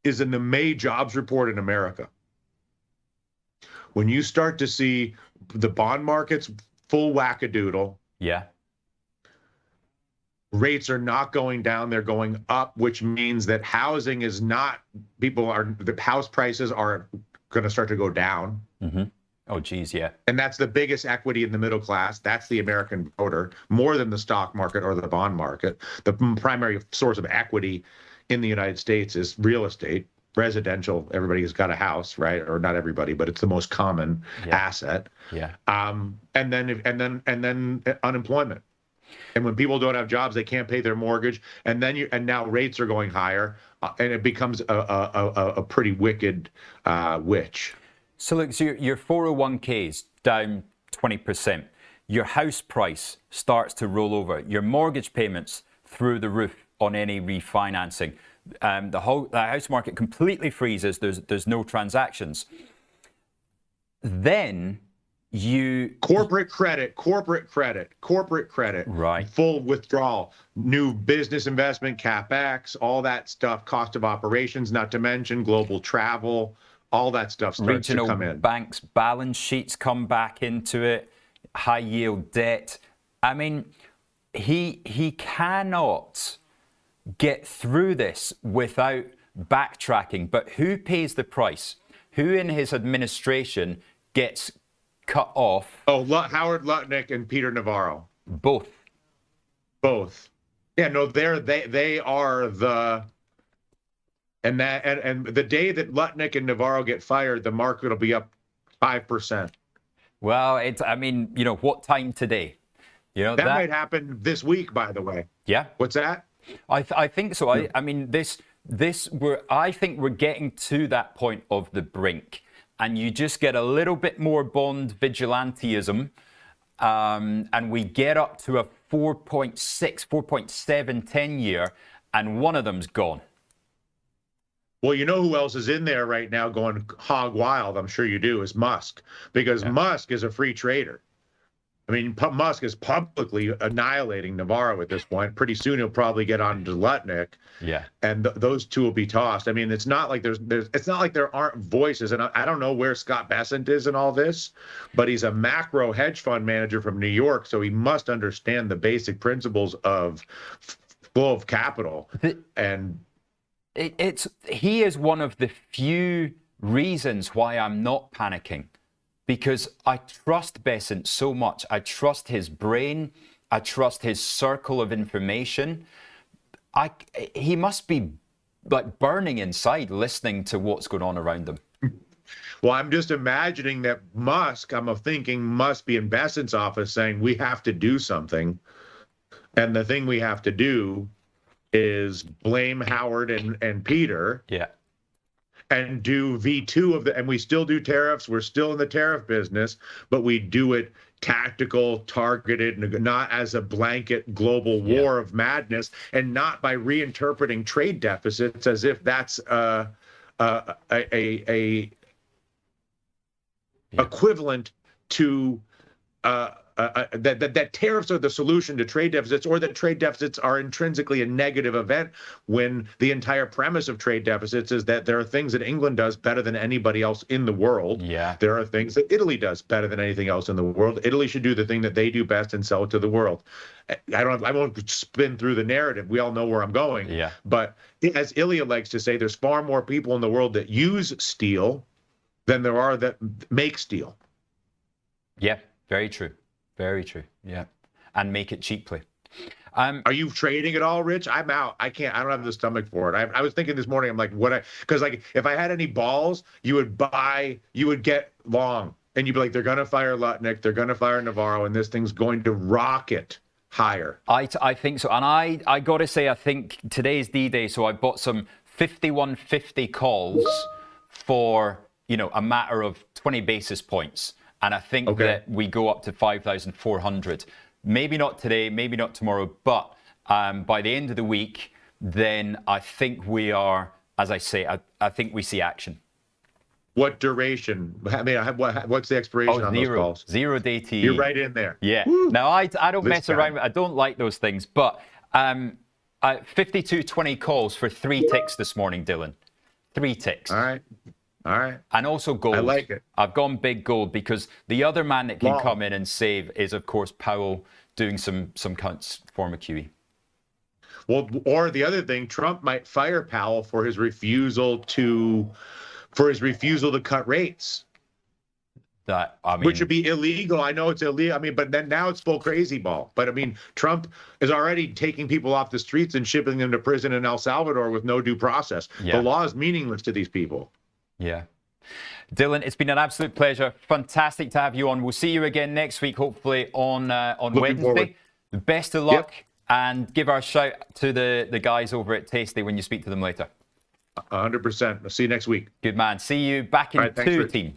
is in the May jobs report in America. When you start to see the bond market's full wackadoodle, rates are not going down, they're going up, which means that housing is not, the house prices are going to start to go down. Oh, geez, yeah. And that's the biggest equity in the middle class. That's the American voter, more than the stock market or the bond market. The primary source of equity in the United States is real estate, residential. Everybody has got a house, right? Or not everybody, but it's the most common asset. Yeah. And then unemployment. And when people don't have jobs, they can't pay their mortgage. And now rates are going higher, and it becomes a pretty wicked witch. So look, so your 401ks down 20%. Your house price starts to roll over. Your mortgage payments through the roof. on any refinancing. The house market completely freezes. There's no transactions. Then corporate credit, right, full withdrawal, new business investment, capex, all that stuff, cost of operations, not to mention global travel, all that stuff starts to come in. Banks' balance sheets come back into it, high yield debt. I mean, he cannot get through this without backtracking. But who pays the price? Who in his administration gets cut off? Oh, Howard Lutnick and Peter Navarro. Both. Yeah, no, they are the, and the day that Lutnick and Navarro get fired, the market will be up 5%. Well, I mean, you know, what time today? You know, that might happen this week, by the way. Yeah. What's that? I think so. I mean, I think we're getting to that point of the brink, and you just get a little bit more bond vigilantism, and we get up to a 4.6, 4.7 10-year, and one of them's gone. Well, you know who else is in there right now going hog wild? I'm sure you do, is Musk, because Musk is a free trader. I mean, Musk is publicly annihilating Navarro at this point. Pretty soon he'll probably get on to Lutnick. Yeah. And those two will be tossed. I mean, it's not like it's not like there aren't voices. And I don't know where Scott Bessent is in all this, but he's a macro hedge fund manager from New York, so he must understand the basic principles of flow of capital. He is one of the few reasons why I'm not panicking. Because I trust Bessent so much. I trust his brain. I trust his circle of information. He must be like burning inside listening to what's going on around him. Well, I'm just imagining that Musk, I'm thinking, must be in Bessent's office saying, we have to do something. And the thing we have to do is blame Howard and Peter. Yeah. And do V2 and we still do tariffs. We're still in the tariff business, but we do it tactical, targeted, not as a blanket global war of madness, and not by reinterpreting trade deficits as if that's equivalent to that tariffs are the solution to trade deficits, or that trade deficits are intrinsically a negative event, when the entire premise of trade deficits is that there are things that England does better than anybody else in the world. Yeah. There are things that Italy does better than anything else in the world. Italy should do the thing that they do best and sell it to the world. I won't spin through the narrative. We all know where I'm going. Yeah. But as Ilya likes to say, there's far more people in the world that use steel than there are that make steel. Yeah, very true. Very true. Yeah. And make it cheaply. Are you trading at all, Rich? I'm out. I can't. I don't have the stomach for it. I was thinking this morning, I'm like, because like if I had any balls, you would get long, and you'd be like, they're going to fire Lutnick, they're going to fire Navarro, and this thing's going to rocket higher. I think so. And I got to say, I think today's D-Day, so I bought some 5150 calls for, a matter of 20 basis points. And I think that we go up to 5,400. Maybe not today, maybe not tomorrow, but by the end of the week, then I think we are, as I say, I think we see action. What duration? I mean, what's the expiration on those calls? 0 day TE. You're right in there. Yeah. Woo. Now, I don't mess around with, I don't like those things, but 5220 calls for 3 ticks this morning, Dylan. 3 ticks. All right. And also gold. I like it. I've gone big gold because the other man that can come in and save is, of course, Powell doing some cuts for QE. Well, or the other thing, Trump might fire Powell for his refusal to cut rates. Which would be illegal. I know it's illegal. I mean, but then now it's full crazy ball. But I mean, Trump is already taking people off the streets and shipping them to prison in El Salvador with no due process. Yeah. The law is meaningless to these people. Yeah. Dylan, it's been an absolute pleasure. Fantastic to have you on. We'll see you again next week, hopefully on Wednesday. Forward. Best of luck, and give our shout to the guys over at Tasty when you speak to them later. 100%. I'll see you next week. Good man. See you back in two, team.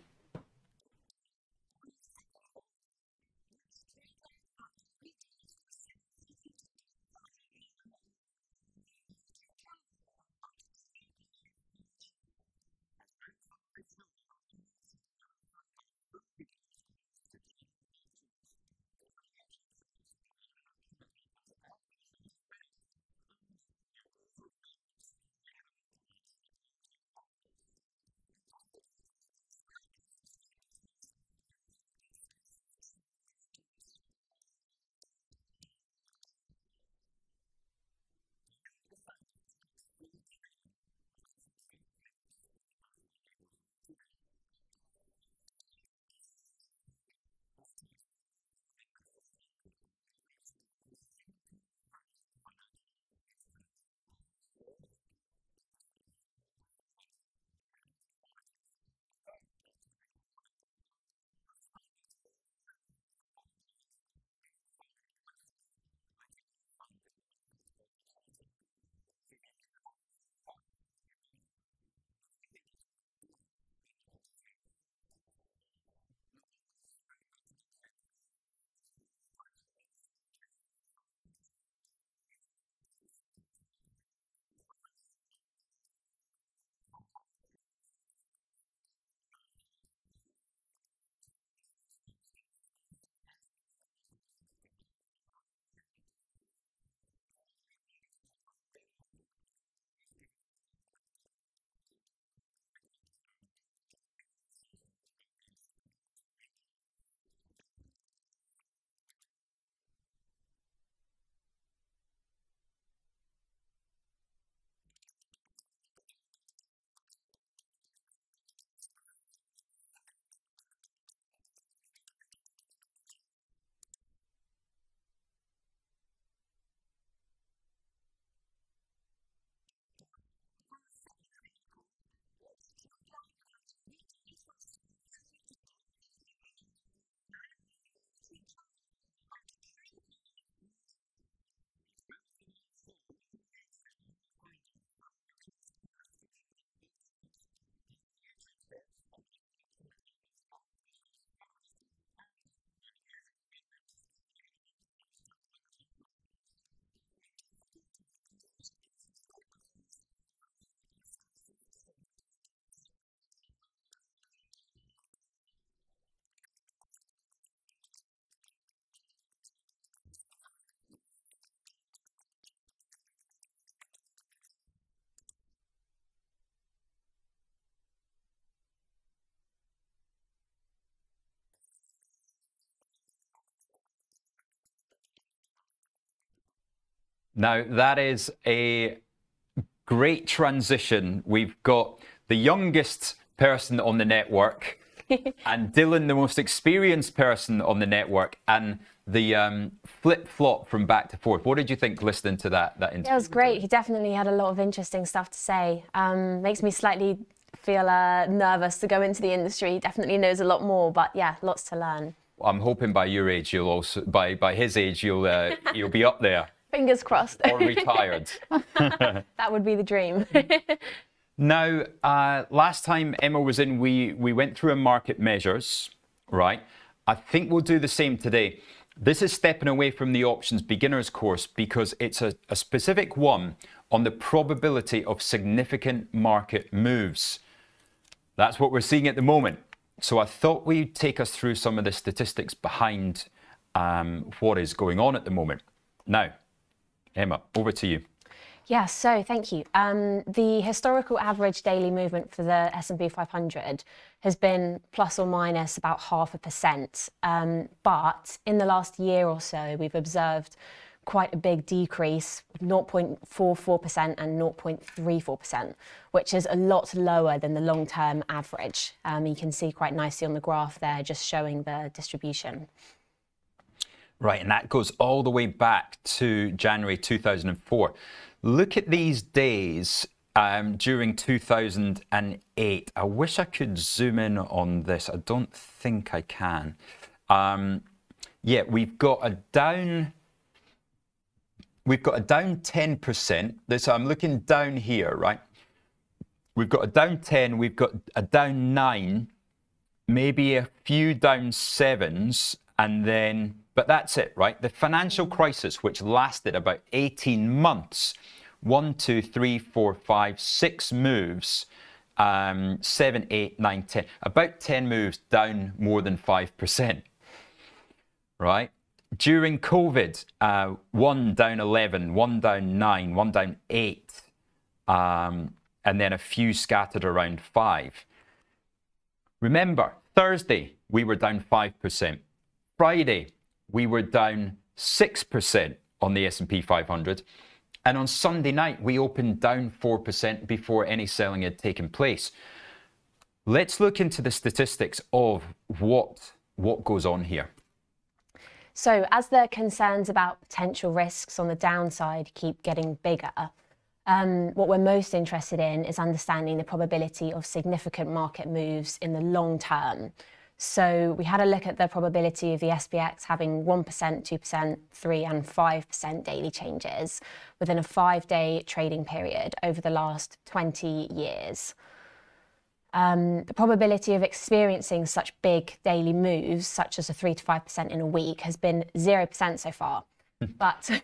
Now, that is a great transition. We've got the youngest person on the network and Dylan, the most experienced person on the network, and the flip-flop from back to forth. What did you think listening to that interview? Yeah, it was great. He definitely had a lot of interesting stuff to say. Makes me slightly feel nervous to go into the industry. He definitely knows a lot more, but yeah, lots to learn. I'm hoping by your age, you'll also, by his age, you'll be up there. Fingers crossed. Or retired. That would be the dream. Now, last time Emma was in, we went through a market measures, right? I think we'll do the same today. This is stepping away from the options beginners course because it's a specific one on the probability of significant market moves. That's what we're seeing at the moment. So I thought we'd take us through some of the statistics behind what is going on at the moment. Now, Emma, over to you. Yeah, so thank you. The historical average daily movement for the S&P 500 has been plus or minus about 0.5%. But in the last year or so, we've observed quite a big decrease, 0.44% and 0.34%, which is a lot lower than the long-term average. You can see quite nicely on the graph there, just showing the distribution. Right, and that goes all the way back to January 2004. Look at these days during 2008. I wish I could zoom in on this. I don't think I can. Yeah, we've got a down 10%. This, I'm looking down here, right? We've got a down 10, we've got a down 9, maybe a few down 7s, and then, but that's it, right? The financial crisis, which lasted about 18 months, 1, 2, 3, 4, 5, 6 moves, 7, 8, 9, 10, about 10 moves down more than 5%, right? During COVID, 1 down 11, 1 down 9, 1 down 8, and then a few scattered around 5. Remember, Thursday, we were down 5%. Friday, we were down 6% on the S&P 500. And on Sunday night, we opened down 4% before any selling had taken place. Let's look into the statistics of what goes on here. So as the concerns about potential risks on the downside keep getting bigger, what we're most interested in is understanding the probability of significant market moves in the long term. So we had a look at the probability of the SPX having 1%, 2%, 3 and 5% daily changes within a 5-day trading period over the last 20 years. The probability of experiencing such big daily moves, such as a 3 to 5% in a week, has been 0% so far. But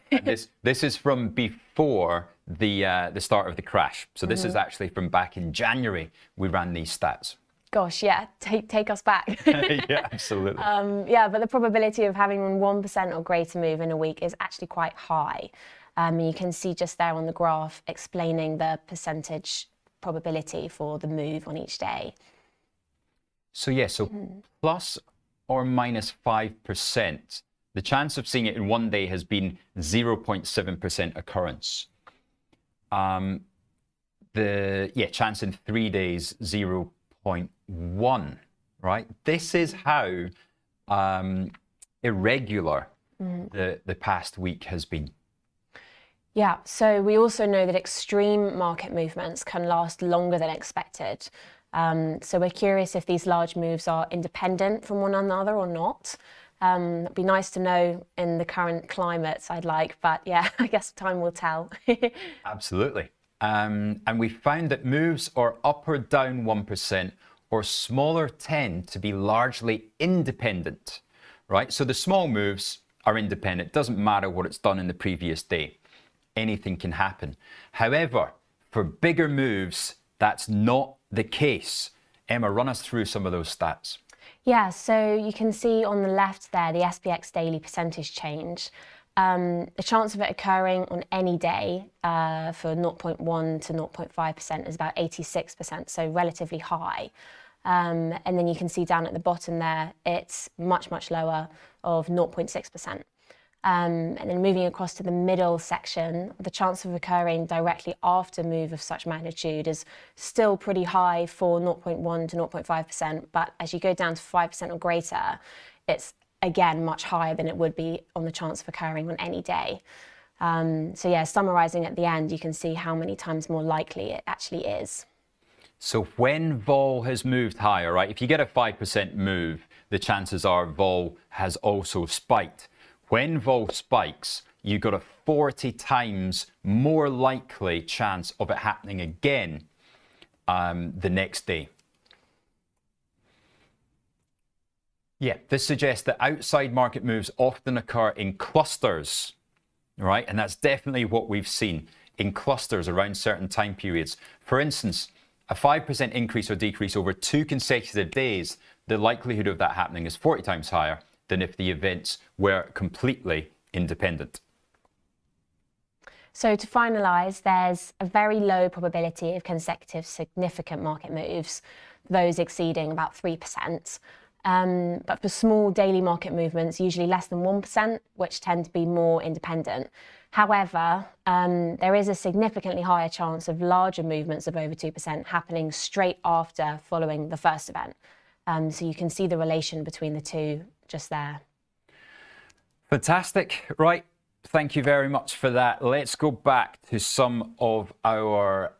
this is from before the start of the crash. So this is actually from back in January. We ran these stats. Gosh, yeah, take us back. Yeah, absolutely. Yeah, but the probability of having 1% or greater move in a week is actually quite high. You can see just there on the graph explaining the percentage probability for the move on each day. So yeah, so plus or minus 5%. The chance of seeing it in one day has been 0.7% occurrence. The chance in 3 days, 0.1, right? This is how irregular the past week has been. Yeah, so we also know that extreme market movements can last longer than expected. So we're curious if these large moves are independent from one another or not. It'd be nice to know in the current climate, I'd like, but yeah, I guess time will tell. Absolutely. And we found that moves are up or down 1% or smaller tend to be largely independent, right? So the small moves are independent. It doesn't matter what it's done in the previous day. Anything can happen. However, for bigger moves, that's not the case. Emma, run us through some of those stats. Yeah, so you can see on the left there, the SPX daily percentage change. The chance of it occurring on any day for 0.1 to 0.5% is about 86%, so relatively high. And then you can see down at the bottom there, it's much, much lower of 0.6%. And then moving across to the middle section, the chance of occurring directly after a move of such magnitude is still pretty high for 0.1 to 0.5%, but as you go down to 5% or greater, it's again much higher than it would be on the chance of occurring on any day. So yeah, summarizing at the end, you can see how many times more likely it actually is. So when vol has moved higher, right, if you get a 5% move, the chances are vol has also spiked. When vol spikes, you've got a 40 times more likely chance of it happening again the next day. Yeah, this suggests that outside market moves often occur in clusters, right? And that's definitely what we've seen in clusters around certain time periods. For instance, a 5% increase or decrease over 2 consecutive days, the likelihood of that happening is 40 times higher than if the events were completely independent. So to finalise, there's a very low probability of consecutive significant market moves, those exceeding about 3%. But for small daily market movements, usually less than 1%, which tend to be more independent. However, there is a significantly higher chance of larger movements of over 2% happening straight after following the first event. So you can see the relation between the two just there. Fantastic. Right. Thank you very much for that. Let's go back to some of our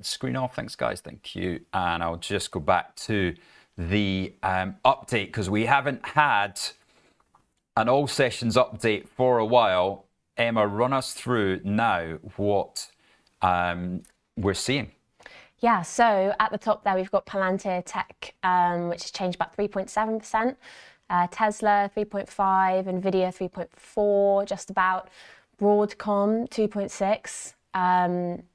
screen off. Thanks, guys. Thank you. And I'll just go back to the update because we haven't had an all sessions update for a while. Emma, run us through now what we're seeing. Yeah, so at the top there we've got Palantir Tech, which has changed about 3.7%. Tesla 3.5, Nvidia 3.4, just about. Broadcom 2.6.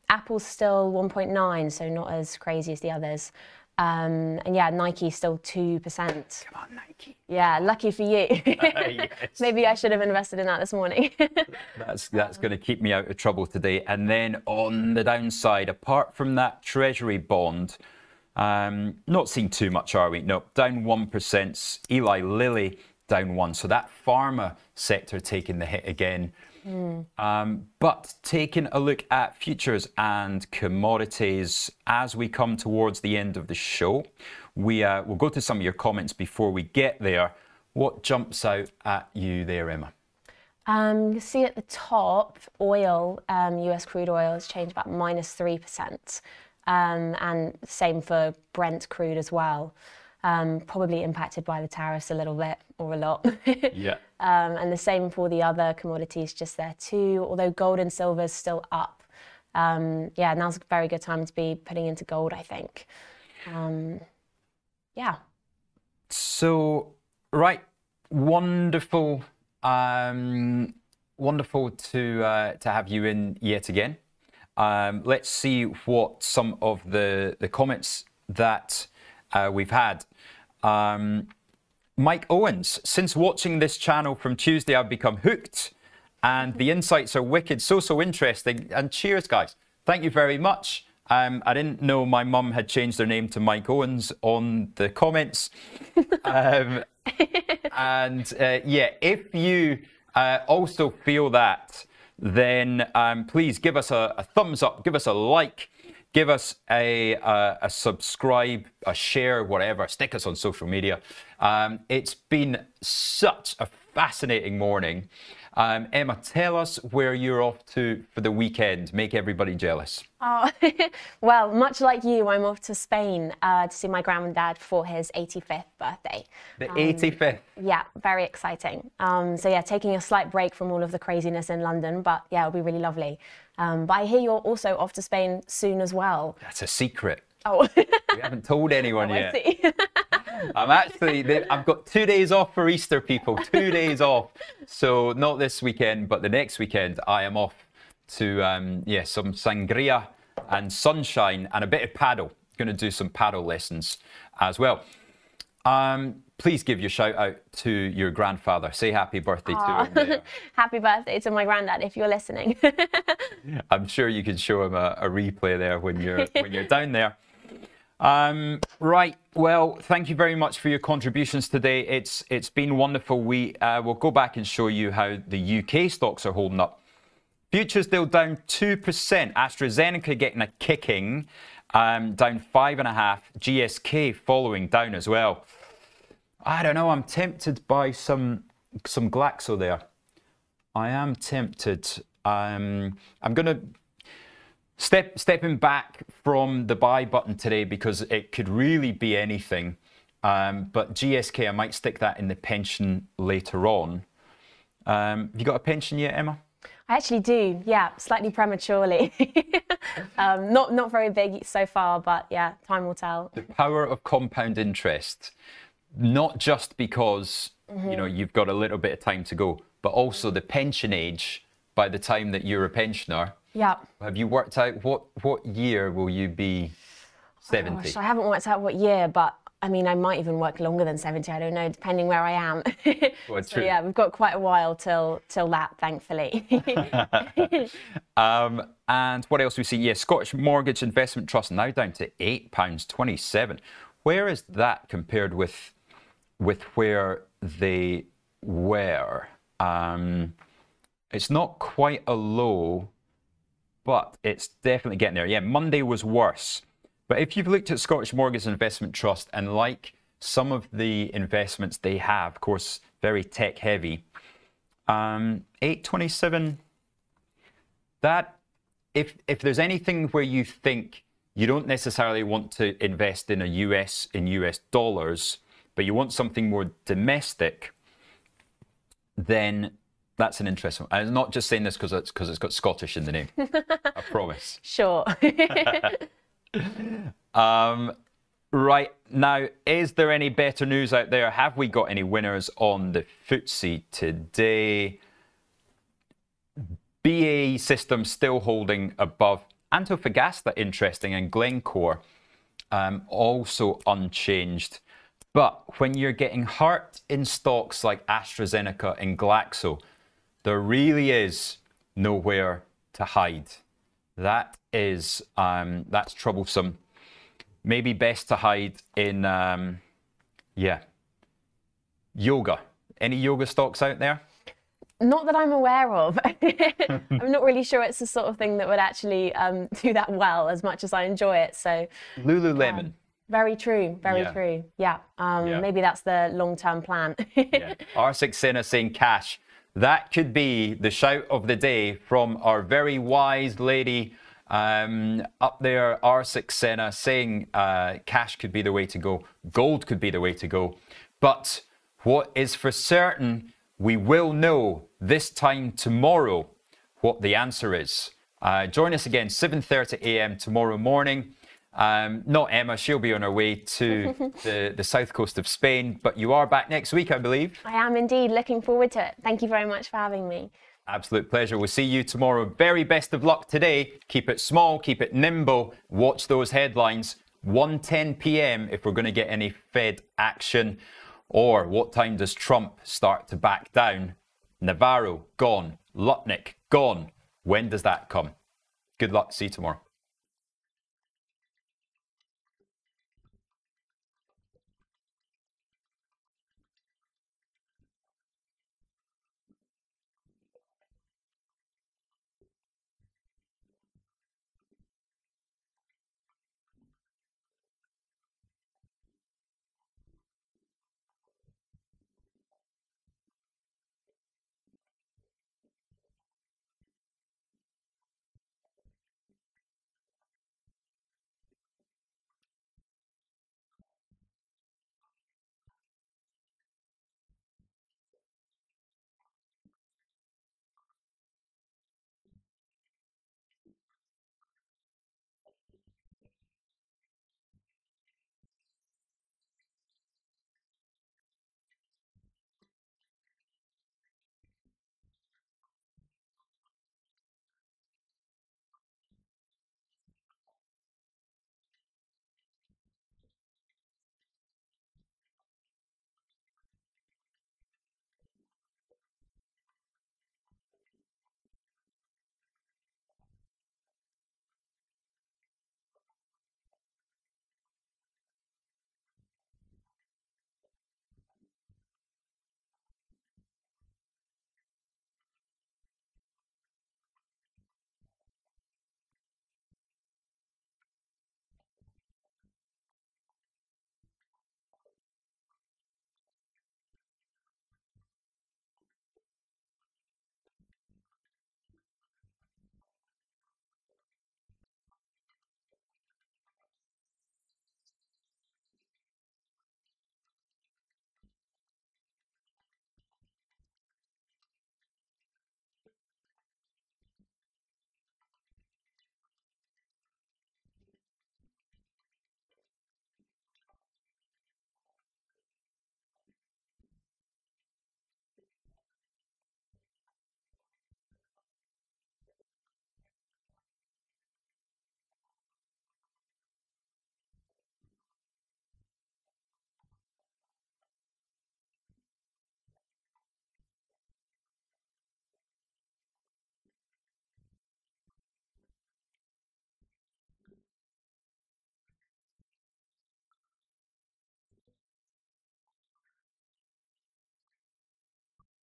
Apple's still 1.9, so not as crazy as the others. And yeah, Nike still 2%. Come on, Nike. Yeah, lucky for you. Yes. Maybe I should have invested in that this morning. That's going to keep me out of trouble today. And then on the downside, apart from that Treasury bond, not seeing too much, are we? No, down 1%. Eli Lilly down 1%. So that pharma sector taking the hit again. But taking a look at futures and commodities as we come towards the end of the show, we'll go to some of your comments before we get there. What jumps out at you there, Emma? You see at the top, oil, US crude oil has changed about -3%. And same for Brent crude as well. Probably impacted by the tariffs a little bit or a lot. Yeah. And the same for the other commodities just there too, although gold and silver is still up. Yeah, now's a very good time to be putting into gold, I think. Yeah. So, right, wonderful, wonderful to have you in yet again. Let's see what some of the comments that we've had. Mike Owens, since watching this channel from Tuesday, I've become hooked and the insights are wicked, so interesting. And cheers, guys. Thank you very much. I didn't know my mum had changed their name to Mike Owens on the comments. And yeah, if you also feel that, then please give us a thumbs up, give us a like, give us a subscribe, a share, whatever, stick us on social media. It's been such a fascinating morning. Emma, tell us where you're off to for the weekend. Make everybody jealous. Oh, well, much like you, I'm off to Spain to see my granddad for his 85th birthday. The 85th? Yeah, very exciting. So yeah, taking a slight break from all of the craziness in London, but yeah, it'll be really lovely. But I hear you're also off to Spain soon as well. That's a secret. Oh. We haven't told anyone yet. I see. I've got 2 days off for Easter, people. 2 days off. So not this weekend, but the next weekend, I am off to some sangria and sunshine and a bit of paddle. Going to do some paddle lessons as well. Please give your shout out to your grandfather. Say happy birthday to him there. Happy birthday to my granddad if you're listening. I'm sure you can show him a replay there when you're down there. Right. Well, thank you very much for your contributions today. It's been wonderful. We will go back and show you how the UK stocks are holding up. Futures still down 2%. AstraZeneca getting a kicking, down 5.5%. GSK following down as well. I don't know. I'm tempted by some Glaxo there. I am tempted. I'm going to stepping back from the buy button today because it could really be anything. But GSK, I might stick that in the pension later on. Have you got a pension yet, Emma? I actually do, yeah, slightly prematurely. Not very big so far, but yeah, time will tell. The power of compound interest, not just because you've got a little bit of time to go, but also the pension age by the time that you're a pensioner. Yeah. Have you worked out what year will you be 70? Gosh, I haven't worked out what year, but I mean, I might even work longer than 70. I don't know, depending where I am. Well, so yeah, we've got quite a while till that, thankfully. And what else we see? Yeah, Scottish Mortgage Investment Trust now down to £8.27. Where is that compared with where they were? It's not quite a low, but it's definitely getting there. Yeah, Monday was worse. But if you've looked at Scottish Mortgage Investment Trust and like some of the investments they have, of course, very tech heavy, 827, that if there's anything where you think you don't necessarily want to invest in US dollars, but you want something more domestic, then that's an interesting one. I'm not just saying this because it's got Scottish in the name. I promise. Sure. Right, now, is there any better news out there? Have we got any winners on the FTSE today? BAE Systems still holding above. Antofagasta, interesting, and Glencore also unchanged. But when you're getting hurt in stocks like AstraZeneca and Glaxo, there really is nowhere to hide. That is, that's troublesome. Maybe best to hide in, yoga. Any yoga stocks out there? Not that I'm aware of. I'm not really sure it's the sort of thing that would actually do that well as much as I enjoy it. So Lululemon. Very true. Very true. Yeah. Maybe that's the long-term plan. Yeah. R6 Senna saying cash. That could be the shout of the day from our very wise lady up there, R6 Senna, saying cash could be the way to go. Gold could be the way to go. But what is for certain, we will know this time tomorrow what the answer is. Join us again, 7:30 a.m. tomorrow morning. Not Emma, she'll be on her way to the south coast of Spain, but you are back next week, I believe. I am indeed, looking forward to it. Thank you very much for having me. Absolute pleasure. We'll see you tomorrow. Very best of luck today. Keep it small, keep it nimble. Watch those headlines. 1:10 p.m. if we're going to get any Fed action. Or what time does Trump start to back down? Navarro, gone. Lutnick, gone. When does that come? Good luck. See you tomorrow.